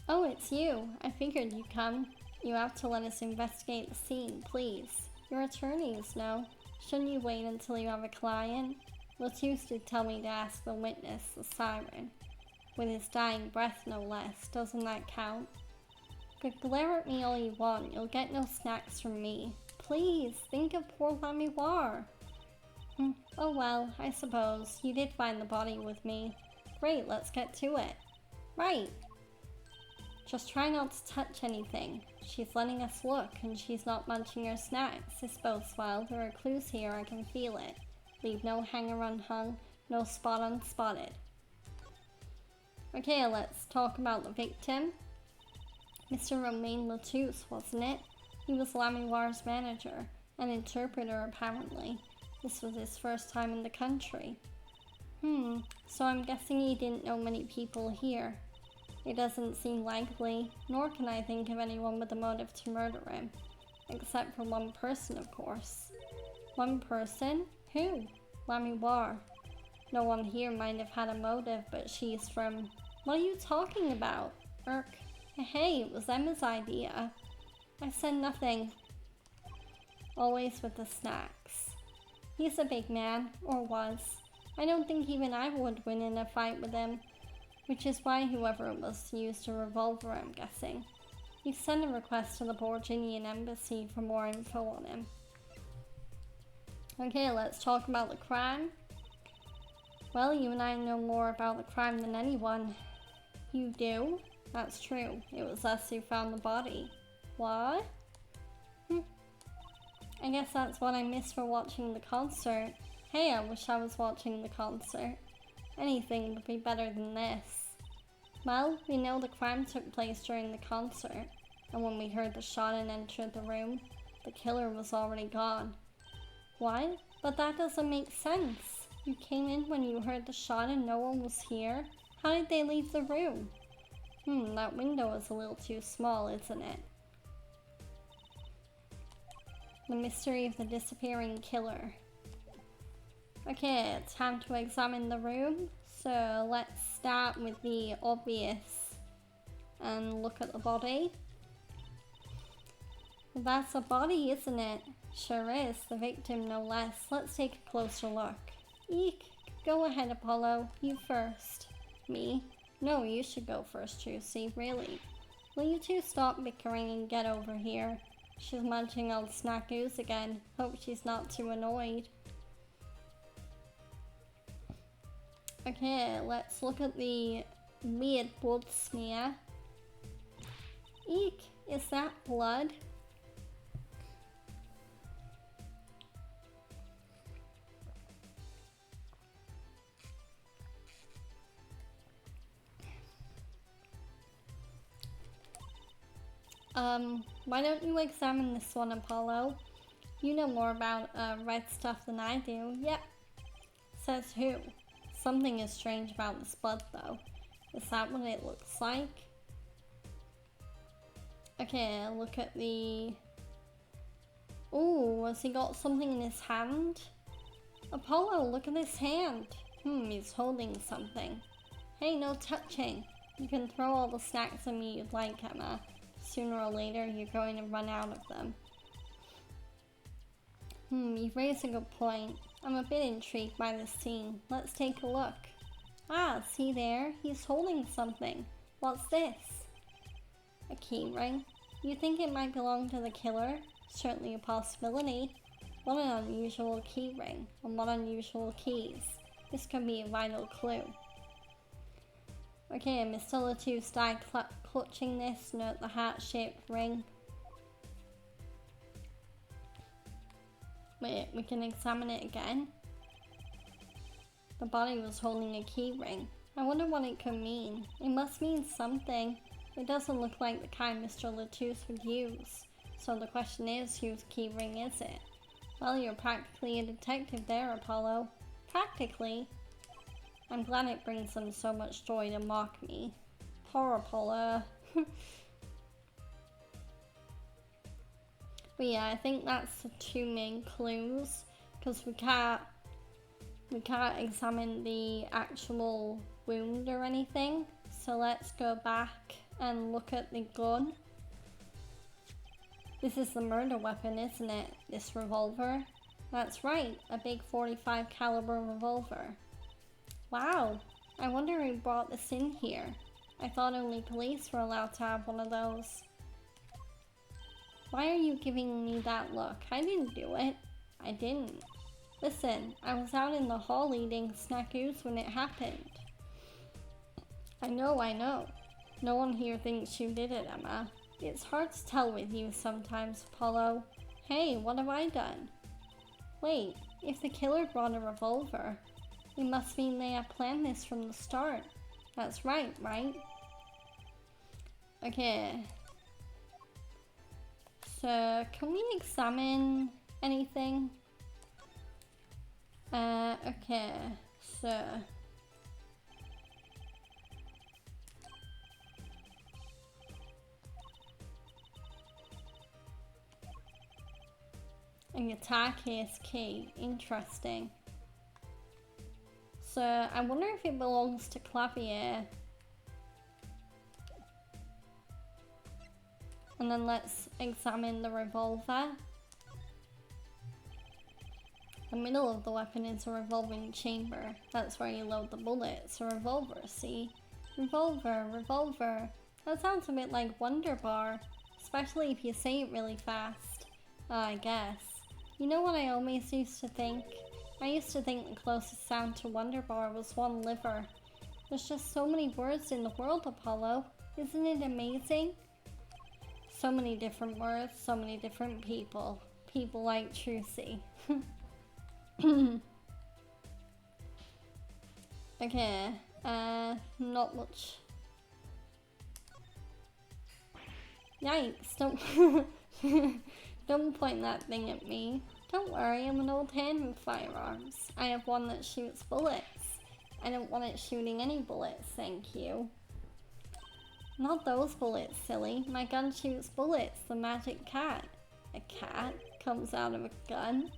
Oh, it's you. I figured you'd come. You have to let us investigate the scene, please. You're attorneys, no? Shouldn't you wait until you have a client? Latius did tell me to ask the witness, the siren. With his dying breath, no less. Doesn't that count? But glare at me all you want. You'll get no snacks from me. Please, think of poor Lamiwar. Oh well, I suppose. You did find the body with me. Great, let's get to it. Right. Just try not to touch anything. She's letting us look, and she's not munching her snacks. This bodes well. There are clues here, I can feel it. Leave no hanger unhung, no spot unspotted. Okay, let's talk about the victim. Mr. Romain Latouche, wasn't it? He was Lamiwar's manager, an interpreter apparently. This was his first time in the country. So I'm guessing he didn't know many people here. It doesn't seem likely, nor can I think of anyone with a motive to murder him. Except for one person, of course. One person? Who? Lamiwar. No one here might have had a motive, but she's from... What are you talking about? Irk. Hey, it was Emma's idea. I said nothing. Always with the snacks. He's a big man, or was. I don't think even I would win in a fight with him. Which is why whoever it was used a revolver, I'm guessing. You've sent a request to the Borginian embassy for more info on him. Okay, let's talk about the crime. Well, you and I know more about the crime than anyone. You do? That's true. It was us who found the body. What? I guess that's what I missed for watching the concert. Hey, I wish I was watching the concert. Anything would be better than this. Well, we know the crime took place during the concert, and when we heard the shot and entered the room, the killer was already gone. What? But that doesn't make sense. You came in when you heard the shot and no one was here? How did they leave the room? That window is a little too small, isn't it? The mystery of the disappearing killer. Okay, it's time to examine the room. So let's start with the obvious and look at the body. Well, that's a body, isn't it? Sure is, the victim no less. Let's take a closer look. Eek! Go ahead, Apollo. You first. Me? No, you should go first, Juicy. Really. Will you two stop bickering and get over here? She's munching on snackoos again. Hope she's not too annoyed. Okay, let's look at the weird blood smear. Eek! Is that blood? Why don't you examine this one, Apollo? You know more about red stuff than I do. Yep. Says who? Something is strange about this blood, though. Is that what it looks like? Okay, look at the... Ooh, has he got something in his hand? Apollo, look at his hand. He's holding something. Hey, no touching. You can throw all the snacks at me you'd like, Emma. Sooner or later, you're going to run out of them. You raise a good point. I'm a bit intrigued by this scene. Let's take a look. Ah, see there? He's holding something. What's this? A key ring? You think it might belong to the killer? Certainly a possibility. What an unusual key ring, and what unusual keys. This could be a vital clue. Okay, Mr. Latouche died clutching this. Note the heart-shaped ring. Wait, we can examine it again. The body was holding a key ring. I wonder what it could mean. It must mean something. It doesn't look like the kind Mr. Latouche would use. So the question is, whose key ring is it? Well, you're practically a detective there, Apollo. Practically. I'm glad it brings them so much joy to mock me. Poor Apollo. But yeah, I think that's the two main clues, because we can't examine the actual wound or anything. So let's go back and look at the gun. This is the murder weapon, isn't it? This revolver? That's right, a big .45 caliber revolver. Wow, I wonder who brought this in here. I thought only police were allowed to have one of those. Why are you giving me that look? I didn't do it. I didn't. Listen, I was out in the hall eating snackoos when it happened. I know. No one here thinks you did it, Emma. It's hard to tell with you sometimes, Apollo. Hey, what have I done? Wait, if the killer brought a revolver, it must mean they have planned this from the start. That's right? Okay. So, can we examine anything? Okay, so... A guitar case key, interesting. So, I wonder if it belongs to Clavier. And then let's examine the revolver. The middle of the weapon is a revolving chamber. That's where you load the bullets. A revolver, see? Revolver. That sounds a bit like Wonder Bar. Especially if you say it really fast. I guess. You know what I always used to think? I used to think the closest sound to Wonder Bar was one liver. There's just so many words in the world, Apollo. Isn't it amazing? So many different words, so many different people. People like Trucy. Okay, not much. Yikes, don't point that thing at me. Don't worry, I'm an old hand with firearms. I have one that shoots bullets. I don't want it shooting any bullets, thank you. Not those bullets, silly. My gun shoots bullets, the magic cat. A cat comes out of a gun?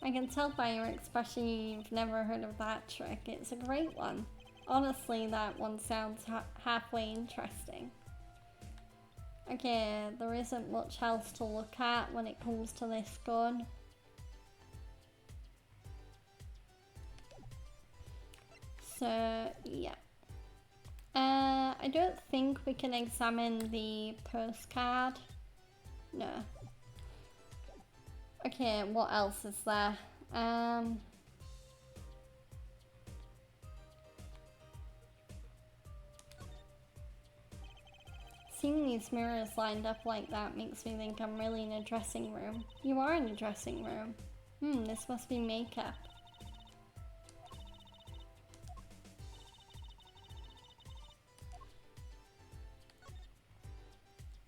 I can tell by your expression you've never heard of that trick. It's a great one. Honestly, that one sounds halfway interesting. Okay, there isn't much else to look at when it comes to this gun. So, yeah. I don't think we can examine the postcard. No. Okay, what else is there? Seeing these mirrors lined up like that makes me think I'm really in a dressing room. You are in a dressing room. This must be makeup.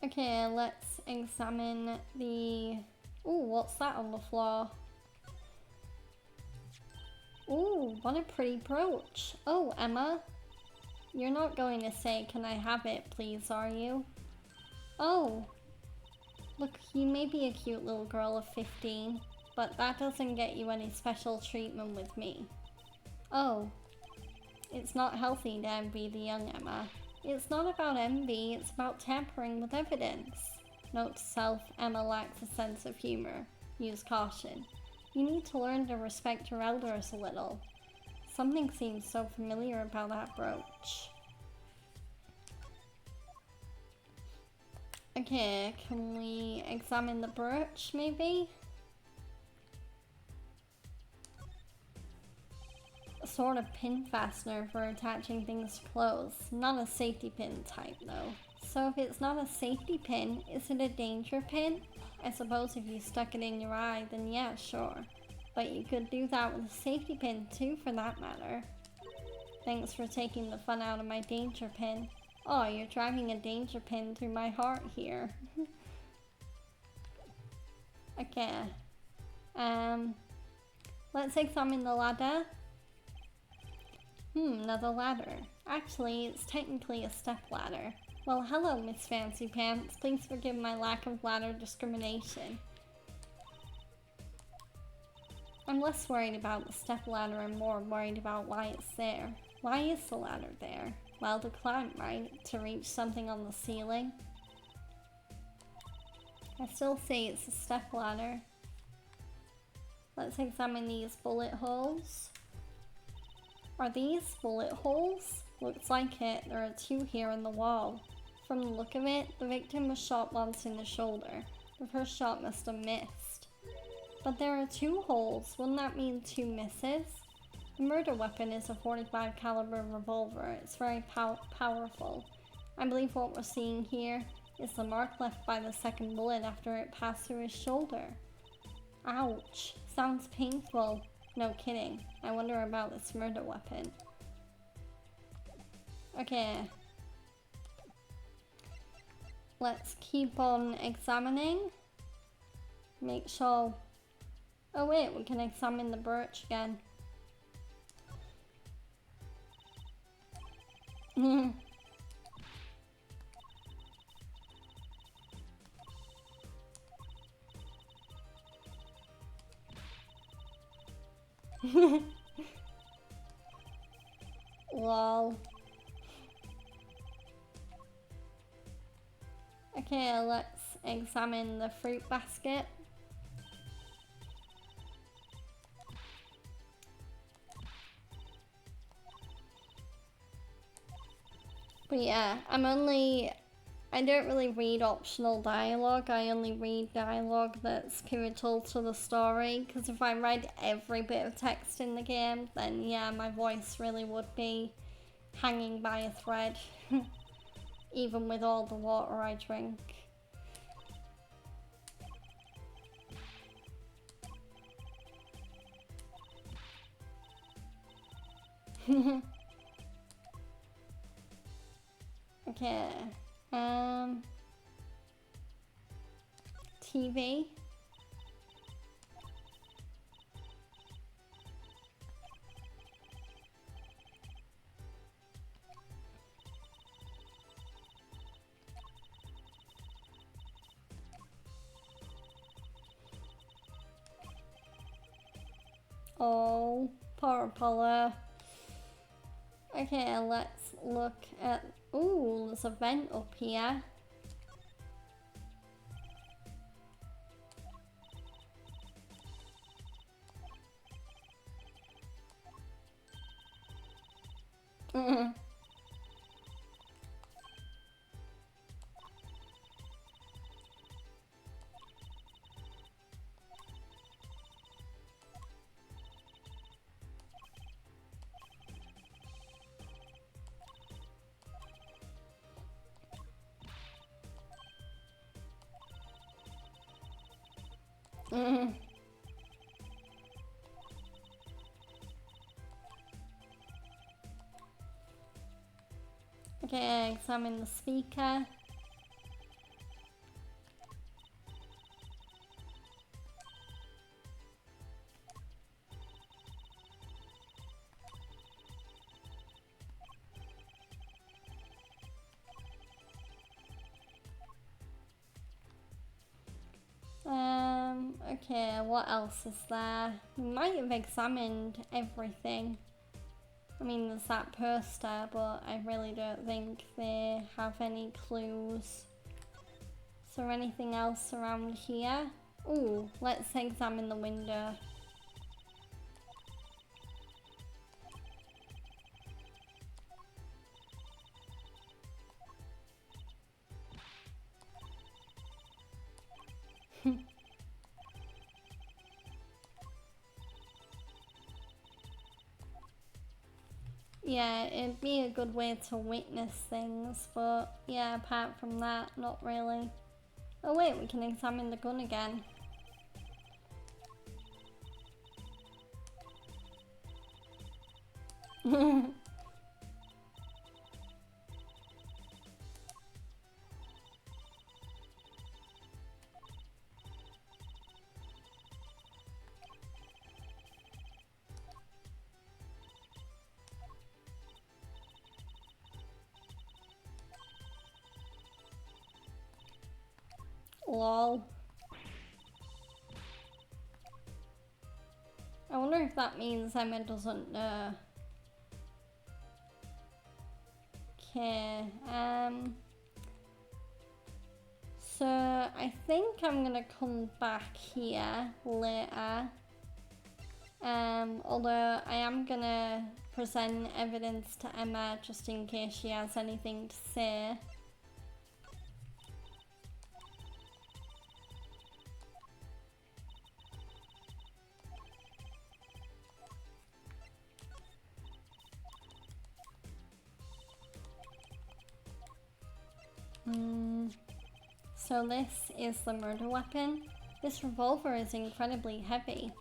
Okay, let's examine the... Ooh, what's that on the floor? Ooh, what a pretty brooch. Oh, Emma, you're not going to say, "Can I have it, please," are you? Oh, look, you may be a cute little girl of 15, but that doesn't get you any special treatment with me. Oh, it's not healthy to envy the young Emma. It's not about envy, it's about tampering with evidence. Note to self, Emma lacks a sense of humor. Use caution. You need to learn to respect your elders a little. Something seems so familiar about that brooch. Okay, can we examine the brooch maybe? A sort of pin fastener for attaching things to clothes. Not a safety pin type though. So if it's not a safety pin, is it a danger pin? I suppose if you stuck it in your eye, then yeah, sure. But you could do that with a safety pin too, for that matter. Thanks for taking the fun out of my danger pin. Oh, you're driving a danger pin through my heart here. Okay. Let's examine the ladder. Another ladder. Actually, it's technically a step ladder. Well, hello, Miss Fancy Pants. Please forgive my lack of ladder discrimination. I'm less worried about the step ladder and more worried about why it's there. Why is the ladder there? Well, to climb, right? To reach something on the ceiling. I still say it's a step ladder. Let's examine these bullet holes. Are these bullet holes? Looks like it. There are 2 here in the wall. From the look of it, the victim was shot once in the shoulder. The first shot must have missed. But there are 2 holes. Wouldn't that mean 2 misses? The murder weapon is a .45 caliber revolver. It's very powerful. I believe what we're seeing here is the mark left by the second bullet after it passed through his shoulder. Ouch. Sounds painful. No kidding. I wonder about this murder weapon. Okay. Let's keep on examining. Make sure... Oh wait, we can examine the brooch again. Lol. Okay, let's examine the fruit basket. But yeah, I don't really read optional dialogue. I only read dialogue that's pivotal to the story, because if I read every bit of text in the game, then yeah, my voice really would be hanging by a thread, even with all the water I drink. Okay, TV. Oh, poor Apollo. Okay, let's look at... Ooh, there's a vent up here. Okay, examine the speaker. Okay, what else is there? We might have examined everything. I mean, there's that poster, but I really don't think they have any clues. Is there anything else around here? Ooh, let's examine the window. Yeah, it'd be a good way to witness things, but yeah, apart from that, not really. Oh wait, we can examine the gun again. Lol. I wonder if that means Emma doesn't know. Okay, so I think I'm gonna come back here later. Although I am gonna present evidence to Emma just in case she has anything to say. So this is the murder weapon. This revolver is incredibly heavy.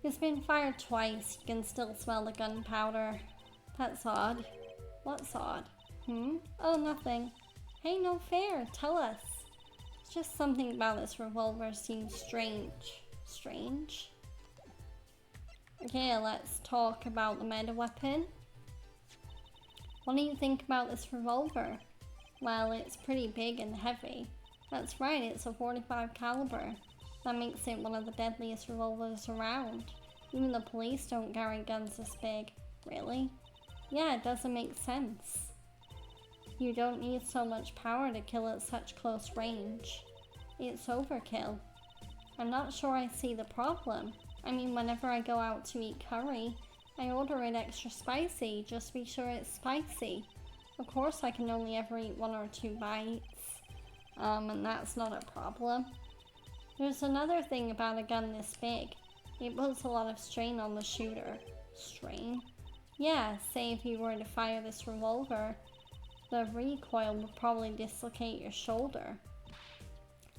It's been fired twice. You can still smell the gunpowder. That's odd. What's odd? Oh, nothing. Hey, no fair. Tell us. It's just something about this revolver seems strange. Strange? Okay, let's talk about the murder weapon. What do you think about this revolver? Well, it's pretty big and heavy. That's right, it's a .45 caliber. That makes it one of the deadliest revolvers around. Even the police don't carry guns this big. Really? Yeah, it doesn't make sense. You don't need so much power to kill at such close range. It's overkill. I'm not sure I see the problem. I mean, whenever I go out to eat curry, I order it extra spicy, just to be sure it's spicy. Of course, I can only ever eat 1 or 2 bites, and that's not a problem. There's another thing about a gun this big. It puts a lot of strain on the shooter. Strain? Yeah, say if you were to fire this revolver, the recoil would probably dislocate your shoulder.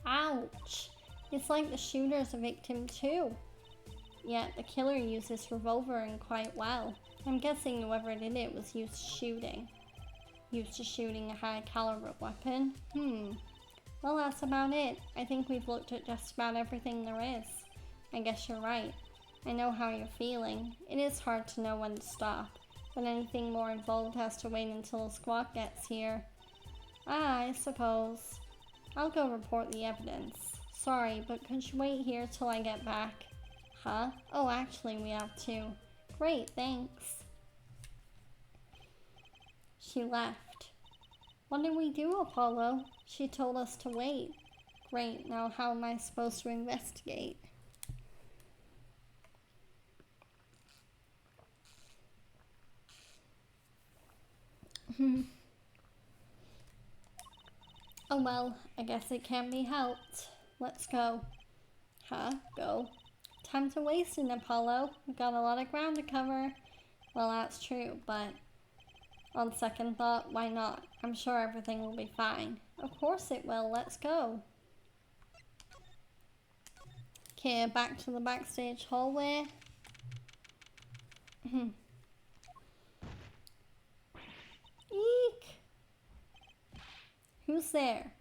Ouch! It's like the shooter's a victim too. Yet the killer used this revolver quite well. I'm guessing whoever did it was used to shooting. Used to shooting a high caliber weapon. Well, that's about it. I think we've looked at just about everything there is. I guess you're right. I know how you're feeling. It is hard to know when to stop, but anything more involved has to wait until the squad gets here. I suppose. I'll go report the evidence. Sorry, but could you wait here till I get back? Huh? Oh, actually, we have to. Great, thanks. She left. What did we do, Apollo? She told us to wait. Great, now how am I supposed to investigate? Oh well, I guess it can't be helped. Let's go. Huh? Go? Time to waste in Apollo. We've got a lot of ground to cover. Well, that's true, but on second thought, why not? I'm sure everything will be fine. Of course it will. Let's go. Okay, back to the backstage hallway. Eek! Who's there?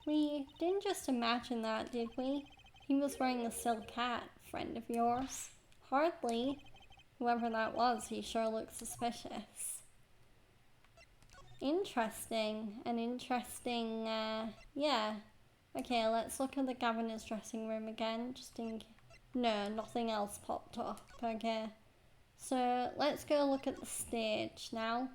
We didn't just imagine that, did we? He was wearing a silk hat, friend of yours. Hardly. Whoever that was, he sure looked suspicious. Interesting. An interesting, yeah. Okay, let's look at the governor's dressing room again, just in case. No, nothing else popped up, okay. So, let's go look at the stage now.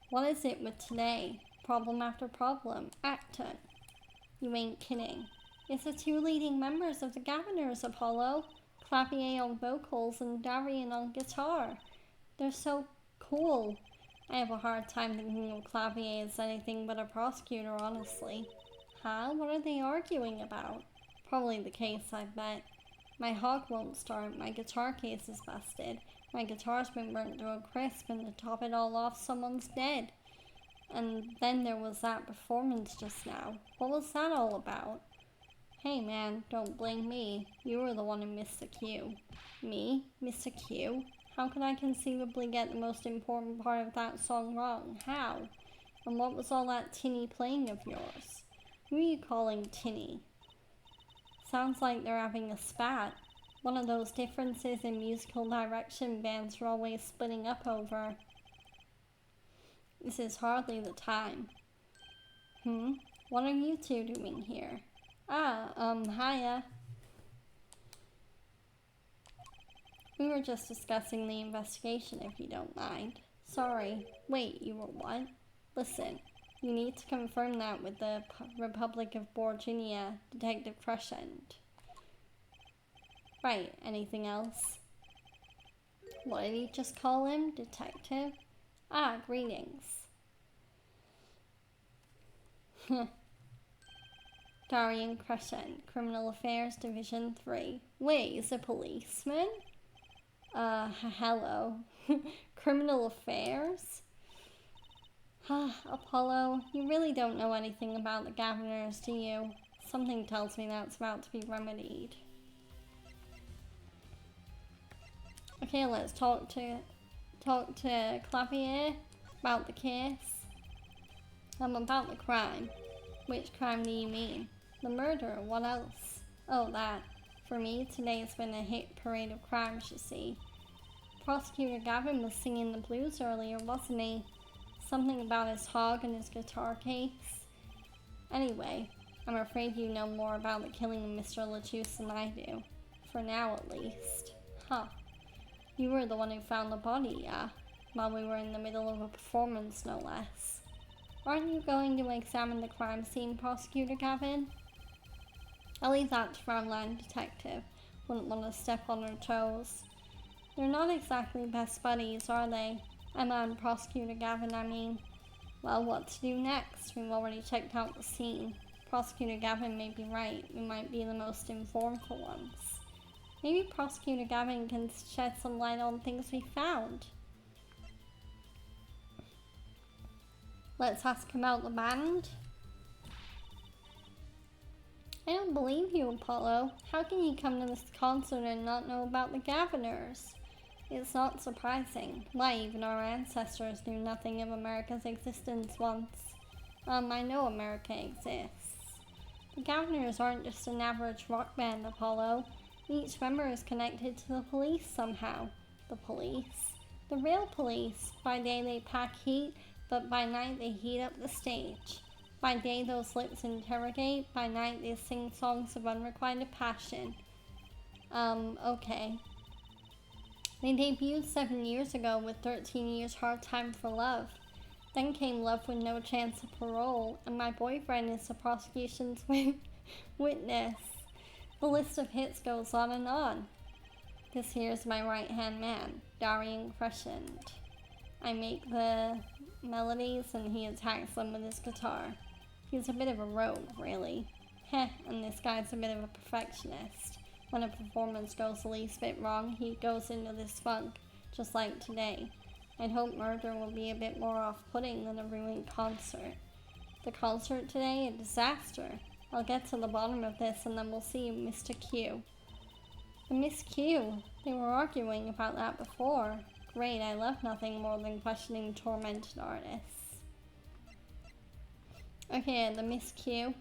What is it with today? Problem after problem. Actor. You ain't kidding. It's the two leading members of the Governors, Apollo. Clavier on vocals and Darian on guitar. They're so cool. I have a hard time thinking of Clavier as anything but a prosecutor, honestly. Huh? What are they arguing about? Probably the case, I bet. My hog won't start, my guitar case is busted. My guitar's been burnt to a crisp, and to top it all off, someone's dead. And then there was that performance just now. What was that all about? Hey man, don't blame me. You were the one who missed the cue. Me? Missed a cue? How could I conceivably get the most important part of that song wrong? How? And what was all that tinny playing of yours? Who are you calling tinny? Sounds like they're having a spat. One of those differences in musical direction bands are always splitting up over. This is hardly the time. What are you two doing here? Hiya. We were just discussing the investigation, if you don't mind. Sorry. Wait, you were what? Listen, you need to confirm that with the Republic of Virginia, Detective Crescent. Right, anything else? What did he just call him? Detective? Greetings. Darian Crescent, Criminal Affairs Division 3. Wait, he's a policeman? Hello. Criminal Affairs? Apollo, you really don't know anything about the Governors, do you? Something tells me that's about to be remedied. Okay, let's talk to Clavier about the case. About the crime. Which crime do you mean? The murder, what else? Oh, that. For me, today's been a hit parade of crimes, you see. Prosecutor Gavin was singing the blues earlier, wasn't he? Something about his hog and his guitar case. Anyway, I'm afraid you know more about the killing of Mr. Lachuse than I do. For now, at least. You were the one who found the body, yeah? While we were in the middle of a performance, no less. Aren't you going to examine the crime scene, Prosecutor Gavin? I'll leave that to Frontline Detective. Wouldn't want to step on her toes. They're not exactly best buddies, are they? Emma and Prosecutor Gavin, I mean. Well, what to do next? We've already checked out the scene. Prosecutor Gavin may be right. We might be the most informed for once. Maybe Prosecutor Gavin can shed some light on things we found. Let's ask about the band. I don't believe you, Apollo. How can you come to this concert and not know about the Governors? It's not surprising. Why, even our ancestors knew nothing of America's existence once. I know America exists. The Governors aren't just an average rock band, Apollo. Each member is connected to the police somehow. The police? The real police. By day they pack heat, but by night they heat up the stage. By day those lips interrogate, by night they sing songs of unrequited passion. Okay. They debuted 7 years ago with 13 Years Hard Time for Love. Then came Love with No Chance of Parole, and My Boyfriend is the prosecution's witness. The list of hits goes on and on. This here's my right-hand man, Darian Crescent. I make the melodies and he attacks them with his guitar. He's a bit of a rogue, really. And this guy's a bit of a perfectionist. When a performance goes the least bit wrong, he goes into this funk, just like today. I'd hope Murder will be a bit more off-putting than a ruined concert. The concert today, a disaster. I'll get to the bottom of this and then we'll see Mr. Q. The Miss Q. They were arguing about that before. Great, I love nothing more than questioning tormented artists. Okay, the Miss Q.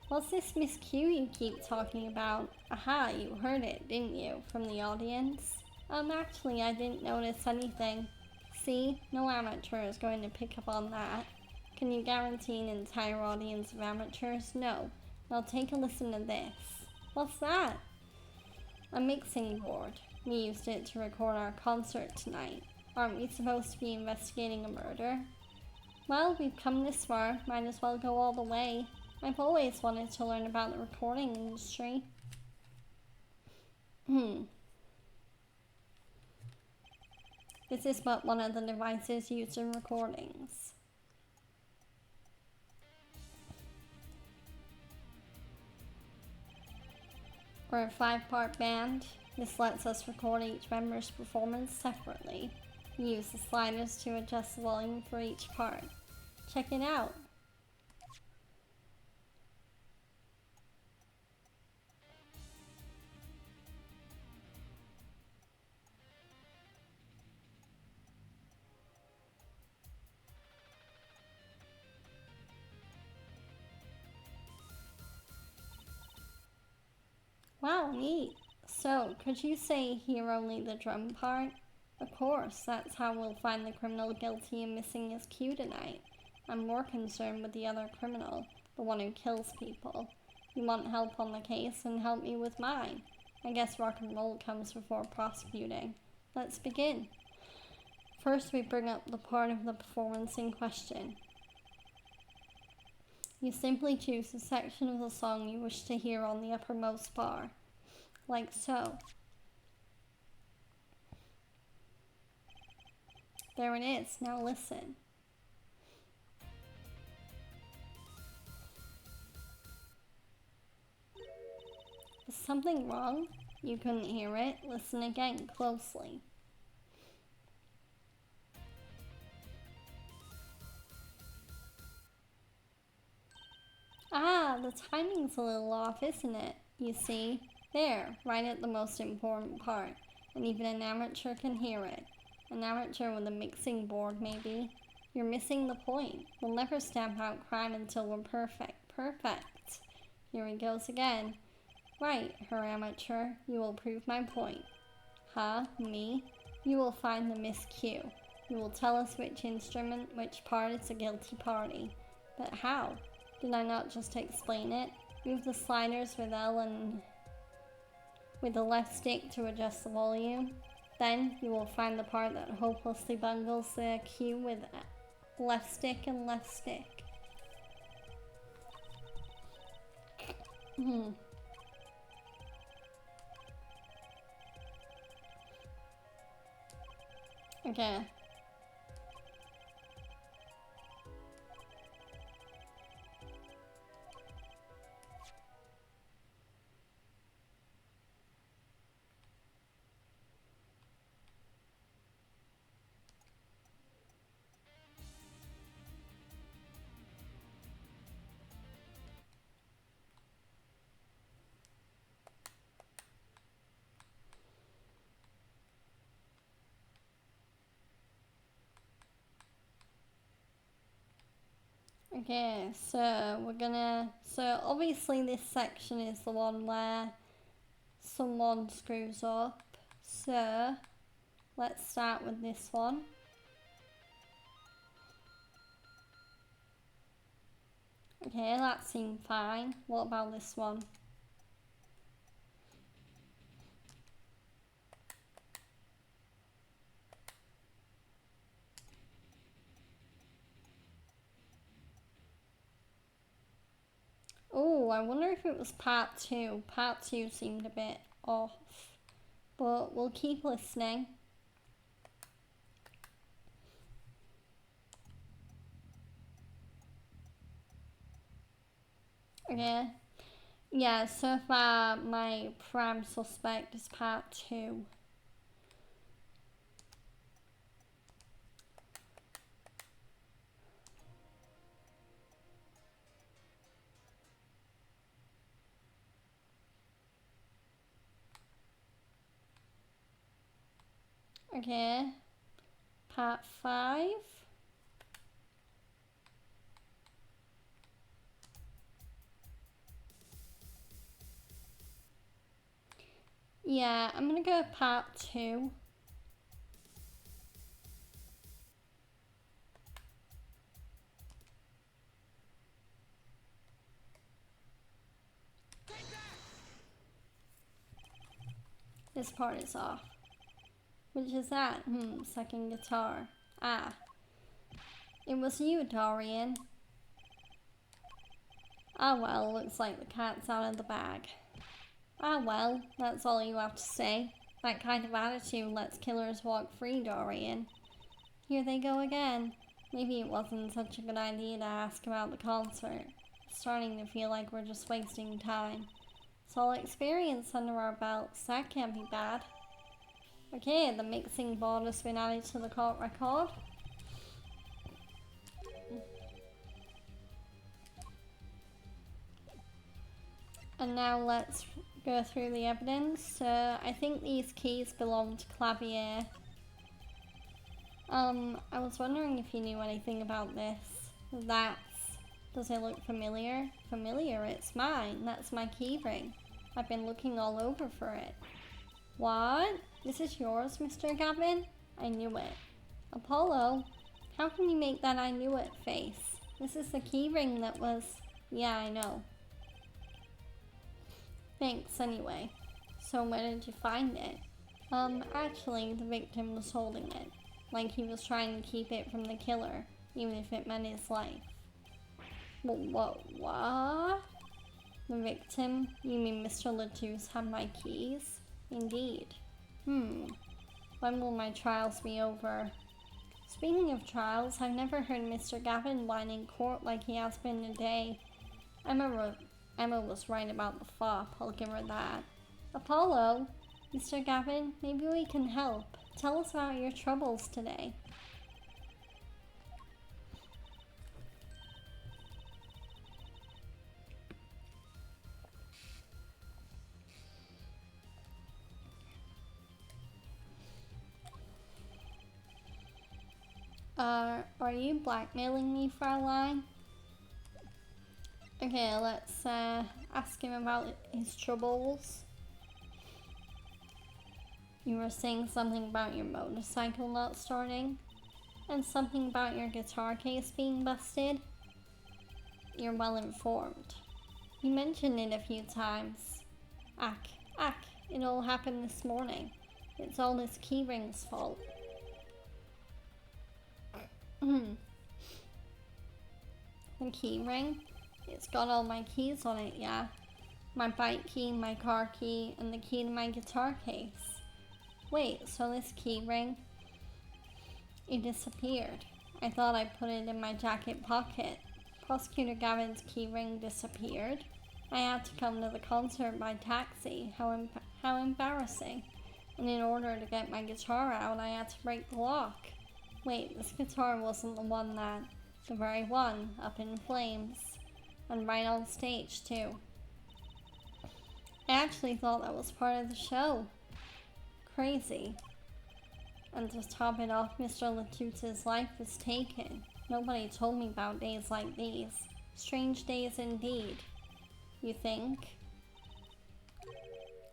What's this Miss Q you keep talking about? Aha, you heard it, didn't you, from the audience? Actually, I didn't notice anything. See, no amateur is going to pick up on that. Can you guarantee an entire audience of amateurs? No. Now take a listen to this. What's that? A mixing board. We used it to record our concert tonight. Aren't we supposed to be investigating a murder? Well, we've come this far, might as well go all the way. I've always wanted to learn about the recording industry. This is but one of the devices used in recordings. We're a 5-part band. This lets us record each member's performance separately. We use the sliders to adjust the volume for each part. Check it out. Wow, neat. So, could you say hear only the drum part? Of course, that's how we'll find the criminal guilty of missing his cue tonight. I'm more concerned with the other criminal, the one who kills people. You want help on the case and help me with mine. I guess rock and roll comes before prosecuting. Let's begin. First, we bring up the part of the performance in question. You simply choose the section of the song you wish to hear on the uppermost bar, like so. There it is, now listen. Is something wrong? You couldn't hear it? Listen again, closely. Ah, the timing's a little off, isn't it? You see? There, right at the most important part. And even an amateur can hear it. An amateur with a mixing board, maybe. You're missing the point. We'll never stamp out crime until we're perfect. Perfect. Here he goes again. Right, Her Amateur. You will prove my point. Huh? Me? You will find the Miss Q. You will tell us which instrument, which part is a guilty party. But how? Did I not just explain it? Move the sliders with L and with the left stick to adjust the volume. Then you will find the part that hopelessly bungles the cue with left stick and left stick. Okay. Okay, so obviously this section is the one where someone screws up. So, let's start with this one. Okay, that seemed fine. What about this one? Oh, I wonder if it was part 2. Part 2 seemed a bit off. But we'll keep listening. Okay. Yeah, so far my prime suspect is part 2. Okay. Part 5. Yeah, I'm gonna go part 2. This part is off. Which is that? Second guitar. Ah. It was you, Dorian. Ah well, looks like the cat's out of the bag. Ah well, that's all you have to say. That kind of attitude lets killers walk free, Dorian. Here they go again. Maybe it wasn't such a good idea to ask about the concert. It's starting to feel like we're just wasting time. It's all experience under our belts. That can't be bad. Okay, the mixing board has been added to the court record. And now let's go through the evidence. So I think these keys belong to Clavier. I was wondering if you knew anything about this. Does it look familiar? Familiar, it's mine. That's my key ring. I've been looking all over for it. What? This is yours, Mr. Gavin? I knew it. Apollo, how can you make that I knew it face? This is the key ring that was... Yeah, I know. Thanks anyway. So where did you find it? Actually, the victim was holding it. Like he was trying to keep it from the killer, even if it meant his life. What? The victim? You mean Mr. Latouche had my keys? Indeed. When will my trials be over? Speaking of trials, I've never heard Mr. Gavin whine in court like he has been today. Emma was right about the fop, I'll give her that. Apollo? Mr. Gavin, maybe we can help. Tell us about your troubles today. Are you blackmailing me, Fraulein? Okay, let's ask him about his troubles. You were saying something about your motorcycle not starting, and something about your guitar case being busted. You're well informed. You mentioned it a few times. Ack, it all happened this morning. It's all this keyring's fault. The keyring? It's got all my keys on it, yeah. My bike key, my car key, and the key to my guitar case. Wait, so this keyring, it disappeared. I thought I put it in my jacket pocket. Prosecutor Gavin's keyring disappeared. I had to come to the concert by taxi. How embarrassing. And in order to get my guitar out, I had to break the lock. Wait, this guitar wasn't the very one, up in flames. And right on stage, too. I actually thought that was part of the show. Crazy. And to top it off, Mr. Latouche's life was taken. Nobody told me about days like these. Strange days indeed. You think?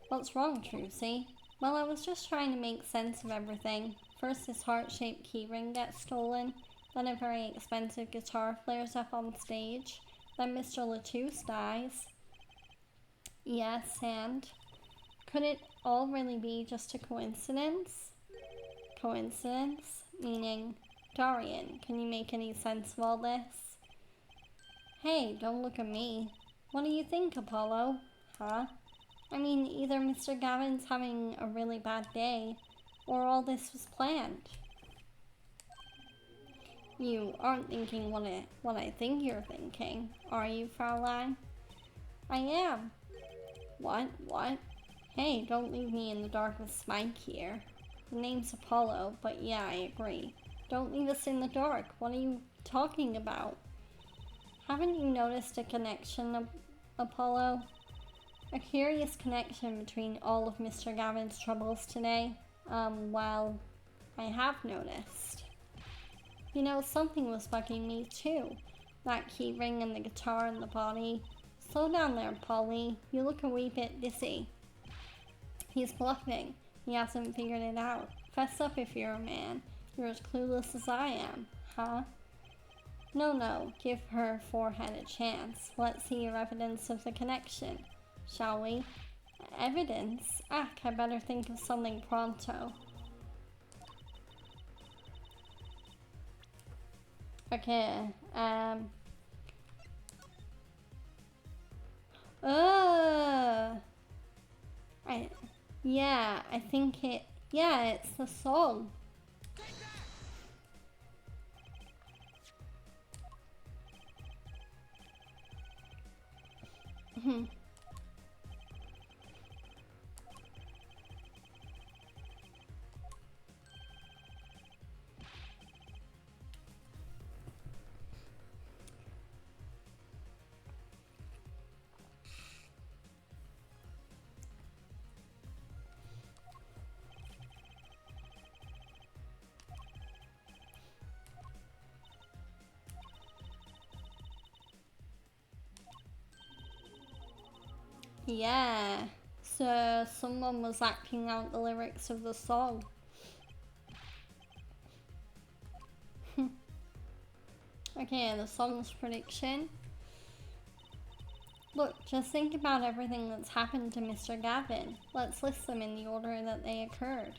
What's wrong, Trucy? Well, I was just trying to make sense of everything. First this heart-shaped keyring gets stolen, then a very expensive guitar flares up on stage, then Mr. Latouche dies. Yes, and? Could it all really be just a coincidence? Coincidence? Meaning, Dorian, can you make any sense of all this? Hey, don't look at me. What do you think, Apollo? Huh? I mean, either Mr. Gavin's having a really bad day, or all this was planned. You aren't thinking what I think you're thinking, are you, Fraulein? I am. What? Hey, don't leave me in the dark with Smike here. The name's Apollo, but yeah, I agree. Don't leave us in the dark. What are you talking about? Haven't you noticed a connection, Apollo? A curious connection between all of Mr. Gavin's troubles today? Well, I have noticed. You know, something was bugging me too. That key ring and the guitar and the body. Slow down there, Polly. You look a wee bit dizzy. He's bluffing. He hasn't figured it out. Fess up if you're a man. You're as clueless as I am, huh? No, give her forehead a chance. Let's see your evidence of the connection, shall we? Evidence? I better think of something pronto. Okay, I think it's the song. Yeah, so someone was acting out the lyrics of the song. Okay, the song's prediction. Look, just think about everything that's happened to Mr. Gavin. Let's list them in the order that they occurred.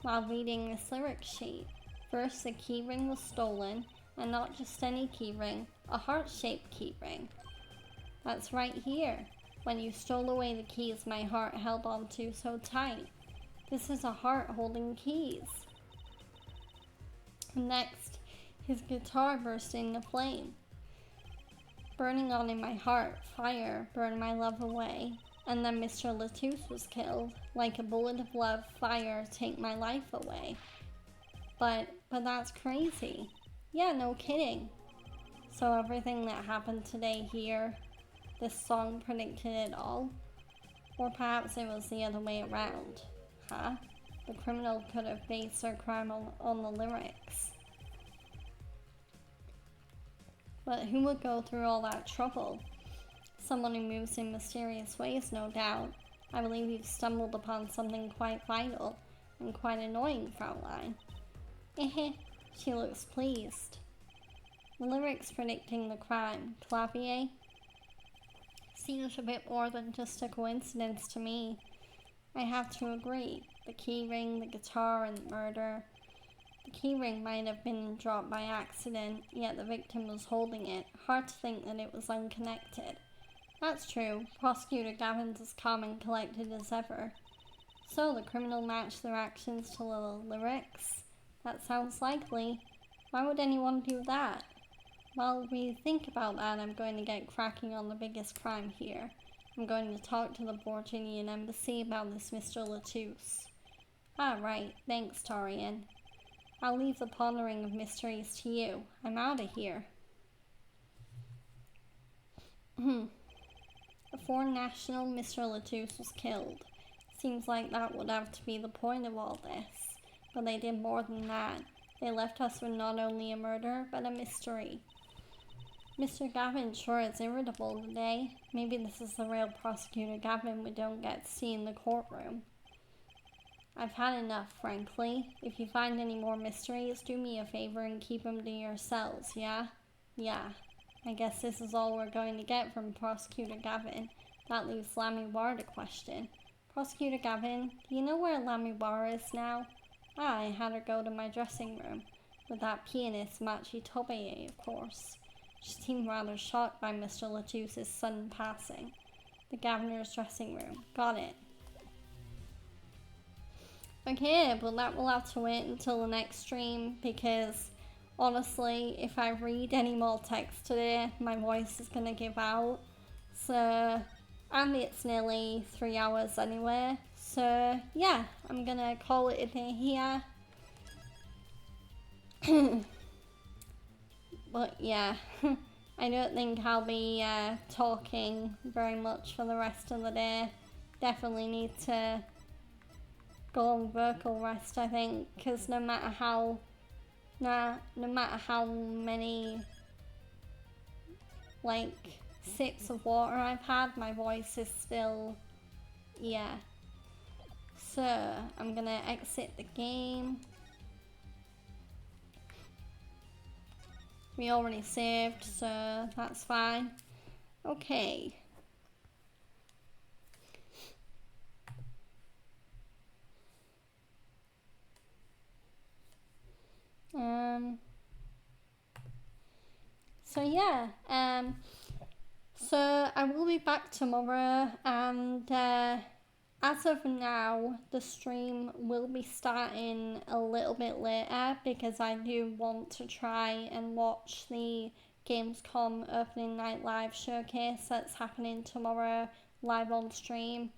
While reading this lyric sheet, first the keyring was stolen, and not just any keyring, a heart-shaped keyring. That's right here. When you stole away the keys my heart held onto so tight. This is a heart holding keys. Next, his guitar burst into flame. Burning on in my heart, fire burned my love away. And then Mr. Latouche was killed. Like a bullet of love, fire take my life away. But that's crazy. Yeah, no kidding. So everything that happened today here, this song predicted it all? Or perhaps it was the other way around, huh? The criminal could have based their crime on the lyrics. But who would go through all that trouble? Someone who moves in mysterious ways, no doubt. I believe you've stumbled upon something quite vital and quite annoying, Fraulein. She looks pleased. The lyrics predicting the crime, Clavier? Seems a bit more than just a coincidence to me. I have to agree. The keyring, the guitar, and the murder. The keyring might have been dropped by accident, yet the victim was holding it. Hard to think that it was unconnected. That's true. Prosecutor Gavin's as calm and collected as ever. So the criminal matched their actions to the lyrics? That sounds likely. Why would anyone do that? While we think about that, I'm going to get cracking on the biggest crime here. I'm going to talk to the Borginian embassy about this Mr. Latouche. Ah, right. Thanks, Tarian. I'll leave the pondering of mysteries to you. I'm out of here. A foreign national, Mr. Latouche, was killed. Seems like that would have to be the point of all this. But they did more than that. They left us with not only a murder, but a mystery. Mr. Gavin sure is irritable today. Maybe this is the real Prosecutor Gavin we don't get to see in the courtroom. I've had enough, frankly. If you find any more mysteries, do me a favor and keep them to yourselves, yeah? Yeah. I guess this is all we're going to get from Prosecutor Gavin. That leaves Lamiwar to question. Prosecutor Gavin, do you know where Lamiwar is now? I had her go to my dressing room. With that pianist, Machi Tobeye, of course. She seemed rather shocked by Mr. Latouche's sudden passing. The governor's dressing room. Got it. Okay, but that will have to wait until the next stream because honestly, if I read any more text today, my voice is gonna give out. So, and it's nearly 3 hours anyway. So, yeah, I'm gonna call it a day here. But yeah, I don't think I'll be talking very much for the rest of the day. Definitely need to go on vocal rest, I think, because no matter how many like sips of water I've had, my voice is still, yeah. So I'm gonna exit the game. We already saved, so that's fine. Okay. So yeah, so I will be back tomorrow, and as of now, the stream will be starting a little bit later because I do want to try and watch the Gamescom opening night live showcase that's happening tomorrow live on stream.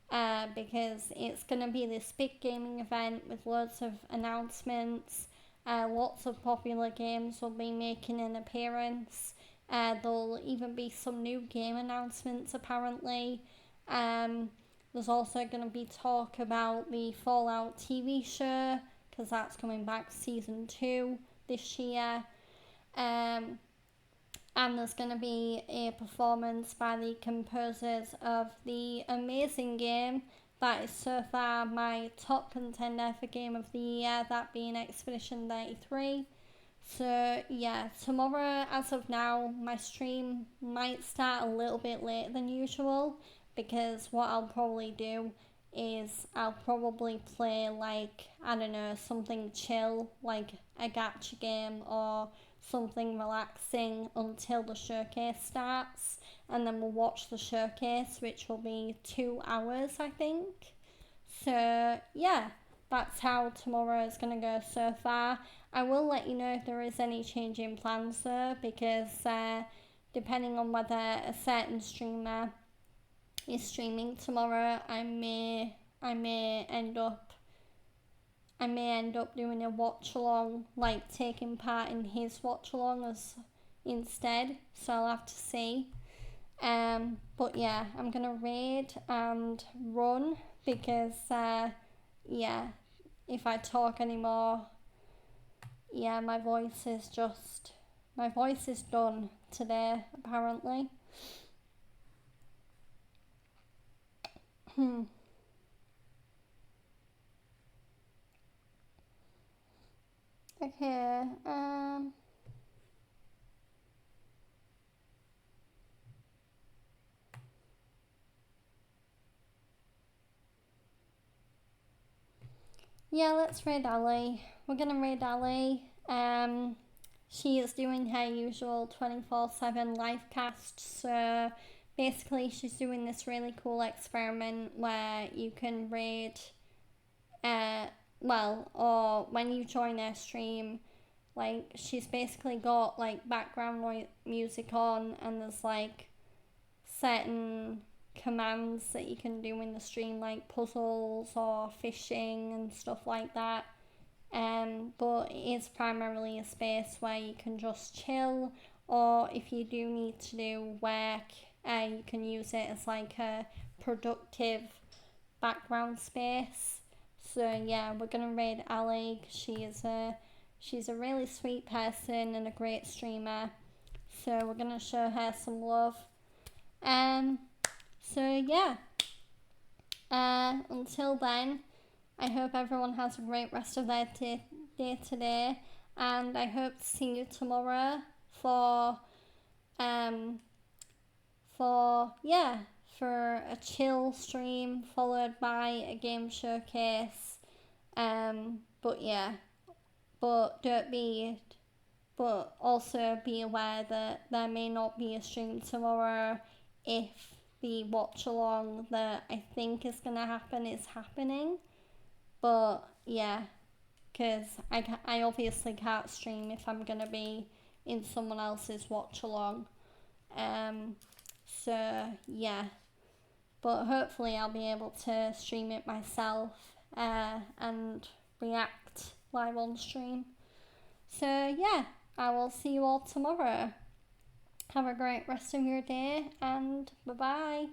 Because it's going to be this big gaming event with loads of announcements. Lots of popular games will be making an appearance. There'll even be some new game announcements apparently. There's also going to be talk about the Fallout TV show because that's coming back season 2 this year. And there's going to be a performance by the composers of the amazing game that is so far my top contender for Game of the Year, that being Expedition 33. So yeah, tomorrow as of now, my stream might start a little bit later than usual because what I'll probably do is I'll probably play like, I don't know, something chill like a gacha game or something relaxing until the showcase starts, and then we'll watch the showcase, which will be 2 hours I think. So yeah, that's how tomorrow is going to go so far. I will let you know if there is any change in plans though, because depending on whether a certain streamer is streaming tomorrow, I may end up doing a watch along, like taking part in his watch along as instead. So I'll have to see. But yeah, I'm gonna raid and run because yeah, if I talk anymore, yeah, my voice is done today apparently. Okay, yeah, let's raid Ali. We're gonna raid Ali. She is doing her usual 24/7 live cast, so basically she's doing this really cool experiment where you can raid, or when you join her stream, like she's basically got like background music on, and there's like certain commands that you can do in the stream, like puzzles or fishing and stuff like that. But it is primarily a space where you can just chill, or if you do need to do work, you can use it as like a productive background space. So yeah, we're gonna raid Ali. She's a really sweet person and a great streamer. So we're gonna show her some love. So yeah. Until then, I hope everyone has a great rest of their day today, and I hope to see you tomorrow for a chill stream followed by a game showcase. But yeah, but also be aware that there may not be a stream tomorrow if the watch along that I think is gonna happen is happening. But yeah, because I obviously can't stream if I'm gonna be in someone else's watch along. So yeah, but hopefully I'll be able to stream it myself and react live on stream. So yeah, I will see you all tomorrow. Have a great rest of your day, and bye bye.